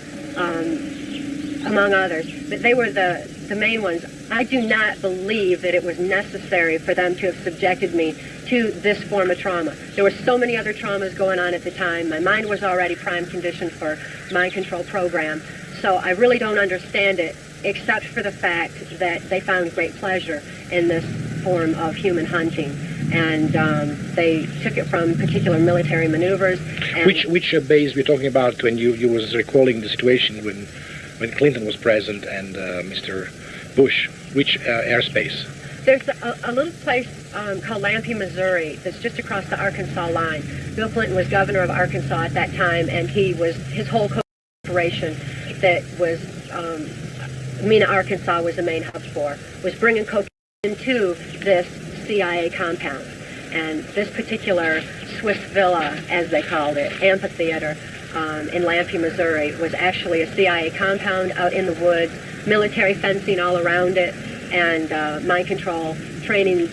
among others. But they were the main ones. I do not believe that it was necessary for them to have subjected me to this form of trauma. There were so many other traumas going on at the time. My mind was already prime conditioned for mind control program. So I really don't understand it, except for the fact that they found great pleasure in this form of human hunting. And they took it from particular military maneuvers. And which base we're talking about when you was recalling the situation when Clinton was president and Mr. Bush? Which airspace? There's a little place called Lampe, Missouri, that's just across the Arkansas line. Bill Clinton was governor of Arkansas at that time, and his whole operation that was Mena, Arkansas was the main hub for, was bringing cocaine into this CIA compound. And this particular Swiss villa, as they called it, amphitheater in Lampe, Missouri, was actually a CIA compound out in the woods, military fencing all around it, and mind control training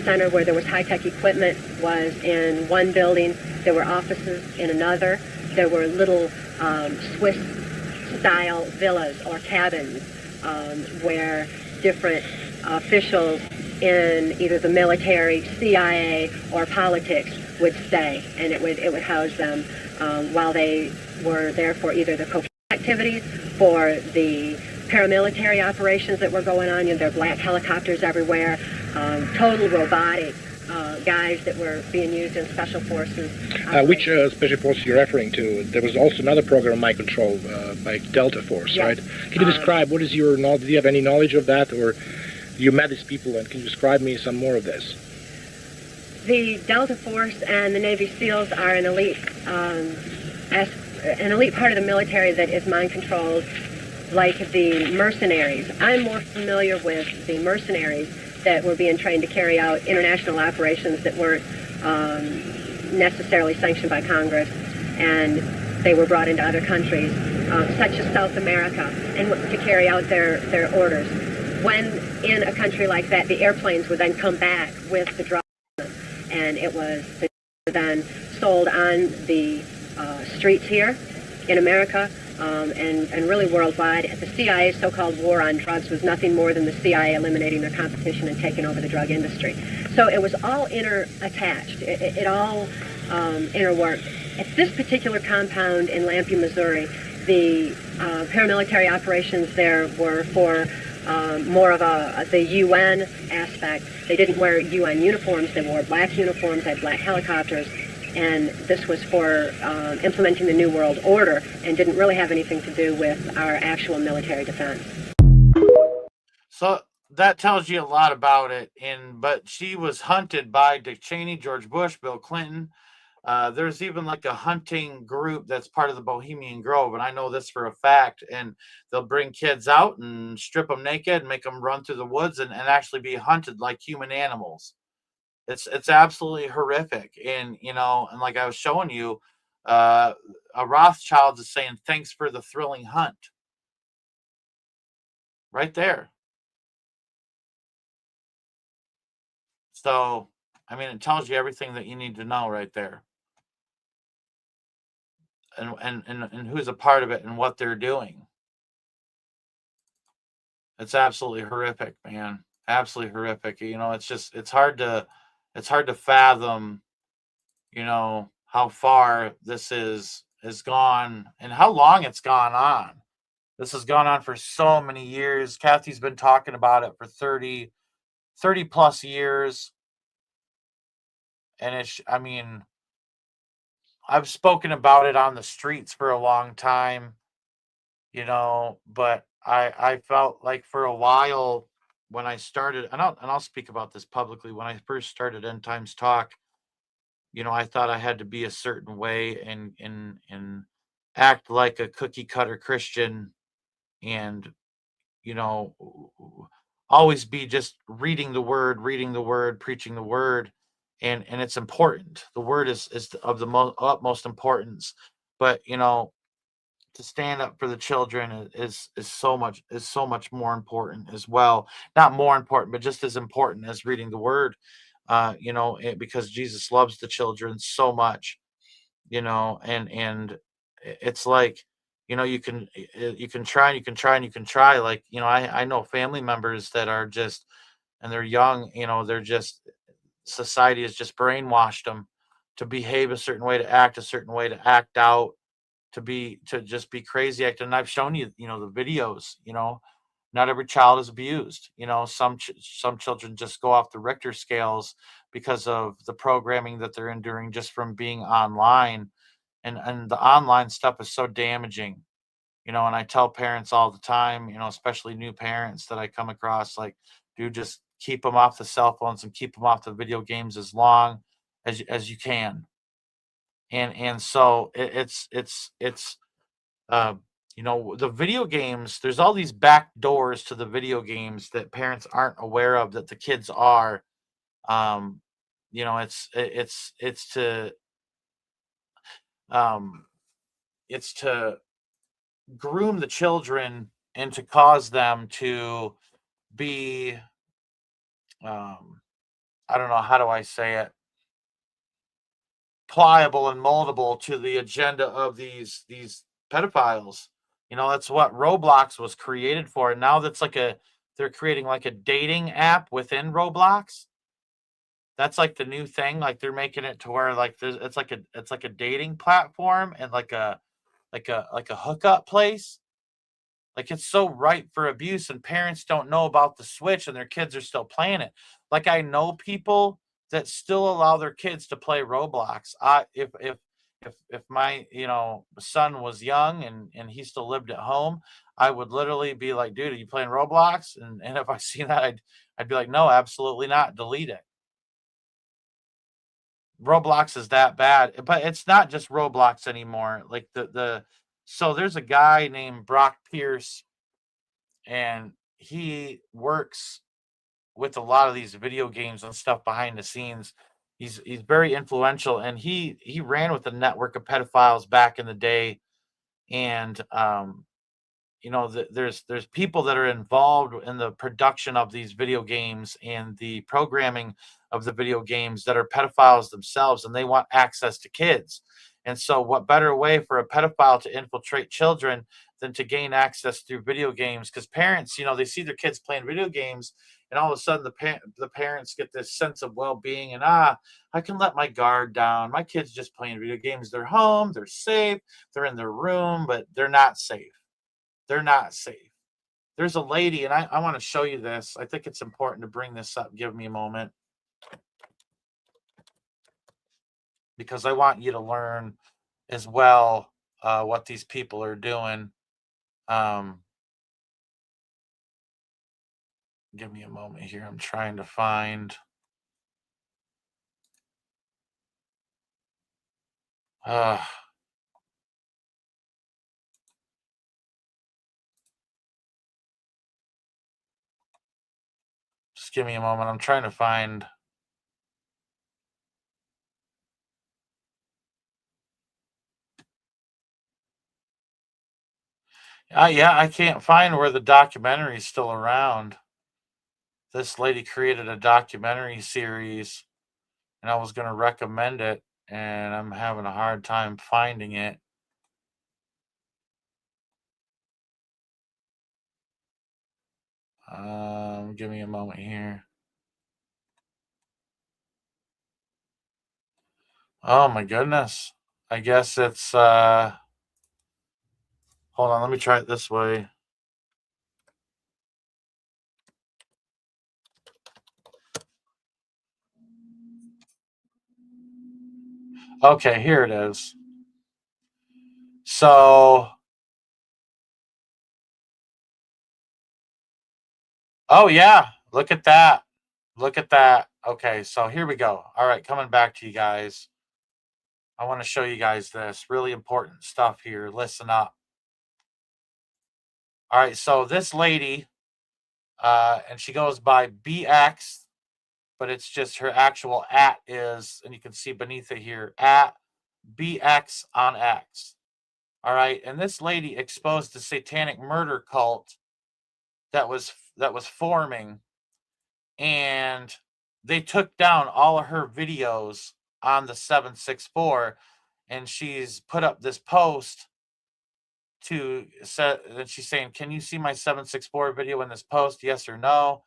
center where there was high-tech equipment was in one building. There were offices in another. There were little Swiss-style villas or cabins where different officials in either the military, CIA, or politics would stay, and it would house them while they were there for either the cocaine activities, for the paramilitary operations that were going on. There were black helicopters everywhere, total robotic guys that were being used in special forces. Which special force you're referring to? There was also another program of mind control by Delta Force, yes. Right? Can you describe, what is your knowledge? Do you have any knowledge of that, or you met these people, and can you describe me some more of this? The Delta Force and the Navy SEALs are an elite part of the military that is mind controlled, like the mercenaries. I'm more familiar with the mercenaries that were being trained to carry out international operations that weren't necessarily sanctioned by Congress, and they were brought into other countries, such as South America, and to carry out their orders. When in a country like that, the airplanes would then come back with the drugs, and it was then sold on the streets here in America, and really worldwide. The CIA's so-called war on drugs was nothing more than the CIA eliminating their competition and taking over the drug industry. So it was all inter-attached. It all interworked. At this particular compound in Lampe, Missouri, the paramilitary operations there were for more of the UN aspect. They didn't wear UN uniforms. They wore black uniforms, had black helicopters. And this was for implementing the New World Order and didn't really have anything to do with our actual military defense. So that tells you a lot about it. But she was hunted by Dick Cheney, George Bush, Bill Clinton. There's even like a hunting group that's part of the Bohemian Grove, and I know this for a fact. And they'll bring kids out and strip them naked and make them run through the woods and actually be hunted like human animals. It's absolutely horrific. And and like I was showing you, a Rothschild is saying thanks for the thrilling hunt. Right there. So, I mean, it tells you everything that you need to know right there. And who's a part of it and what they're doing. It's absolutely horrific, man. Absolutely horrific. It's hard to fathom, how far this has gone and how long it's gone on. This has gone on for so many years. Kathy's been talking about it for 30 plus years. And I've spoken about it on the streets for a long time, but I felt like for a while when I started, and I'll speak about this publicly. When I first started End Times Talk, I thought I had to be a certain way and act like a cookie cutter Christian, and you know always be just reading the word, preaching the word, and it's important. The word is of the utmost importance, but to stand up for the children is so much more important as well. Not more important, but just as important as reading the word. Because Jesus loves the children so much. And it's like, you can try and you can try and you can try. Like, I know family members that are just, and they're young. They're just, society has just brainwashed them to behave a certain way, to act a certain way, to act out, to just be crazy acting. And I've shown you, the videos. Not every child is abused. Some children just go off the Richter scales because of the programming that they're enduring just from being online. And the online stuff is so damaging. And I tell parents all the time, especially new parents that I come across, like, dude, just keep them off the cell phones and keep them off the video games as long as you can. And so the video games, there's all these back doors to the video games that parents aren't aware of, that the kids are. um it's to um it's to groom the children and to cause them to be, I don't know, how do I say it, pliable and moldable to the agenda of these pedophiles. That's what Roblox was created for. And now they're creating like a dating app within Roblox. That's like the new thing. Like, they're making it to where, like, it's like a dating platform, and like a hookup place. Like, it's so ripe for abuse, and parents don't know about the switch, and their kids are still playing it. Like, I know people that still allow their kids to play Roblox. If my son was young and he still lived at home, I would literally be like, dude, are you playing Roblox? And if I see that, I'd be like, no, absolutely not. Delete it. Roblox is that bad, but it's not just Roblox anymore. Like, so there's a guy named Brock Pierce, and he works with a lot of these video games and stuff behind the scenes. He's very influential, and he ran with a network of pedophiles back in the day. And there's people that are involved in the production of these video games and the programming of the video games that are pedophiles themselves, and they want access to kids. And so what better way for a pedophile to infiltrate children than to gain access through video games? Because parents, they see their kids playing video games, and all of a sudden the parents get this sense of well-being, and I can let my guard down. My kid's just playing video games. They're home, they're safe, they're in their room, but they're not safe. They're not safe. There's a lady, and I want to show you this. I think it's important to bring this up. Give me a moment, because I want you to learn as well what these people are doing. Give me a moment here. I'm trying to find. Just give me a moment. I'm trying to find. Yeah, I can't find where the documentary is still around. This lady created a documentary series, and I was going to recommend it, and I'm having a hard time finding it. Give me a moment here. Oh my goodness. I guess it's hold on, let me try it this way. Okay, here it is. So, oh yeah, look at that. Look at that. Okay, so here we go. All right, coming back to you guys. I want to show you guys this really important stuff here. Listen up. All right, so this lady, and she goes by BX, but it's just her actual @ is, and you can see beneath it here, @ BX on X. All right, and this lady exposed the satanic murder cult that was forming, and they took down all of her videos on the 764, and she's put up this post to set that she's saying, can you see my 764 video in this post, yes or no?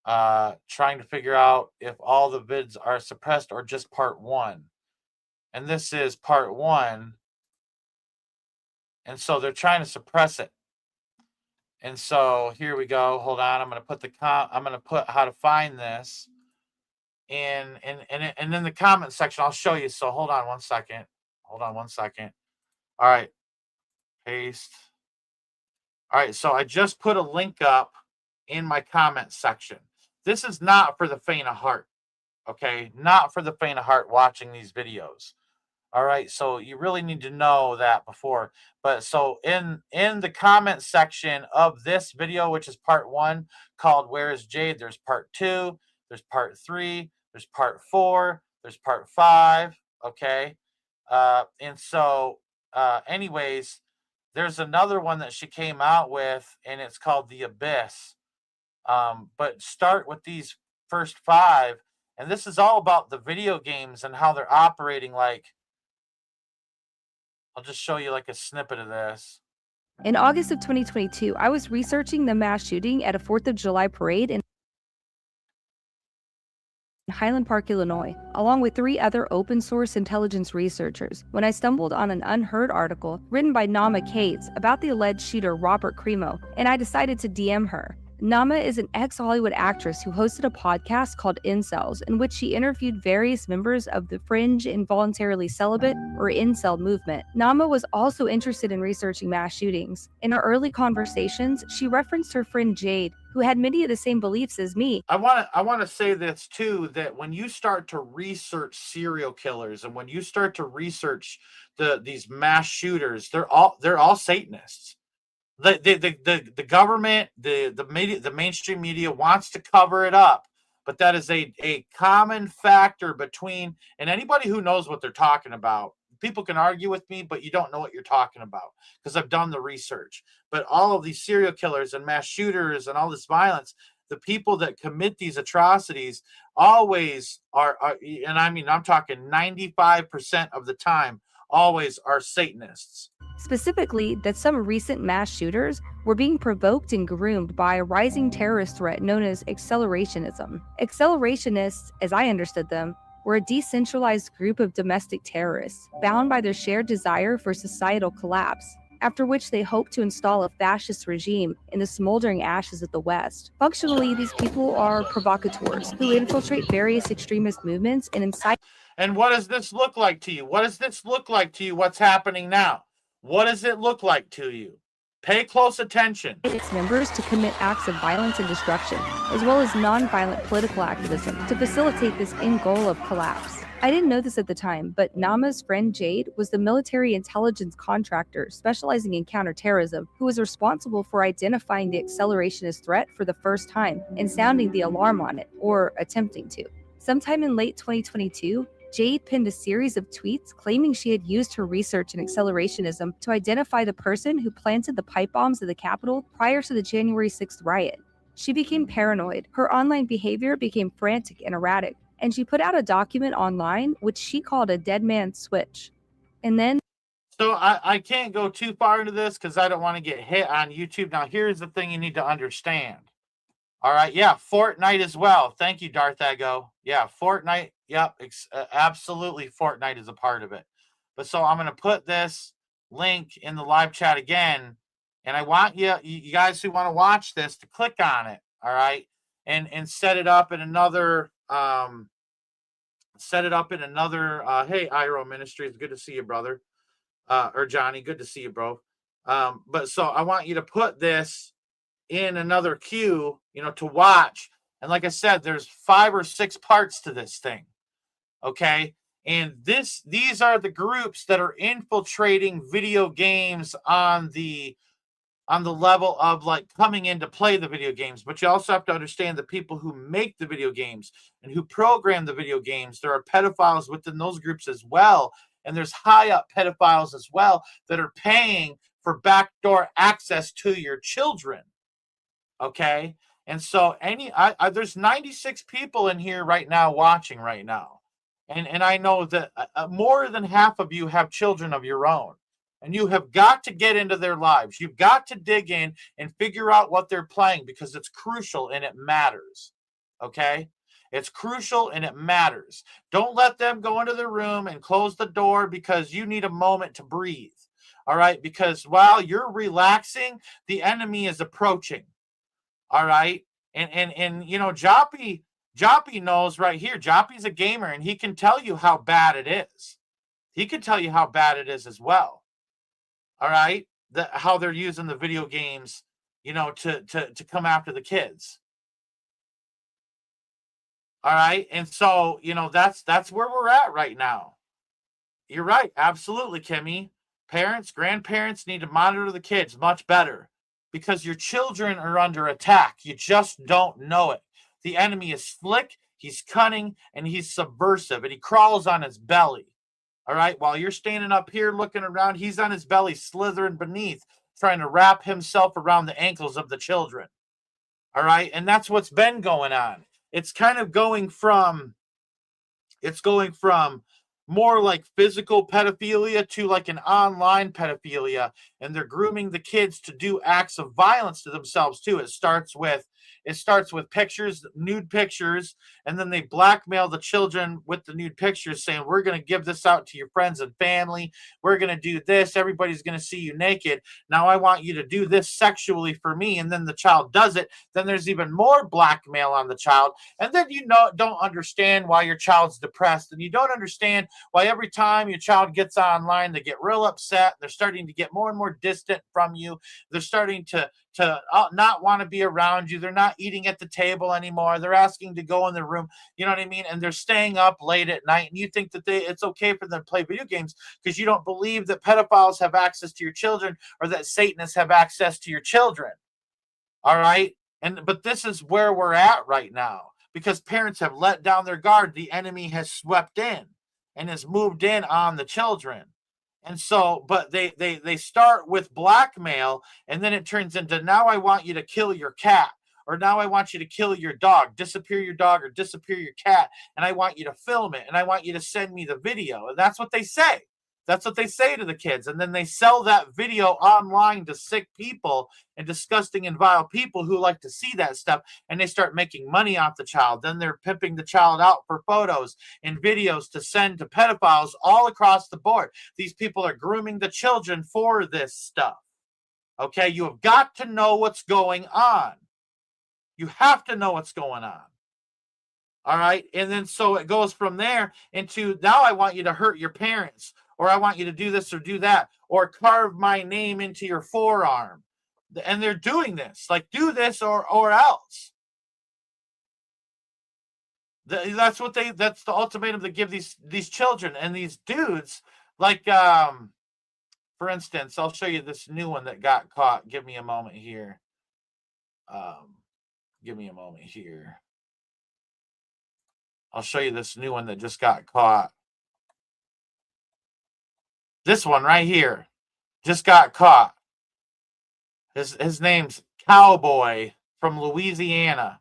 Trying to figure out if all the vids are suppressed or just part 1. And this is part 1, and so they're trying to suppress it. And so here we go. Hold on, I'm going to put I'm going to put how to find this and in the comment section. I'll show you. So hold on one second. All right, paste. All right, so I just put a link up in my comment section. This is not for the faint of heart, okay? Not for the faint of heart watching these videos. All right, so you really need to know that before. But so in the comment section of this video, which is part 1, called Where is Jade, there's part 2, there's part 3, there's part 4, there's part 5, okay? And so anyways, there's another one that she came out with, and it's called The Abyss. But start with these first 5, and this is all about the video games and how they're operating. Like, I'll just show you like a snippet of this. In August of 2022, I was researching the mass shooting at a 4th of July parade in Highland Park, Illinois, along with 3 other open-source intelligence researchers, when I stumbled on an unheard article written by Nama Cates about the alleged shooter Robert Crimo, and I decided to DM her. Nama is an ex-Hollywood actress who hosted a podcast called Incels, in which she interviewed various members of the fringe involuntarily celibate, or incel movement. Nama was also interested in researching mass shootings. In our early conversations, she referenced her friend Jade, who had many of the same beliefs as me. I want to say this too, that when you start to research serial killers and when you start to research these mass shooters, they're all Satanists. The government, the media, the mainstream media wants to cover it up, but that is a common factor between, and anybody who knows what they're talking about, people can argue with me, but you don't know what you're talking about because I've done the research. But all of these serial killers and mass shooters and all this violence, the people that commit these atrocities always are and I mean, I'm talking 95% of the time, always are Satanists. Specifically, that some recent mass shooters were being provoked and groomed by a rising terrorist threat known as accelerationism. Accelerationists, as I understood them, were a decentralized group of domestic terrorists bound by their shared desire for societal collapse, after which they hoped to install a fascist regime in the smoldering ashes of the West. Functionally, these people are provocateurs who infiltrate various extremist movements and incite. And what does this look like to you? What does this look like to you? What's happening now? What does it look like to you? Pay close attention. Its members to commit acts of violence and destruction, as well as non-violent political activism to facilitate this end goal of collapse. I didn't know this at the time, but Nama's friend Jade was the military intelligence contractor specializing in counterterrorism who was responsible for identifying the accelerationist threat for the first time and sounding the alarm on it, or attempting to. Sometime in late 2022, Jade pinned a series of tweets claiming she had used her research in accelerationism to identify the person who planted the pipe bombs at the Capitol prior to the January 6th riot. She became paranoid, her online behavior became frantic and erratic, and she put out a document online which she called a dead man's switch. And then... So I can't go too far into this because I don't want to get hit on YouTube. Now, here's the thing you need to understand. All right, yeah, Fortnite as well. Thank you, Darth Ego. Yeah, Fortnite. Yep, absolutely. Fortnite is a part of it. But so I'm going to put this link in the live chat again, and I want you guys who want to watch this to click on it. All right, and set it up in another. Hey, Iro Ministries, good to see you, brother. or Johnny, good to see you, bro. But so I want you to put this in another queue, to watch. And like I said, there's 5 or 6 parts to this thing. Okay. And these are the groups that are infiltrating video games on the level of like coming in to play the video games. But you also have to understand the people who make the video games and who program the video games. There are pedophiles within those groups as well. And there's high up pedophiles as well that are paying for backdoor access to your children. Okay. And so there's 96 people in here right now watching right now. And I know that more than half of you have children of your own. And you have got to get into their lives. You've got to dig in and figure out what they're playing because it's crucial and it matters. Okay? It's crucial and it matters. Don't let them go into the room and close the door because you need a moment to breathe. All right? Because while you're relaxing, the enemy is approaching. All right? And Joppy knows right here. Joppy's a gamer and he can tell you how bad it is. He can tell you how bad it is as well. All right, how they're using the video games, to come after the kids. All right, and so that's where we're at right now. You're right, absolutely, Kimmy. Parents, grandparents need to monitor the kids much better because your children are under attack. You just don't know it. The enemy is slick, he's cunning, and he's subversive, and he crawls on his belly. All right, while you're standing up here looking around, he's on his belly slithering beneath, trying to wrap himself around the ankles of the children. All right, and that's what's been going on. It's kind of going from more like physical pedophilia to like an online pedophilia, and they're grooming the kids to do acts of violence to themselves too. It starts with pictures, nude pictures, and then they blackmail the children with the nude pictures saying, we're going to give this out to your friends and family. We're going to do this. Everybody's going to see you naked. Now I want you to do this sexually for me. And then the child does it. Then there's even more blackmail on the child. And then don't understand why your child's depressed. And you don't understand why every time your child gets online, they get real upset. They're starting to get more and more distant from you. They're starting to not want to be around you. They're not eating at the table anymore. They're asking to go in the room. You know what I mean? And they're staying up late at night. And you think that it's okay for them to play video games because you don't believe that pedophiles have access to your children or that Satanists have access to your children. All right? But this is where we're at right now because parents have let down their guard. The enemy has swept in and has moved in on the children. And so, but they start with blackmail, and then it turns into, now I want you to kill your cat, or now I want you to kill your dog, disappear your dog or disappear your cat, and I want you to film it, and I want you to send me the video. And that's what they say. That's what they say to the kids. And then they sell that video online to sick people and disgusting and vile people who like to see that stuff. And they start making money off the child. Then they're pimping the child out for photos and videos to send to pedophiles all across the board. These people are grooming the children for this stuff. Okay, you have got to know what's going on. You have to know what's going on. All right. And then so it goes from there into, now I want you to hurt your parents, or I want you to do this or do that, or carve my name into your forearm. And they're doing this, like, do this or else. That's the ultimatum they give these children and these dudes. Like, for instance, I'll show you this new one that got caught. Give me a moment here. I'll show you this new one that just got caught. This one right here just got caught. His name's Cowboy from Louisiana.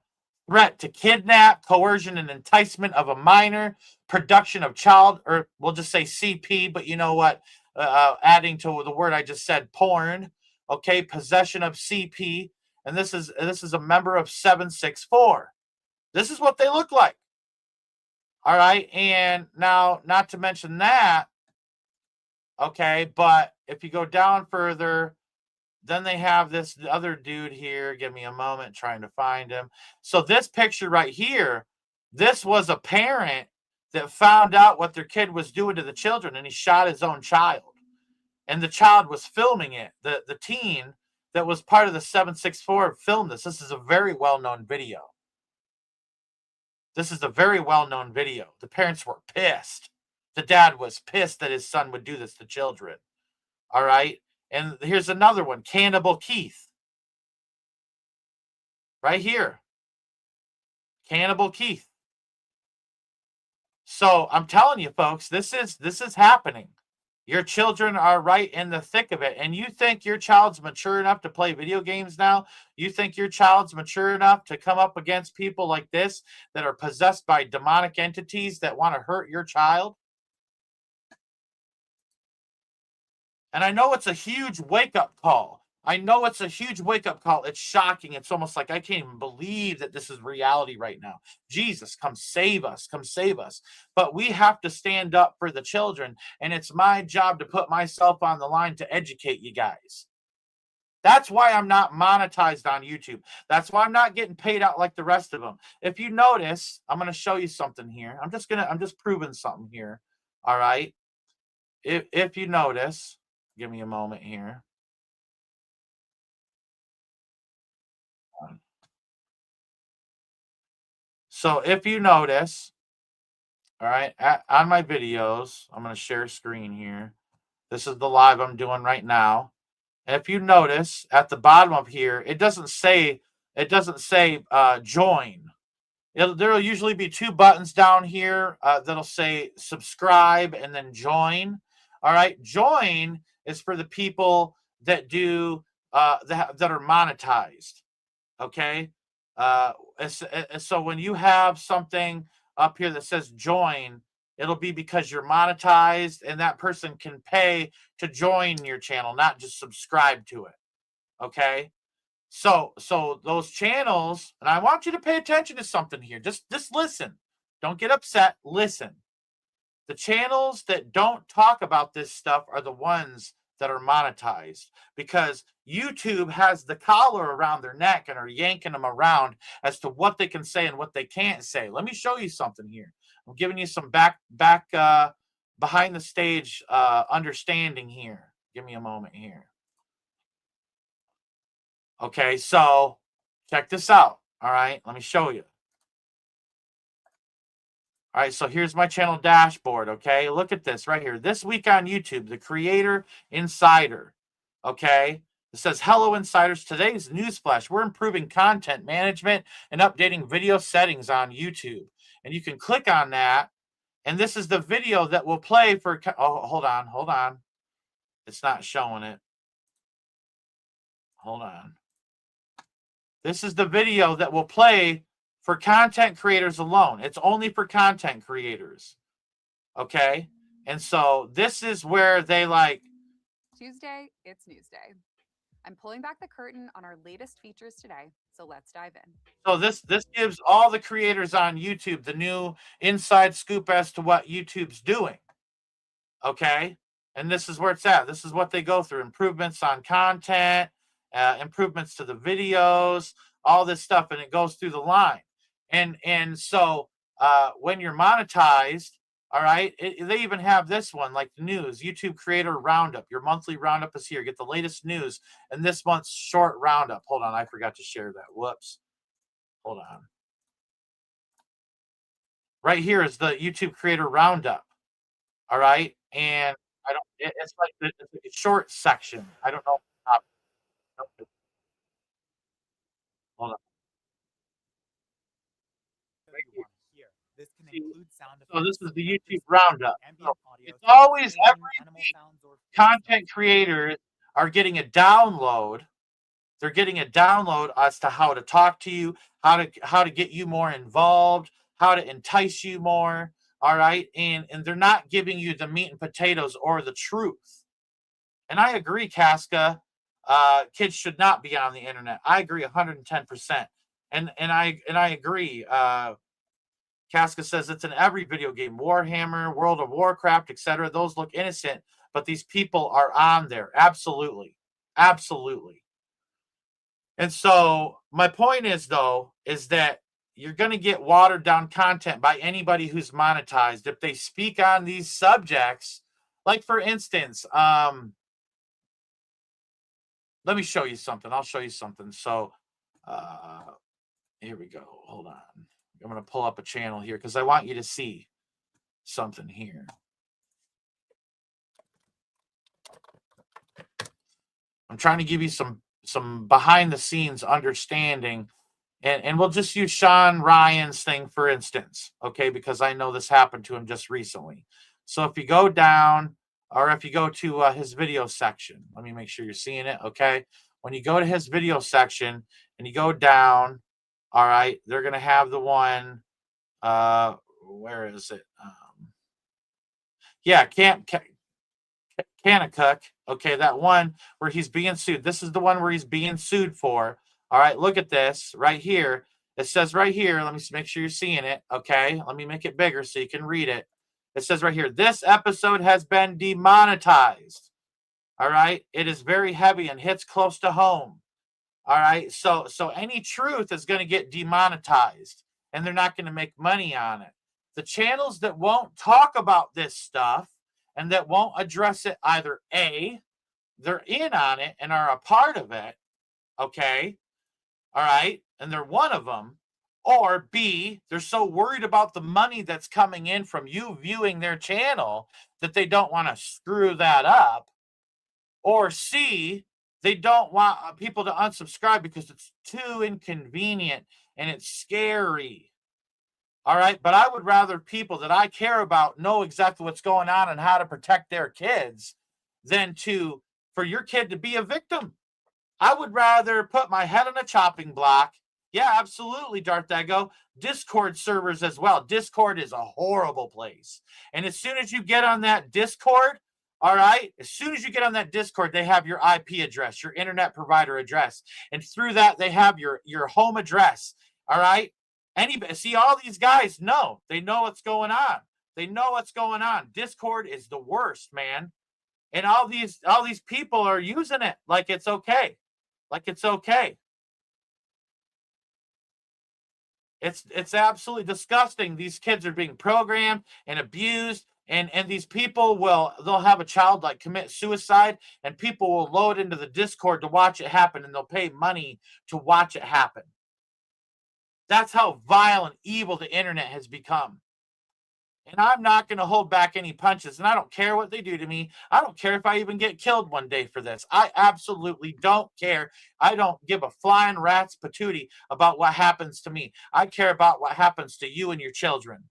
Threat to kidnap, coercion, and enticement of a minor, production of child, or we'll just say CP, but you know what? Adding to the word I just said, porn. Okay, possession of CP, and this is a member of 764. This is what they look like. All right, and now, not to mention that, okay, but if you go down further, then they have this other dude here. Give me a moment, trying to find him. So this picture right here, this was a parent that found out what their kid was doing to the children, and he shot his own child. and the child was filming it. The teen that was part of the 764 filmed this. This is a very well-known video. This is a very well-known video. The parents were pissed. The dad was pissed that his son would do this to children. All right. And here's another one, Cannibal Keith. Right here. Cannibal Keith. So I'm telling you, folks, this is happening. Your children are right in the thick of it. And you think your child's mature enough to play video games now? You think your child's mature enough to come up against people like this that are possessed by demonic entities that want to hurt your child? And I know it's a huge wake-up call. I know it's a huge wake-up call. It's shocking. It's almost like I can't even believe that this is reality right now. Jesus, come save us. Come save us. But we have to stand up for the children, and it's my job to put myself on the line to educate you guys. That's why I'm not monetized on YouTube. That's why I'm not getting paid out like the rest of them. If you notice, I'm going to show you something here. I'm just proving something here. All right. If you notice, give me a moment here. So if you notice, all right, on my videos, I'm going to share screen here. This is the live I'm doing right now. And if you notice at the bottom of here, it doesn't say join. There'll usually be two buttons down here that'll say subscribe and then join. All right, join is for the people that do that are monetized. Okay. So when you have something up here that says join, it'll be because you're monetized and that person can pay to join your channel, not just subscribe to it. Okay. So those channels, and I want you to pay attention to something here. Just listen. Don't get upset. Listen. The channels that don't talk about this stuff are the ones that are monetized, because YouTube has the collar around their neck and are yanking them around as to what they can say and what they can't say. Let me show you something here. I'm giving you some back behind the stage understanding here. Give me a moment here. Okay, so check this out. All right, let me show you. All right, so here's my channel dashboard, okay? Look at this right here. This week on YouTube, the Creator Insider, okay? It says, hello, insiders. Today's newsflash. We're improving content management and updating video settings on YouTube. And you can click on that, and this is the video that will play for... Oh, hold on. It's not showing it. Hold on. This is the video that will play for content creators alone. It's only for content creators. Okay? And so this is where they like... Tuesday, it's news day. I'm pulling back the curtain on our latest features today, so let's dive in. So this gives all the creators on YouTube the new inside scoop as to what YouTube's doing. Okay? And this is where it's at. This is what they go through. Improvements on content, improvements to the videos, all this stuff, and it goes through the line. And so when you're monetized, all right, they even have this one, like the news, YouTube Creator Roundup. Your monthly roundup is here. Get the latest news and this month's short roundup. Hold on, I forgot to share that. Whoops. Hold on. Right here is the YouTube Creator Roundup. All right, and it's like a short section. I don't know. Hold on. This can include sound effects. So this is the YouTube Roundup. So it's always every week content creators are getting a download. They're getting a download as to how to talk to you, how to get you more involved, how to entice you more. All right. And they're not giving you the meat and potatoes or the truth. And I agree, Casca. Kids should not be on the internet. I agree 110%. And I agree. Casca says it's in every video game, Warhammer, World of Warcraft, etc. Those look innocent, but these people are on there. Absolutely. Absolutely. And so my point is, though, is that you're going to get watered down content by anybody who's monetized. If they speak on these subjects, like for instance, let me show you something. I'll show you something. So here we go. Hold on. I'm going to pull up a channel here because I want you to see something here. I'm trying to give you some behind the scenes understanding, and we'll just use Sean Ryan's thing for instance, okay, because I know this happened to him just recently. So if you go down, or if you go to his video section, let me make sure you're seeing it, okay? When you go to his video section and you go down, all right, they're going to have the one, where is it? Yeah, Kanakuk, okay, that one where he's being sued. This is the one where he's being sued for. All right, look at this right here. It says right here, let me make sure you're seeing it, okay? Let me make it bigger so you can read it. It says right here, this episode has been demonetized. All right, it is very heavy and hits close to home. All right, so any truth is going to get demonetized, and they're not going to make money on it. The channels that won't talk about this stuff and that won't address it, either A, they're in on it and are a part of it, okay, all right, and they're one of them, or B, they're so worried about the money that's coming in from you viewing their channel that they don't want to screw that up, or C, they don't want people to unsubscribe because it's too inconvenient and it's scary. All right, but I would rather people that I care about know exactly what's going on and how to protect their kids than for your kid to be a victim. I would rather put my head on a chopping block. Yeah, absolutely, Darth Ego. Discord servers as well. Discord is a horrible place. And as soon as you get on that Discord, all right, as soon as you get on that Discord, they have your IP address, your internet provider address. And through that, they have your home address. All right. See, all these guys know. They know what's going on. They know what's going on. Discord is the worst, man. And all these people are using it like it's okay. Like it's okay. It's absolutely disgusting. These kids are being programmed and abused, and these people they'll have a child like commit suicide, and people will load into the Discord to watch it happen, and they'll pay money to watch it happen. That's how vile and evil the internet has become. And I'm not going to hold back any punches. And I don't care what they do to me. I don't care if I even get killed one day for this. I absolutely don't care. I don't give a flying rat's patootie about what happens to me. I care about what happens to you and your children.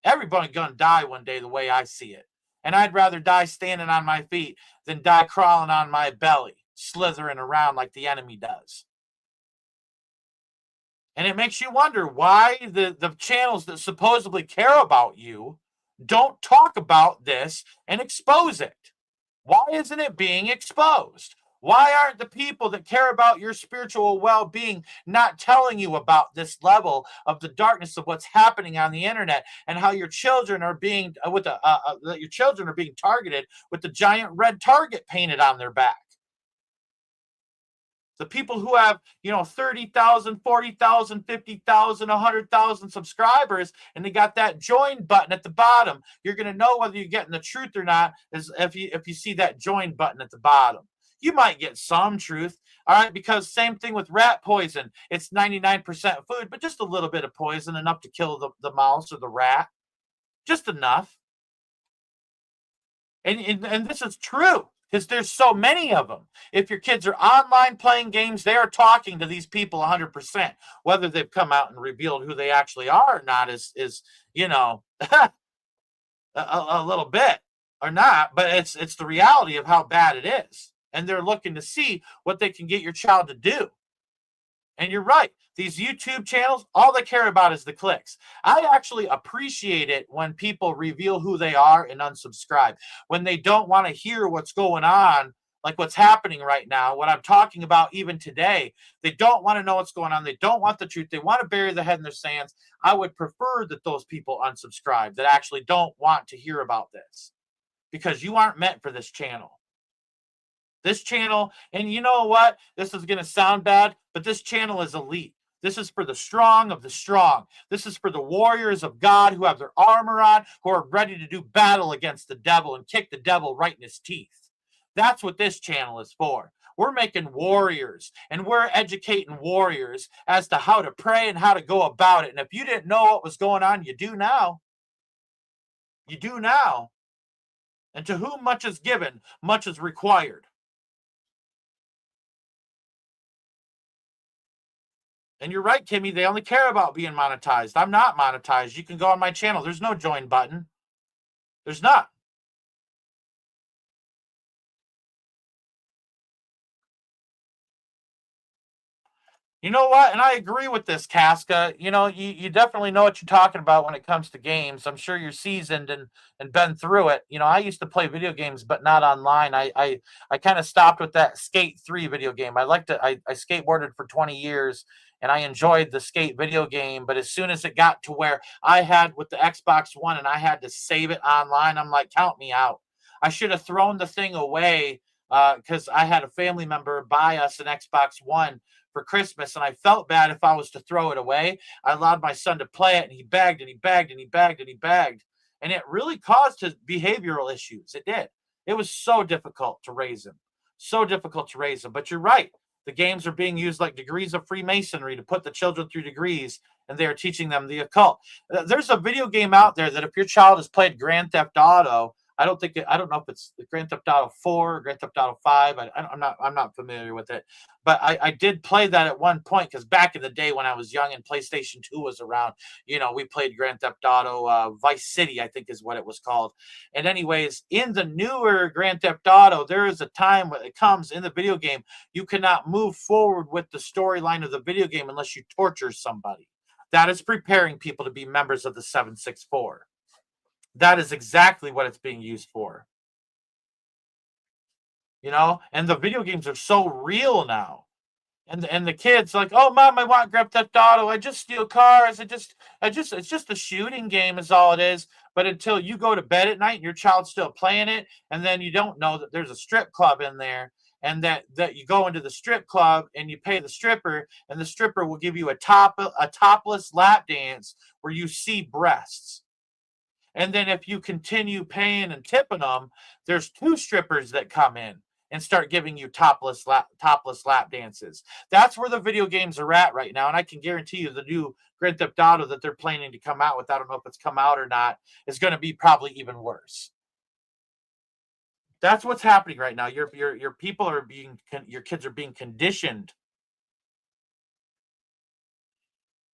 Everybody's going to die one day the way I see it. And I'd rather die standing on my feet than die crawling on my belly, slithering around like the enemy does. And it makes you wonder why the channels that supposedly care about you don't talk about this and expose it. Why isn't it being exposed? Why aren't the people that care about your spiritual well-being not telling you about this level of the darkness of what's happening on the internet and how your children are being your children are being targeted with the giant red target painted on their back? The people who have, 30,000, 40,000, 50,000, 100,000 subscribers, and they got that join button at the bottom. You're going to know whether you're getting the truth or not is if you see that join button at the bottom. You might get some truth, all right, because same thing with rat poison. It's 99% food, but just a little bit of poison, enough to kill the mouse or the rat. Just enough. And this is true. Because there's so many of them. If your kids are online playing games, they are talking to these people 100%. Whether they've come out and revealed who they actually are or not is a little bit or not. But it's the reality of how bad it is. And they're looking to see what they can get your child to do. And you're right. These YouTube channels, all they care about is the clicks. I actually appreciate it when people reveal who they are and unsubscribe. When they don't want to hear what's going on, like what's happening right now, what I'm talking about even today. They don't want to know what's going on. They don't want the truth. They want to bury their head in their sands. I would prefer that those people unsubscribe that actually don't want to hear about this. Because you aren't meant for this channel. This channel, and you know what? This is going to sound bad, but this channel is elite. This is for the strong of the strong. This is for the warriors of God who have their armor on, who are ready to do battle against the devil and kick the devil right in his teeth. That's what this channel is for. We're making warriors, and we're educating warriors as to how to pray and how to go about it. And if you didn't know what was going on, you do now. You do now. And to whom much is given, much is required. And you're right, Kimmy, they only care about being monetized. I'm not monetized. You can go on my channel. There's no join button. There's not. You know what? And I agree with this, Casca. You know, you definitely know what you're talking about when it comes to games. I'm sure you're seasoned and been through it. You know, I used to play video games, but not online. I kind of stopped with that Skate 3 video game. I skateboarded for 20 years, and I enjoyed the skate video game. But as soon as it got to where I had with the Xbox One and I had to save it online, I'm like, count me out. I should have thrown the thing away because I had a family member buy us an Xbox One for Christmas, and I felt bad if I was to throw it away. I allowed my son to play it, and he begged and he begged and he begged and he begged, and it really caused his behavioral issues. It did. It was so difficult to raise him. So difficult to raise him. But you're right. The games are being used like degrees of Freemasonry to put the children through degrees, and they are teaching them the occult. There's a video game out there that if your child has played Grand Theft Auto, I don't know if it's the Grand Theft Auto 4 or Grand Theft Auto 5. I'm not familiar with it, but I did play that at one point, because back in the day when I was young and PlayStation 2 was around, you know, we played Grand Theft Auto Vice City, I think is what it was called. And anyways, in the newer Grand Theft Auto, there is a time when it comes in the video game, you cannot move forward with the storyline of the video game unless you torture somebody. That is preparing people to be members of the 764. That is exactly what it's being used for. You know, and the video games are so real now. And the kids like, oh, Mom, I want Grand Theft Auto. I just steal cars. It's just a shooting game is all it is. But until you go to bed at night and your child's still playing it, and then you don't know that there's a strip club in there, and that you go into the strip club and you pay the stripper, and the stripper will give you a topless lap dance where you see breasts. And then if you continue paying and tipping them, there's 2 strippers that come in and start giving you topless lap dances. That's where the video games are at right now. And I can guarantee you the new Grand Theft Auto that they're planning to come out with, I don't know if it's come out or not, is going to be probably even worse. That's what's happening right now. Your people are your kids are being conditioned.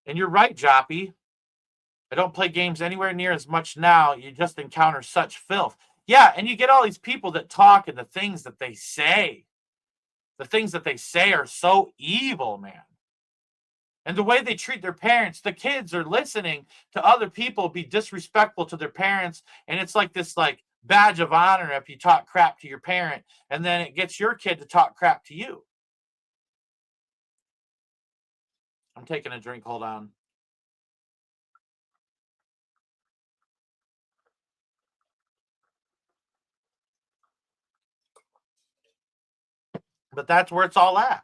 And you're right, Joppy. I don't play games anywhere near as much now. You just encounter such filth. Yeah, and you get all these people that talk, and the things that they say. The things that they say are so evil, man. And the way they treat their parents, the kids are listening to other people be disrespectful to their parents, and it's like this badge of honor if you talk crap to your parent, and then it gets your kid to talk crap to you. I'm taking a drink, hold on. But that's where it's all at.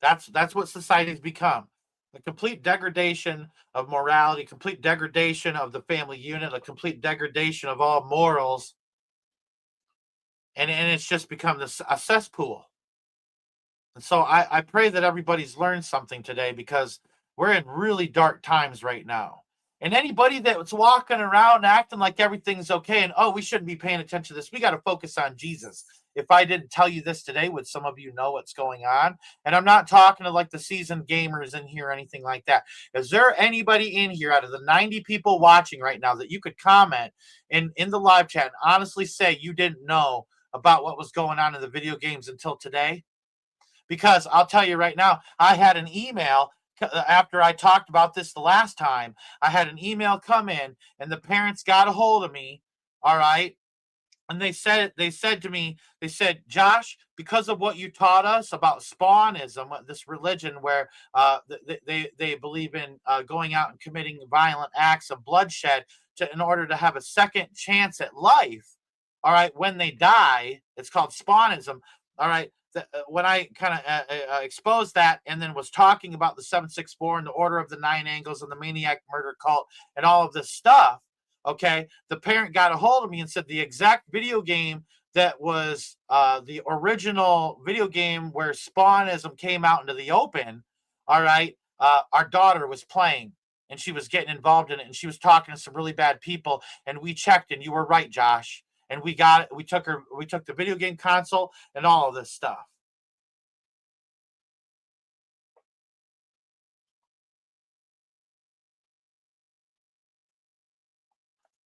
That's what society's become. A complete degradation of morality, complete degradation of the family unit, a complete degradation of all morals. And it's just become a cesspool. And so I pray that everybody's learned something today, because we're in really dark times right now. And anybody that's walking around acting like everything's okay and, oh, we shouldn't be paying attention to this, we got to focus on Jesus. If I didn't tell you this today, would some of you know what's going on? And I'm not talking to like the seasoned gamers in here or anything like that. Is there anybody in here out of the 90 people watching right now that you could comment in the live chat and honestly say you didn't know about what was going on in the video games until today? Because I'll tell you right now, I had an email after I talked about this the last time. I had an email come in, and the parents got a hold of me, all right? And they said to me, Josh, because of what you taught us about Spawnism, this religion where they believe in going out and committing violent acts of bloodshed in order to have a second chance at life, all right, when they die, it's called Spawnism, all right. When I kind of exposed that and then was talking about the 764 and the Order of the Nine Angles and the Maniac Murder Cult and all of this stuff, okay, the parent got a hold of me and said the exact video game that was the original video game where Spawnism came out into the open, all right, our daughter was playing and she was getting involved in it and she was talking to some really bad people, and we checked and you were right, Josh. And we got it. We took the video game console and all of this stuff.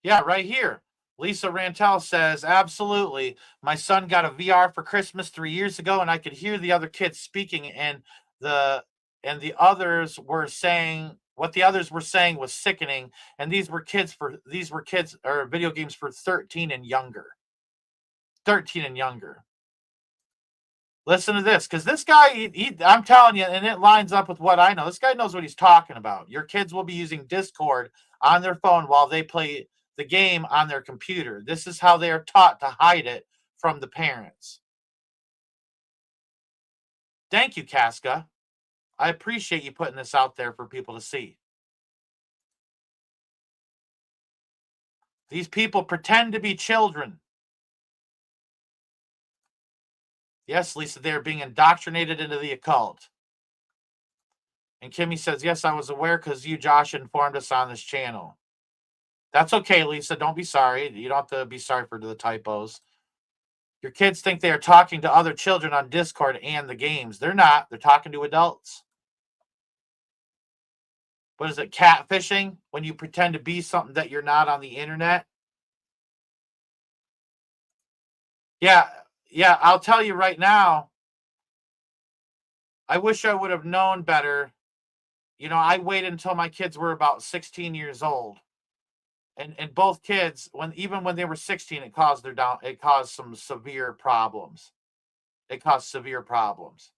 Yeah, right here. Lisa Rantel says, absolutely. My son got a VR for Christmas 3 years ago, and I could hear the other kids speaking, and the others were saying what the others were saying was sickening. And these were kids or video games for 13 and younger. 13 and younger. Listen to this, because this guy, I'm telling you, and it lines up with what I know. This guy knows what he's talking about. Your kids will be using Discord on their phone while they play the game on their computer. This is how they are taught to hide it from the parents. Thank you, Casca. I appreciate you putting this out there for people to see. These people pretend to be children. Yes, Lisa, they're being indoctrinated into the occult. And Kimmy says, yes, I was aware because you, Josh, informed us on this channel. That's okay, Lisa. Don't be sorry. You don't have to be sorry for the typos. Your kids think they are talking to other children on Discord and the games. They're not. They're talking to adults. What is it, catfishing? When you pretend to be something that you're not on the internet? Yeah, I'll tell you right now, I wish I would have known better. You know, I waited until my kids were about 16 years old. And both kids, even when they were 16, it caused some severe problems. It caused severe problems.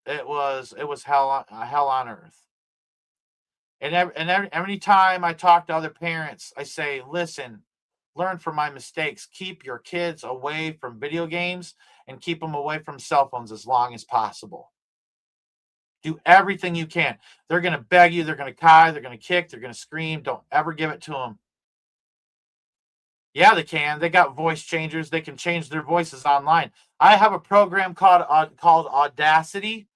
It was hell on earth. And every time I talk to other parents, I say, listen, learn from my mistakes. Keep your kids away from video games and keep them away from cell phones as long as possible. Do everything you can. They're going to beg you. They're going to cry. They're going to kick. They're going to scream. Don't ever give it to them. Yeah, they can. They got voice changers. They can change their voices online. I have a program called Audacity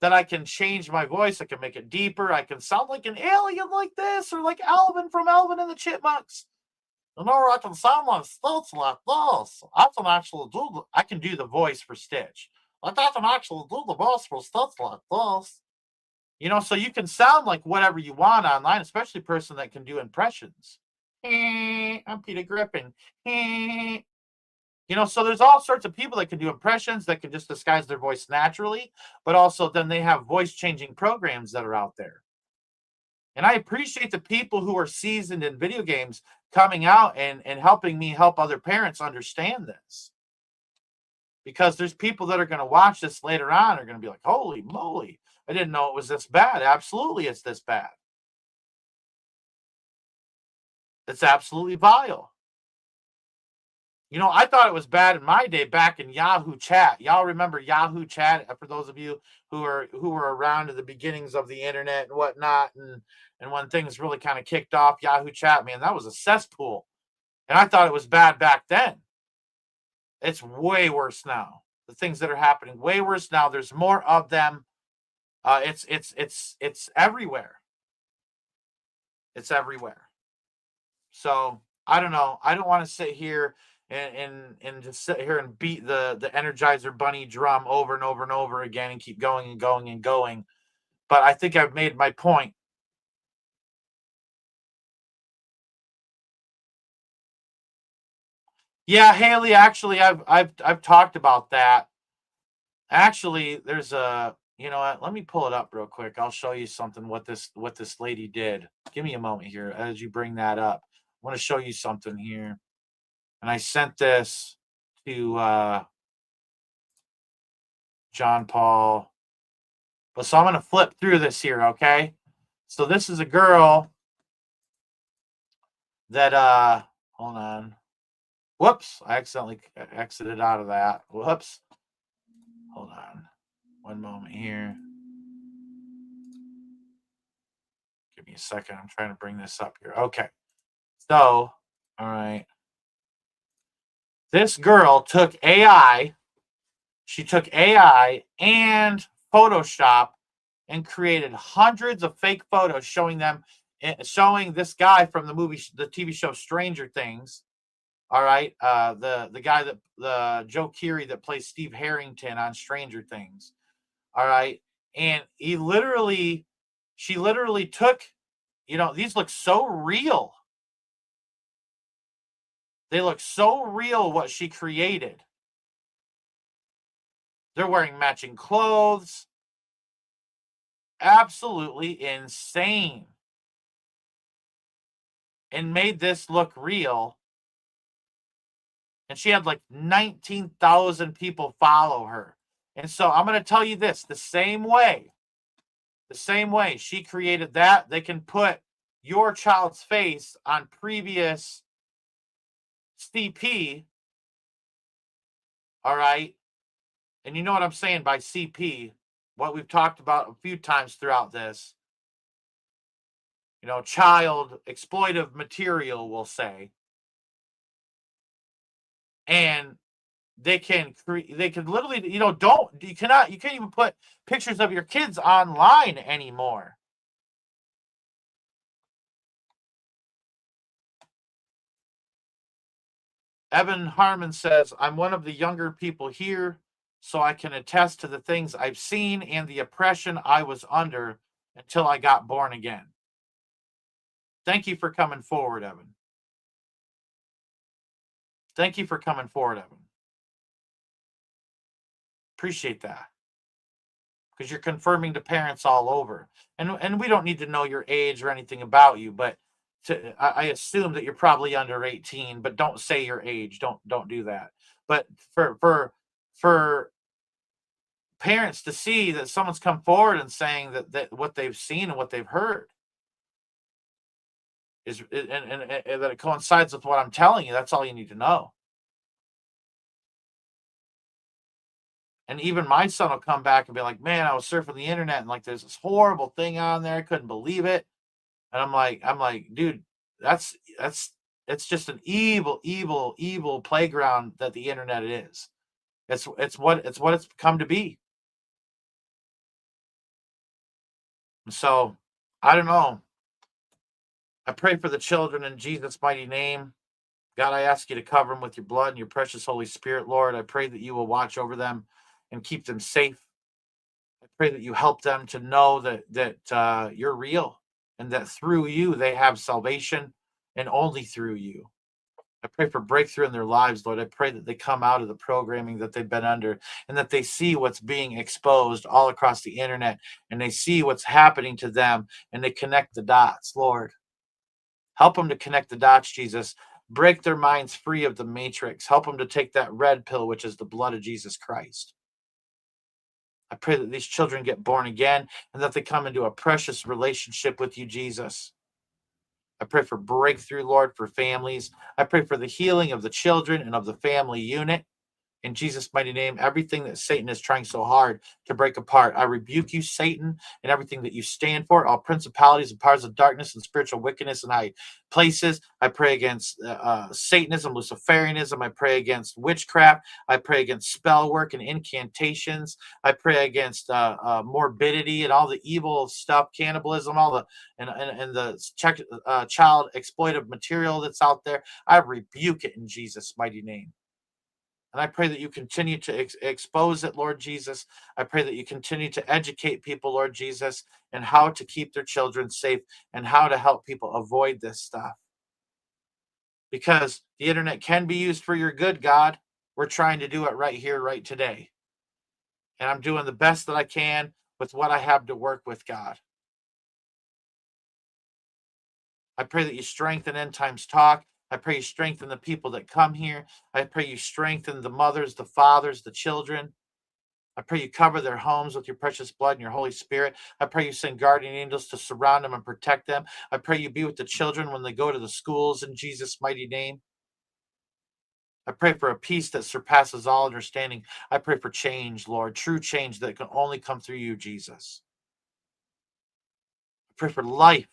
that I can change my voice. I can make it deeper. I can sound like an alien like this, or like Alvin from Alvin and the Chipmunks. You know, I can sound like Stitch like this. I can do the voice for Stitch. I can actually do the voice for Stitch like this. You know, so you can sound like whatever you want online, especially a person that can do impressions. I'm Peter Griffin. You know, so there's all sorts of people that can do impressions, that can just disguise their voice naturally, but also then they have voice changing programs that are out there. And I appreciate the people who are seasoned in video games coming out and helping me help other parents understand this. Because there's people that are going to watch this later on are going to be like, holy moly, I didn't know it was this bad. Absolutely, it's this bad. It's absolutely vile. You know, I thought it was bad in my day back in Yahoo Chat. Y'all remember Yahoo Chat? For those of you who were around at the beginnings of the internet and whatnot, and when things really kind of kicked off, Yahoo Chat, man, that was a cesspool. And I thought it was bad back then. It's way worse now. The things that are happening, way worse now. There's more of them. It's everywhere. It's everywhere. So I don't know. I don't want to sit here and just sit here and beat the Energizer Bunny drum over and over and over again and keep going and going and going. But I think I've made my point. Yeah, Haley, actually, I've talked about that. Actually, there's a, you know what, let me pull it up real quick. I'll show you something what this lady did. Give me a moment here as you bring that up. I want to show you something here. And I sent this to John Paul. But so I'm going to flip through this here, okay? So this is a girl that hold on. Whoops, I accidentally exited out of that. Whoops. Hold on. One moment here. Give me a second. I'm trying to bring this up here. Okay. So, all right. This girl took AI. She took AI and Photoshop and created hundreds of fake photos showing this guy from the TV show Stranger Things. All right, the guy the Joe Keery that plays Steve Harrington on Stranger Things. All right, and she literally took, these look so real. They look so real what she created. They're wearing matching clothes. Absolutely insane. And made this look real. And she had like 19,000 people follow her. And so I'm going to tell you this, the same way she created that, they can put your child's face on previous CP. All right. And you know what I'm saying by CP, what we've talked about a few times throughout this. Child exploitive material, we'll say. And they can literally, you can't even put pictures of your kids online anymore. Evan Harmon says, I'm one of the younger people here, so I can attest to the things I've seen and the oppression I was under until I got born again. Thank you for coming forward, Evan. Thank you for coming forward, Evan. Appreciate that. Because you're confirming to parents all over. And we don't need to know your age or anything about you, but I assume that you're probably under 18, but don't say your age. Don't do that. But for parents to see that someone's come forward and saying that what they've seen and what they've heard is and that it coincides with what I'm telling you, that's all you need to know. And even my son will come back and be like, man, I was surfing the internet and like there's this horrible thing on there. I couldn't believe it. And I'm like, dude, it's just an evil playground that the internet is. It's what it's come to be. And so I don't know. I pray for the children in Jesus' mighty name. God, I ask you to cover them with your blood and your precious Holy Spirit, Lord. I pray that you will watch over them and keep them safe. I pray that you help them to know that you're real and that through you they have salvation and only through you. I pray for breakthrough in their lives, Lord. I pray that they come out of the programming that they've been under and that they see what's being exposed all across the internet and they see what's happening to them and they connect the dots, Lord. Help them to connect the dots, Jesus. Break their minds free of the matrix. Help them to take that red pill, which is the blood of Jesus Christ. I pray that these children get born again and that they come into a precious relationship with you, Jesus. I pray for breakthrough, Lord, for families. I pray for the healing of the children and of the family unit. In Jesus' mighty name, everything that Satan is trying so hard to break apart, I rebuke you, Satan, and everything that you stand for, all principalities and powers of darkness and spiritual wickedness in high places. I pray against Satanism, Luciferianism. I pray against witchcraft. I pray against spell work and incantations. I pray against morbidity and all the evil stuff, cannibalism, all the and the child exploitive material that's out there. I rebuke it in Jesus' mighty name. And I pray that you continue to expose it, Lord Jesus. I pray that you continue to educate people, Lord Jesus, and how to keep their children safe and how to help people avoid this stuff. Because the internet can be used for your good, God. We're trying to do it right here, right today. And I'm doing the best that I can with what I have to work with, God. I pray that you strengthen End Times Talk. I pray you strengthen the people that come here. I pray you strengthen the mothers, the fathers, the children. I pray you cover their homes with your precious blood and your Holy Spirit. I pray you send guardian angels to surround them and protect them. I pray you be with the children when they go to the schools in Jesus' mighty name. I pray for a peace that surpasses all understanding. I pray for change, Lord, true change that can only come through you, Jesus. I pray for life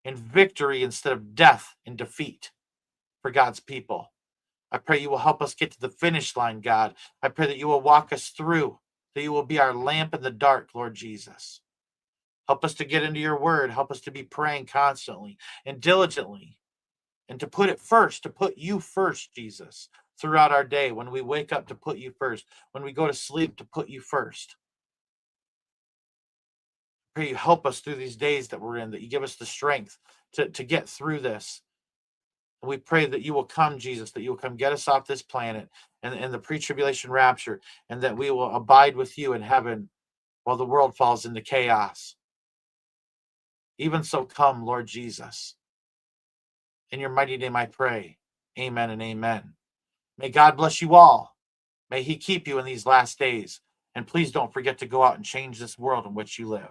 and victory instead of death and defeat for God's people. I pray you will help us get to the finish line, God. I pray that you will walk us through, that you will be our lamp in the dark, Lord Jesus. Help us to get into your word. Help us to be praying constantly and diligently, and to put it first, to put you first, Jesus, throughout our day. When we wake up, to put you first. When we go to sleep, to put you first. I pray you help us through these days that we're in, that you give us the strength to get through this. And we pray that you will come, Jesus, that you will come get us off this planet and the pre-tribulation rapture, and that we will abide with you in heaven while the world falls into chaos. Even so, come, Lord Jesus. In your mighty name I pray. Amen and amen. May God bless you all. May he keep you in these last days. And please don't forget to go out and change this world in which you live.